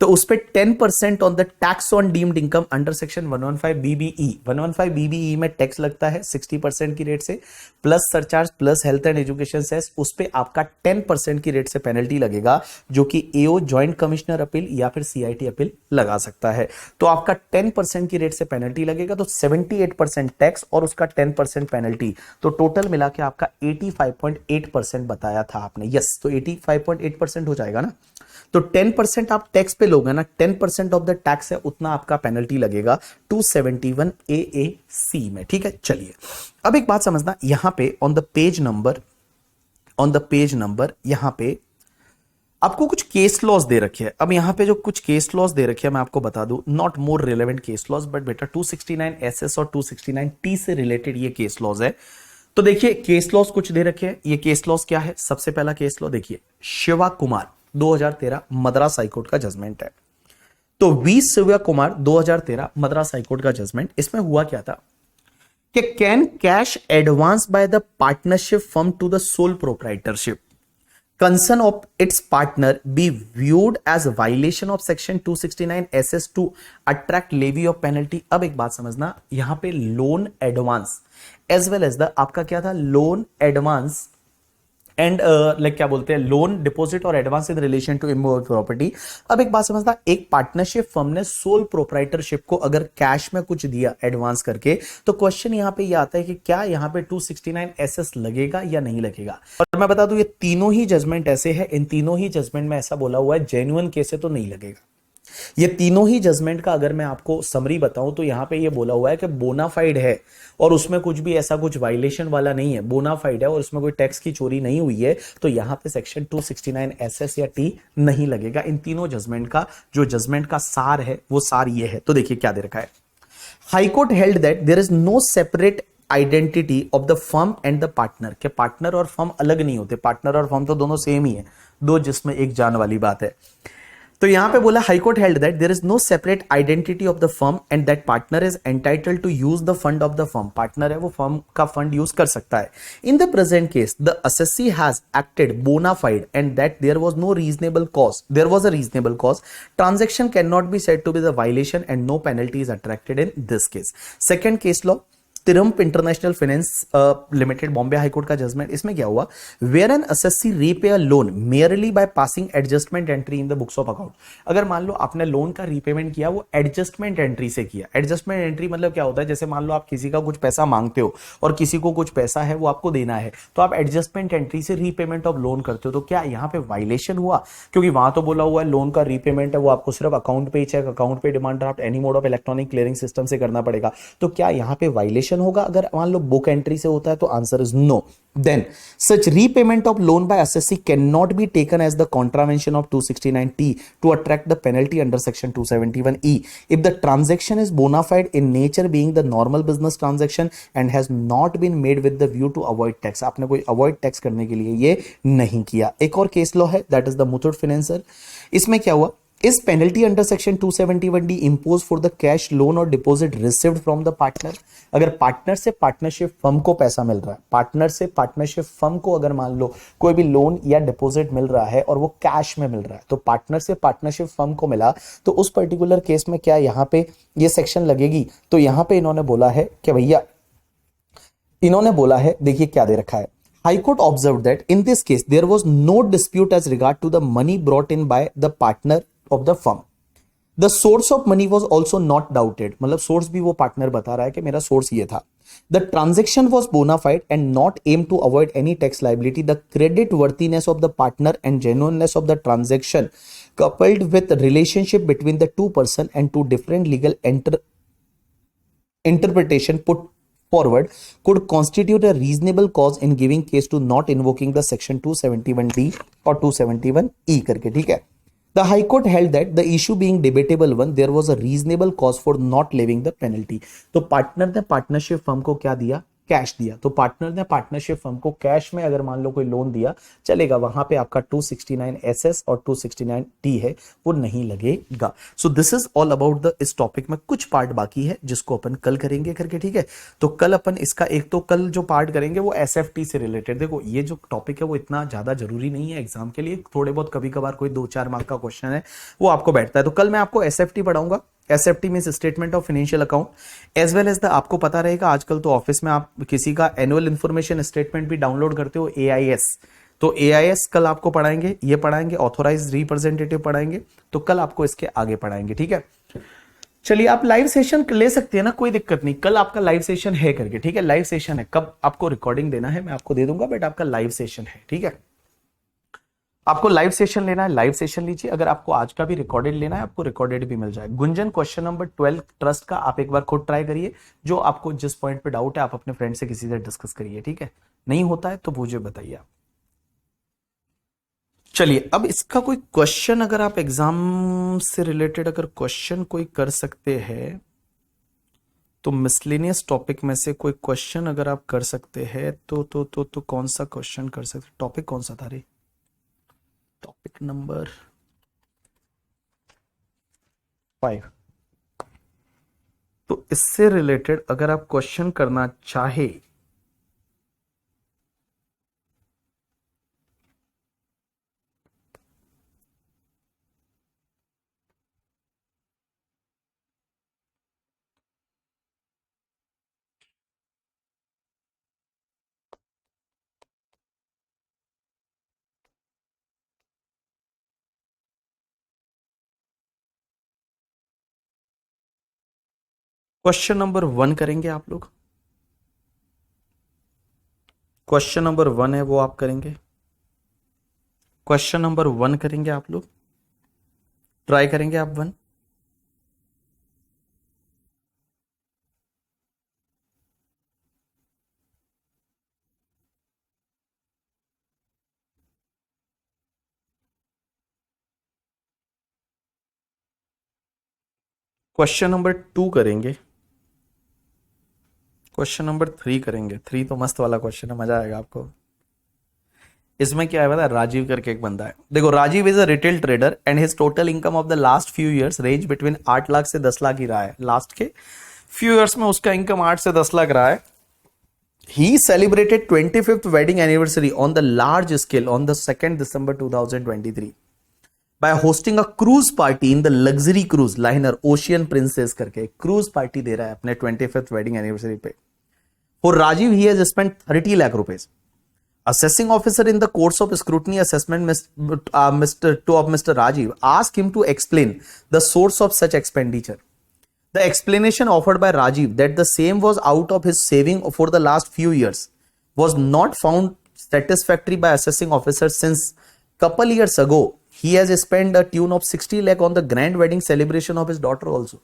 तो उस पे 10% on the tax on deemed income under section 115 BBE। 115 BBE में टैक्स लगता है 60% की रेट से, plus surcharge plus health and education cess, उस पे आपका 10% की रेट से पेनल्टी लगेगा, जो कि AO ज्वाइंट कमिश्नर अपील या फिर CIT अपील लगा सकता है। तो आपका 10% की रेट से पेनल्टी लगेगा, तो 78% टैक्स और उसका 10% पेनल्टी, तो टोटल मिला के आपका 85.8% बताया था आपने। यस, तो 85.8% हो जाएगा ना। तो 10% आप टैक्स पे लोगे ना, 10% ऑफ द टैक्स है उतना आपका पेनल्टी लगेगा 271 AAC में, ठीक है। चलिए अब एक बात समझना, यहां पे ऑन द पेज नंबर यहां पे आपको कुछ केस लॉज दे रखे हैं। अब यहां पे जो कुछ केस लॉज दे रखे हैं मैं आपको बता दूं, not more relevant case laws, but बेटा 269 SS और 269 T से रिलेटेड ये केस लॉज है। तो देखिए केस लॉज कुछ दे रखे हैं। ये केस लॉज क्या है? सबसे पहला केस लॉ देखिए, शिवा कुमार 2013 मद्रास हाईकोर्ट का जजमेंट है। तो वी शिवा कुमार 2013 मद्रास हाईकोर्ट का जजमेंट, इसमें हुआ क्या था कि can cash advance by the partnership firm to the sole proprietorship concern of its partner be viewed as a violation of section 269 SS to attract levy of penalty। अब एक बात समझना, यहां पे loan advance as well as the आपका क्या था, लोन एडवांस एंड लाइक क्या बोलते हैं, लोन डिपॉजिट और advance in relation to immovable property. अब एक बात समझना, एक पार्टनरशिप फर्म ने सोल प्रोप्राइटरशिप को अगर कैश में कुछ दिया एडवांस करके, तो क्वेश्चन यहां पे ये आता है कि क्या यहां पे 269 SS लगेगा या नहीं लगेगा। और मैं बता दूं ये तीनों ही जजमेंट ऐसे है, इन तीनों ही जजमेंट में ऐसा बोला हुआ है जेन्युइन केस है तो नहीं लगेगा। ये तीनों ही जजमेंट का अगर मैं आपको समरी बताऊं तो यहां पे ये बोला हुआ है कि बोनाफाइड है और उसमें कुछ भी ऐसा कुछ वायलेशन वाला नहीं है, बोनाफाइड है और उसमें कोई टैक्स की चोरी नहीं हुई है, तो यहां पे सेक्शन 269 एसएस या टी नहीं लगेगा। इन तीनों जजमेंट का जो जजमेंट का सार है वो सार ये है। तो देखिए क्या दे रखा है, high court held that there is no separate identity of the firm and the partner, के पार्टनर और फर्म अलग नहीं होते, पार्टनर और फर्म तो दोनों सेम ही है, दो जिसमें एक जान वाली बात है। तो यहां पे बोला high court held that there is no separate identity of the firm and that partner is entitled to use the fund of the firm, partner है वो फर्म का फंड यूज कर सकता है। In the present case the assessee has acted bona fide and that there was no reasonable cause, there was a reasonable cause, transaction can not be said to be the violation and no penalty is attracted in this case. Second case law Triumph International Finance Limited, Bombay high court का जजमेंट, इसमें क्या हुआ, where an assessee repay a loan merely by passing adjustment entry in the books of account. अगर मान लो आपने लोन का रीपेमेंट किया वो एडजस्टमेंट एंट्री से किया, एडजस्टमेंट एंट्री मतलब क्या होता है, जैसे मान लो आप किसी का कुछ पैसा मांगते हो और किसी को कुछ पैसा है वो आपको देना है, तो आप एडजस्टमेंट एंट्री से रीपेमेंट ऑफ लोन करते हो, तो क्या यहाँ पे वायलेशन हुआ, क्योंकि वहां तो बोला हुआ है लोन का रीपेमेंट है वो आपको सिर्फ अकाउंट पे चेक, अकाउंट पे demand draft, any mode of electronic clearing system से करना पड़ेगा, तो क्या यहाँ पे वायलेशन होगा? अगर मान लो बुक एंट्री से होता है तो answer is no. Then such repayment of loan by assessee cannot be taken as the contravention of 269T to attract the penalty under section 271E if the transaction is bona fide in nature, being the normal business transaction and has not been made with the view to avoid tax। आपने कोई अवॉइड टैक्स करने के लिए ये नहीं किया। एक और केस लॉ है that is the Muthoot financer, इसमें क्या हुआ, is penalty under section 271D imposed for the cash loan or deposit received from the partner। अगर पार्टनर से पार्टनरशिप फर्म को पैसा मिल रहा है, पार्टनर से पार्टनरशिप फर्म को अगर मान लो कोई भी लोन या डिपॉजिट मिल रहा है और वो कैश में मिल रहा है, तो पार्टनर से पार्टनरशिप फर्म को मिला, तो उस पर्टिकुलर केस में क्या यहाँ पे ये सेक्शन लगेगी? तो यहाँ पे इन्होंने बोला है कि भैया, इन्होंने बोला है, देखिए क्या दे रखा है, High Court observed that in this case there was no dispute as regard to the money brought in by the partner of the firm। The source of money was also not doubted, मतलब सोर्स भी वो पार्टनर बता रहा है कि मेरा सोर्स ये था। The transaction was bona fide and not aimed to avoid any tax liability। The credit worthiness of the partner and genuineness of the transaction coupled with relationship between the two person and two different legal interpretation put forward could constitute a reasonable cause in giving case to not invoking the section 271D or 271E करके, ठीक है। The High Court held that the issue being debatable one, there was a reasonable cause for not levying the penalty। तो पार्टनर ने पार्टनरशिप फर्म को क्या दिया? कैश दिया। तो पार्टनर ने पार्टनरशिप फर्म को कैश में अगर मान लो कोई लोन दिया, चलेगा, वहां पे आपका 269 एसएस और 269 टी है वो नहीं लगेगा। So this is all about the, इस टॉपिक में कुछ पार्ट बाकी है जिसको अपन कल करेंगे करके, ठीक है। तो कल अपन इसका एक तो कल जो पार्ट करेंगे वो एसएफटी से रिलेटेड, देखो ये जो टॉपिक है वो इतना ज्यादा जरूरी नहीं है एग्जाम के लिए, थोड़े बहुत कभी कभार कोई 2-4 मार्क का क्वेश्चन है वो आपको बैठता है। तो कल मैं आपको एसएफटी पढ़ाऊंगा, SFT means statement of financial account as well as the, आपको पता रहेगा आजकल तो ऑफिस में आप किसी का एनुअल इंफॉर्मेशन स्टेटमेंट भी डाउनलोड करते हो, एआईएस, तो एआईएस कल आपको पढ़ाएंगे, ये पढ़ाएंगे, ऑथोराइज रिप्रेजेंटेटिव पढ़ाएंगे, तो कल आपको इसके आगे पढ़ाएंगे, ठीक है। चलिए आप लाइव सेशन ले सकते हैं ना, कोई दिक्कत नहीं, कल आपका लाइव सेशन है करके, ठीक है। लाइव सेशन है, कब आपको रिकॉर्डिंग देना है मैं आपको दे दूंगा, बट आपका लाइव सेशन है, ठीक है। आपको लाइव सेशन लेना है, लाइव सेशन लीजिए। अगर आपको आज का भी रिकॉर्डेड लेना है, आपको रिकॉर्डेड भी मिल जाए। गुंजन क्वेश्चन नंबर 12 ट्रस्ट का आप एक बार खुद ट्राई करिए, जो आपको जिस पॉइंट पे डाउट है आप अपने फ्रेंड से किसी से डिस्कस करिए, ठीक है। नहीं होता है तो मुझे बताइए आप। चलिए अब इसका कोई क्वेश्चन अगर आप एग्जाम से रिलेटेड अगर क्वेश्चन कोई कर सकते हैं तो मिसलेनियस टॉपिक में से कोई क्वेश्चन अगर आप कर सकते हैं तो कौन सा क्वेश्चन कर सकते? टॉपिक कौन सा था रे? Topic number 5। तो इससे रिलेटेड अगर आप क्वेश्चन करना चाहे क्वेश्चन नंबर 1 करेंगे आप लोग, क्वेश्चन नंबर 1 है वो आप करेंगे, क्वेश्चन नंबर 1 करेंगे आप लोग। ट्राई करेंगे आप वन। क्वेश्चन नंबर 2 करेंगे, क्वेश्चन नंबर 3 करेंगे। 3 तो मस्त वाला क्वेश्चन है, मजा आएगा आपको। इसमें क्या है पता है, राजीव करके एक बंदा है। देखो, Rajiv is a retail trader and his total income of the last few years range between 8 lakh से 10 लाख ही रहा है। लास्ट के फ्यू इयर्स में उसका इनकम 8 से 10 लाख रहा है। He celebrated 25th wedding anniversary on the large scale on the 2nd December 2023 by hosting a cruise party in the luxury cruise liner Ocean Princess करके क्रूज पार्टी दे रहा है अपने 25th wedding anniversary पे। For Rajiv, he has spent 30 lakh rupees. Assessing officer in the course of scrutiny assessment, Mr. Rajiv asked him to explain the source of such expenditure. The explanation offered by Rajiv that the same was out of his saving for the last few years was not found satisfactory by assessing officer since couple years ago he has spent a tune of 60 lakh on the grand wedding celebration of his daughter also.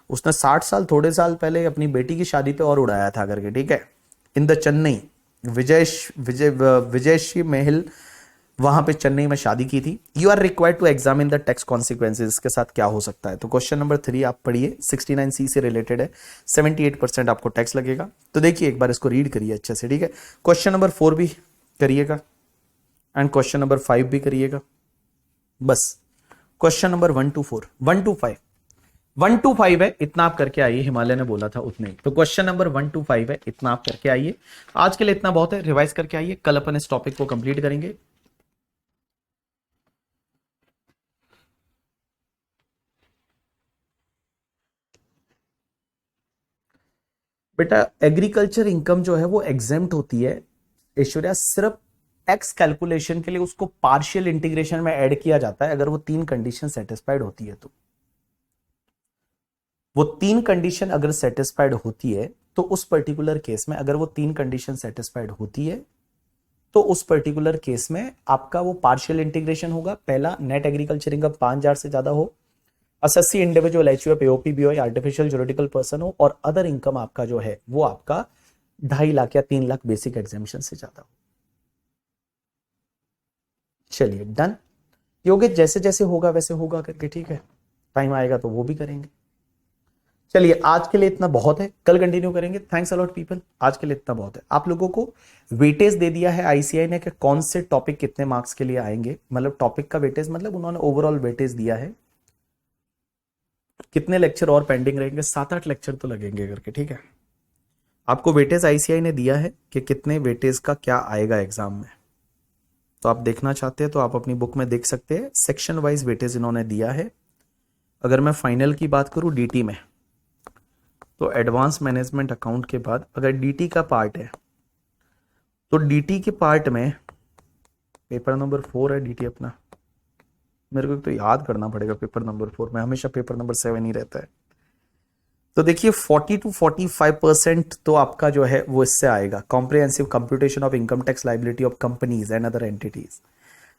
उसने 60 साल थोड़े साल पहले अपनी बेटी की शादी पे और उड़ाया था करके, ठीक है। इन द चेन्नई विजयश्री महल, वहां पे चेन्नई में शादी की थी। You are required to examine the tax consequences, इसके साथ क्या हो सकता है। तो क्वेश्चन नंबर 3 आप पढ़िए, 69C से रिलेटेड है, 78% आपको टैक्स लगेगा। तो देखिए एक बार इसको रीड करिए अच्छे से, ठीक है। क्वेश्चन नंबर 4 भी करिएगा एंड क्वेश्चन नंबर 5 भी करिएगा। बस question number 1 to 4, 1 to 5, 1 to 5 है, इतना आप करके आइए। हिमालय ने बोला था उतने ही। तो क्वेश्चन नंबर 1 to 5 है, इतना आप करके आइए। आज के लिए इतना बहुत है, रिवाइज करके आइए। कल अपन इस टॉपिक को कंप्लीट करेंगे। बेटा एग्रीकल्चर इनकम जो है वो एग्जेम्प्ट होती है ऐश्वर्या, सिर्फ टैक्स कैलकुलेशन के लिए उसको पार्शियल इंटीग्रेशन में ऐड किया जाता है अगर वो 3 कंडीशन सेटिस्फाइड होती है। तो वो 3 कंडीशन अगर सेटिस्फाइड होती है तो उस पर्टिकुलर केस में, अगर वो 3 कंडीशन सेटिस्फाइड होती है तो उस पर्टिकुलर केस में आपका वो पार्शियल इंटीग्रेशन होगा। पहला, नेट एग्रीकल्चर इनकम 5000 से ज्यादा हो, अससी इंडिविजुअल एचयूएफ एओपी बीओ या आर्टिफिशियल ज्यूरिडिकल पर्सन हो, और अदर इनकम आपका जो है वो आपका 2.5 लाख या 3 लाख बेसिक एग्जामिशन से ज्यादा हो। चलिए डन। योगेश जैसे जैसे होगा वैसे होगा करके, ठीक है। टाइम आएगा तो वो भी करेंगे। चलिए आज के लिए इतना बहुत है, कल कंटिन्यू करेंगे। थैंक्स अलॉट पीपल, आज के लिए इतना बहुत है। आप लोगों को वेटेज दे दिया है आईसीआई ने कि कौन से टॉपिक कितने मार्क्स के लिए आएंगे, मतलब टॉपिक का वेटेज, मतलब उन्होंने ओवरऑल वेटेज दिया है। कितने लेक्चर और पेंडिंग रहेंगे, 7-8 लेक्चर तो लगेंगे करके, ठीक है। आपको वेटेज आईसीआई ने दिया है कि कितने वेटेज का क्या आएगा एग्जाम में। तो आप देखना चाहते हैं तो आप अपनी बुक में देख सकते हैं, सेक्शन वाइज वेटेज इन्होंने दिया है। अगर मैं फाइनल की बात करूं डीटी में, तो एडवांस मैनेजमेंट अकाउंट के बाद अगर डीटी का पार्ट है तो डीटी के पार्ट में पेपर नंबर 4 है डीटी अपना। मेरे को तो याद करना पड़ेगा पेपर नंबर 4 में, हमेशा पेपर नंबर 7 ही रहता है। तो देखिए 40 to 45% तो आपका जो है वो इससे आएगा। Comprehensive computation of income tax liability of companies and other entities,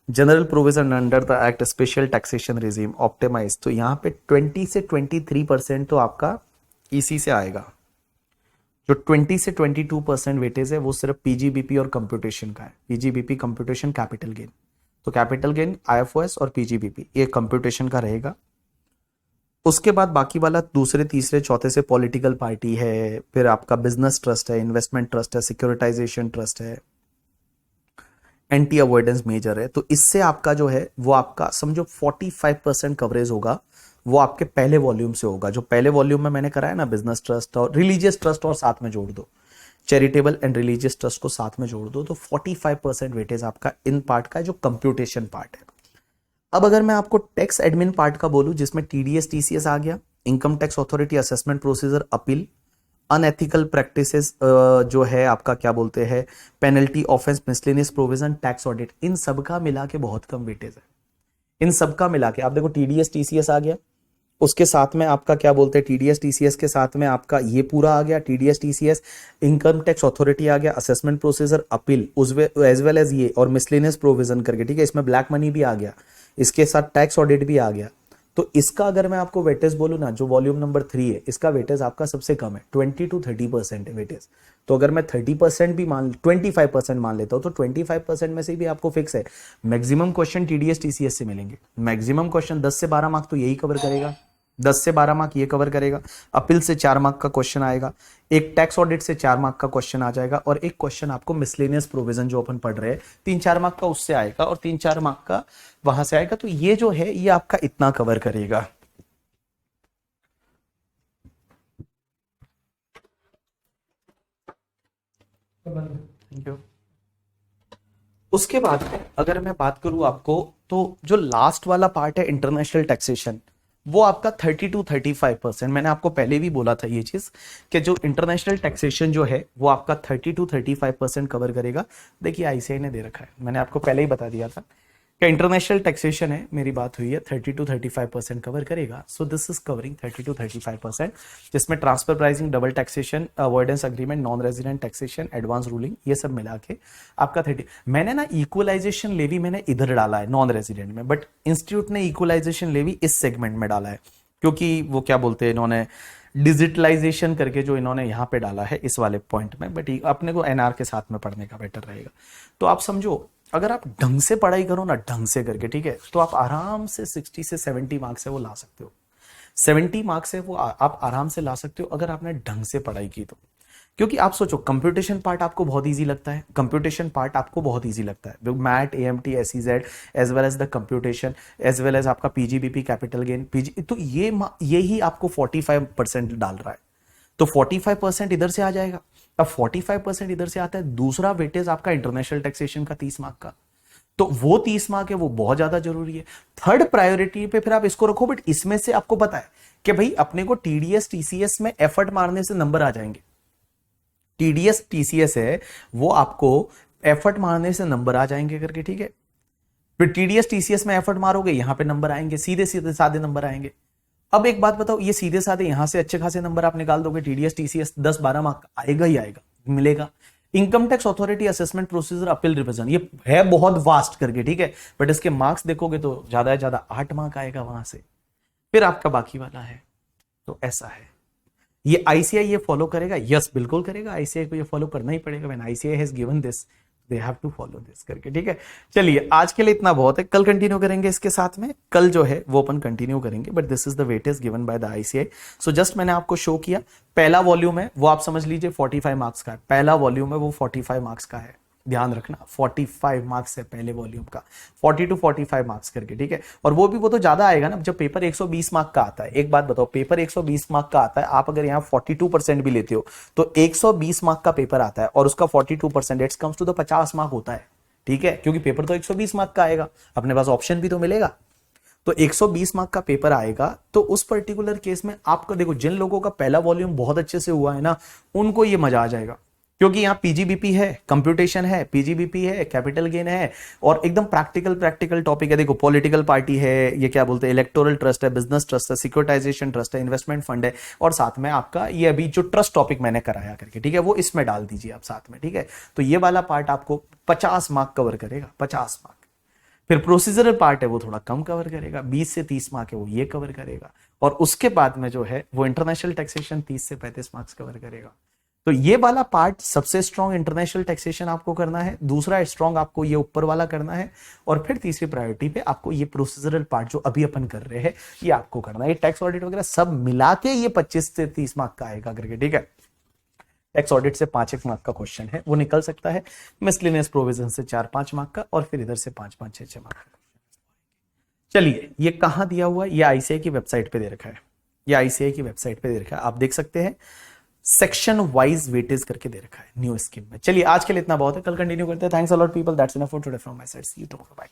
general provision under the act, special taxation regime, optimise. तो यहाँ पे 20 से 23% तो आपका इसी से आएगा। जो 20 से 22% वेटेज है वो सिर्फ पीजीबीपी और कंप्यूटेशन का है। पीजीबीपी कंप्यूटेशन कैपिटल गेन, तो कैपिटल गेन आईएफओएस और पीजीबीपी ये कंप्यूटेशन का रहेगा। उसके बाद बाकी वाला दूसरे तीसरे चौथे से पॉलिटिकल पार्टी है, फिर आपका बिजनेस ट्रस्ट है, इन्वेस्टमेंट ट्रस्ट है, सिक्योरिटाइजेशन ट्रस्ट है, एंटी अवॉइडेंस मेजर है। तो इससे आपका जो है वो आपका समझो 45% कवरेज होगा, वो आपके पहले वॉल्यूम से होगा। जो पहले वॉल्यूम में मैंने कराया ना, बिजनेस ट्रस्ट और रिलीजियस ट्रस्ट और साथ में जोड़ दो, चैरिटेबल एंड रिलीजियस ट्रस्ट को साथ में जोड़ दो, तो 45% वेटेज आपका इन पार्ट का है जो कंप्यूटेशन पार्ट है। अब अगर मैं आपको टैक्स एडमिन पार्ट का बोलूं जिसमें टीडीएस टीसीएस आ गया, income tax authority assessment procedure, appeal, unethical practices जो है आपका क्या बोलते हैं, penalty, offence, miscellaneous provision, tax audit, इन सबका मिला के बहुत कम वेटेज है। इन सबका मिला के आप देखो टीडीएस टीसीएस आ गया, उसके साथ में आपका क्या बोलते हैं, टीडीएस टीसीएस के साथ में आपका ये पूरा आ गया, TDS TCS, income tax authority आ गया, assessment procedure, appeal, as well as ये और मिसलेनियस प्रोविजन करके, ठीक है। इसमें ब्लैक मनी भी आ गया, इसके साथ टैक्स ऑडिट भी आ गया। तो इसका अगर मैं आपको वेटेज बोलूं ना, जो वॉल्यूम नंबर 3 है, इसका वेटेज आपका सबसे कम है, 20 to 30% है वेटेज। तो अगर मैं 30% भी मान 25% मान लेता हूं, तो 25% में से भी आपको फिक्स है मैक्सिमम क्वेश्चन टीडीएस टीसीएस से मिलेंगे। मैक्सिमम क्वेश्चन 10 से 12 मार्क तो यही कवर करेगा, 10 से 12 मार्क ये कवर करेगा। अपील से 4 मार्क का क्वेश्चन आएगा, एक टैक्स ऑडिट से 4 मार्क का क्वेश्चन आ जाएगा, और एक क्वेश्चन आपको मिसलेनियस प्रोविजन जो अपन पढ़ रहे हैं 3-4 मार्क का उससे आएगा, और 3-4 मार्क का वहां से आएगा। तो ये जो है ये आपका इतना कवर करेगा। Thank you. उसके बाद अगर मैं बात करूं आपको, तो जो लास्ट वाला पार्ट है इंटरनेशनल टैक्सेशन, वो आपका 30 to 35%। मैंने आपको पहले भी बोला था ये चीज कि जो इंटरनेशनल टैक्सेशन जो है वो आपका 30 to 35% कवर करेगा। देखिए आईसीआई ने दे रखा है, मैंने आपको पहले ही बता दिया था कि इंटरनेशनल टैक्सेशन है, मेरी बात हुई है 30 to 35% कवर करेगा। So this is covering 30 to 35%, जिसमें transfer pricing, double taxation, avoidance agreement, non resident taxation, advance ruling, ये सब मिला के आपका 30। मैंने ना इक्वलाइजेशन लेवी मैंने इधर डाला है नॉन रेजिडेंट में, बट इंस्टीट्यूट ने इक्वलाइजेशन लेवी इस सेगमेंट में डाला है, क्योंकि वो क्या बोलते हैं इन्होंने डिजिटलाइजेशन करके जो इन्होंने यहां पे डाला है इस वाले पॉइंट में, बट अपने को एनआर के साथ में पढ़ने का बेटर रहेगा। तो आप समझो, अगर आप ढंग से पढ़ाई करो ना, ढंग से करके, ठीक है, तो आप आराम से 60 से 70 मार्क्स है वो ला सकते हो। 70 मार्क्स है वो आप आराम से ला सकते हो अगर आपने ढंग से पढ़ाई की तो। क्योंकि आप सोचो, कंप्यूटेशन पार्ट आपको बहुत इजी लगता है, कंप्यूटेशन पार्ट आपको बहुत इजी लगता है, MAT, AMT, SEZ, as well as the computation, as well as आपका पीजीबीपी, कैपिटल गेन, पीजी, तो ये ही आपको 45% डाल रहा है। तो 45% इधर से आ जाएगा। अब 45% इधर से आता है। दूसरा वेटेज आपका इंटरनेशनल टैक्सेशन का 30 मार्क का, तो वो 30 मार्क है वो बहुत ज्यादा जरूरी है। थर्ड प्रायोरिटी पे फिर आप इसको रखो, बट इसमें से आपको पता है कि भाई अपने को टीडीएस टीसीएस में एफर्ट मारने से नंबर आ जाएंगे। टीडीएस टीसीएस है वो आपको एफर्ट मारने से नंबर आ जाएंगे करके, ठीक है। फिर टीडीएस टीसीएस में एफर्ट मारोगे, यहां पे नंबर आएंगे, सीधे सीधे सादे नंबर आएंगे। अब एक बात बताओ, ये सीधे साधे यहां से अच्छे खासे नंबर आप निकाल दोगे, टीडीएस टीसीएस 10-12 मार्क आएगा ही आएगा, मिलेगा। Income tax authority assessment procedure appeal revision, ये है बहुत वास्ट करके, ठीक है, बट इसके मार्क्स देखोगे तो ज्यादा से ज्यादा 8 मार्क आएगा वहां से, फिर आपका बाकी वाला है। तो ऐसा है। ये आईसीआई ये फॉलो करेगा, यस बिल्कुल करेगा, आईसीआई को ये फॉलो करना ही पड़ेगा। When ICI has given this they have to follow this करके, ठीक है। चलिए आज के लिए इतना बहुत है, कल कंटिन्यू करेंगे इसके साथ में, कल जो है वो अपन कंटिन्यू करेंगे, but this is the weightage given by the ICI. So just मैंने आपको शो किया, पहला वॉल्यूम है वो आप समझ लीजिए 45 मार्क्स का है, पहला वॉल्यूम है वो 45 मार्क्स का है, ध्यान रखना 45 मार्क्स है पहले वॉल्यूम का, 40 to 45 मार्क्स करके, ठीक है। और वो भी वो तो ज्यादा आएगा ना जब पेपर 120 मार्क का आता है। एक बात बताओ, पेपर 120 मार्क का आता है, आप अगर यहाँ 42% भी लेते हो तो 120 मार्क का पेपर आता है, और उसका 42% it's comes to the 50 mark होता है, ठीक है, क्योंकि पेपर तो 120 मार्क का आएगा, अपने पास ऑप्शन भी तो मिलेगा। तो 120 मार्क का पेपर आएगा, तो उस पर्टिकुलर केस में आपका देखो, जिन लोगों का पहला वॉल्यूम बहुत अच्छे से हुआ है ना, उनको ये मजा आ जाएगा, क्योंकि यहाँ पीजीबीपी है, कंप्यूटेशन है, पीजीबीपी है, कैपिटल गेन है, और एकदम प्रैक्टिकल टॉपिक है। देखो पॉलिटिकल पार्टी है, ये क्या बोलते हैं, इलेक्टोरल ट्रस्ट है, बिजनेस ट्रस्ट है, सिक्योरिटाइजेशन ट्रस्ट है, इन्वेस्टमेंट फंड है, और साथ में आपका ये अभी जो ट्रस्ट टॉपिक मैंने कराया करके, ठीक है, वो इसमें डाल दीजिए आप साथ में, ठीक है। तो ये वाला पार्ट आपको 50 मार्क कवर करेगा, 50 मार्क। फिर प्रोसीजरल पार्ट है वो थोड़ा कम कवर करेगा, 20 से 30 मार्क है वो ये कवर करेगा, और उसके बाद में जो है वो इंटरनेशनल टैक्सेशन 30 से 35 मार्क्स कवर करेगा। तो ये वाला पार्ट सबसे स्ट्रॉन्ग इंटरनेशनल टैक्सेशन आपको करना है, दूसरा स्ट्रॉन्ग आपको ये ऊपर वाला करना है, और फिर तीसरी प्रायोरिटी पे आपको ये प्रोसीजरल पार्ट जो अभी अपन कर रहे हैं ये आपको करना है। ये टैक्स ऑडिट वगैरह सब मिला के ये 25 से 30 मार्क का आएगा करके, ठीक है। टैक्स ऑडिट से 5-1 मार्क का क्वेश्चन है वो निकल सकता है, मिसलेनियस प्रोविजन से 4-5 मार्क का, और फिर इधर से 5-5, 6-6 मार्क का। चलिए ये कहां दिया हुआ है, ये आईसीआई की वेबसाइट पे दे रखा है, ये आईसीआई की वेबसाइट पे दे रखा है, आप देख सकते हैं, सेक्शन वाइज वेटेज करके दे रखा है न्यू स्कीम में। चलिए आज के लिए इतना बहुत है, कल कंटिन्यू करते हैं। Thanks a lot people, that's enough for today from my side, see you tomorrow, bye.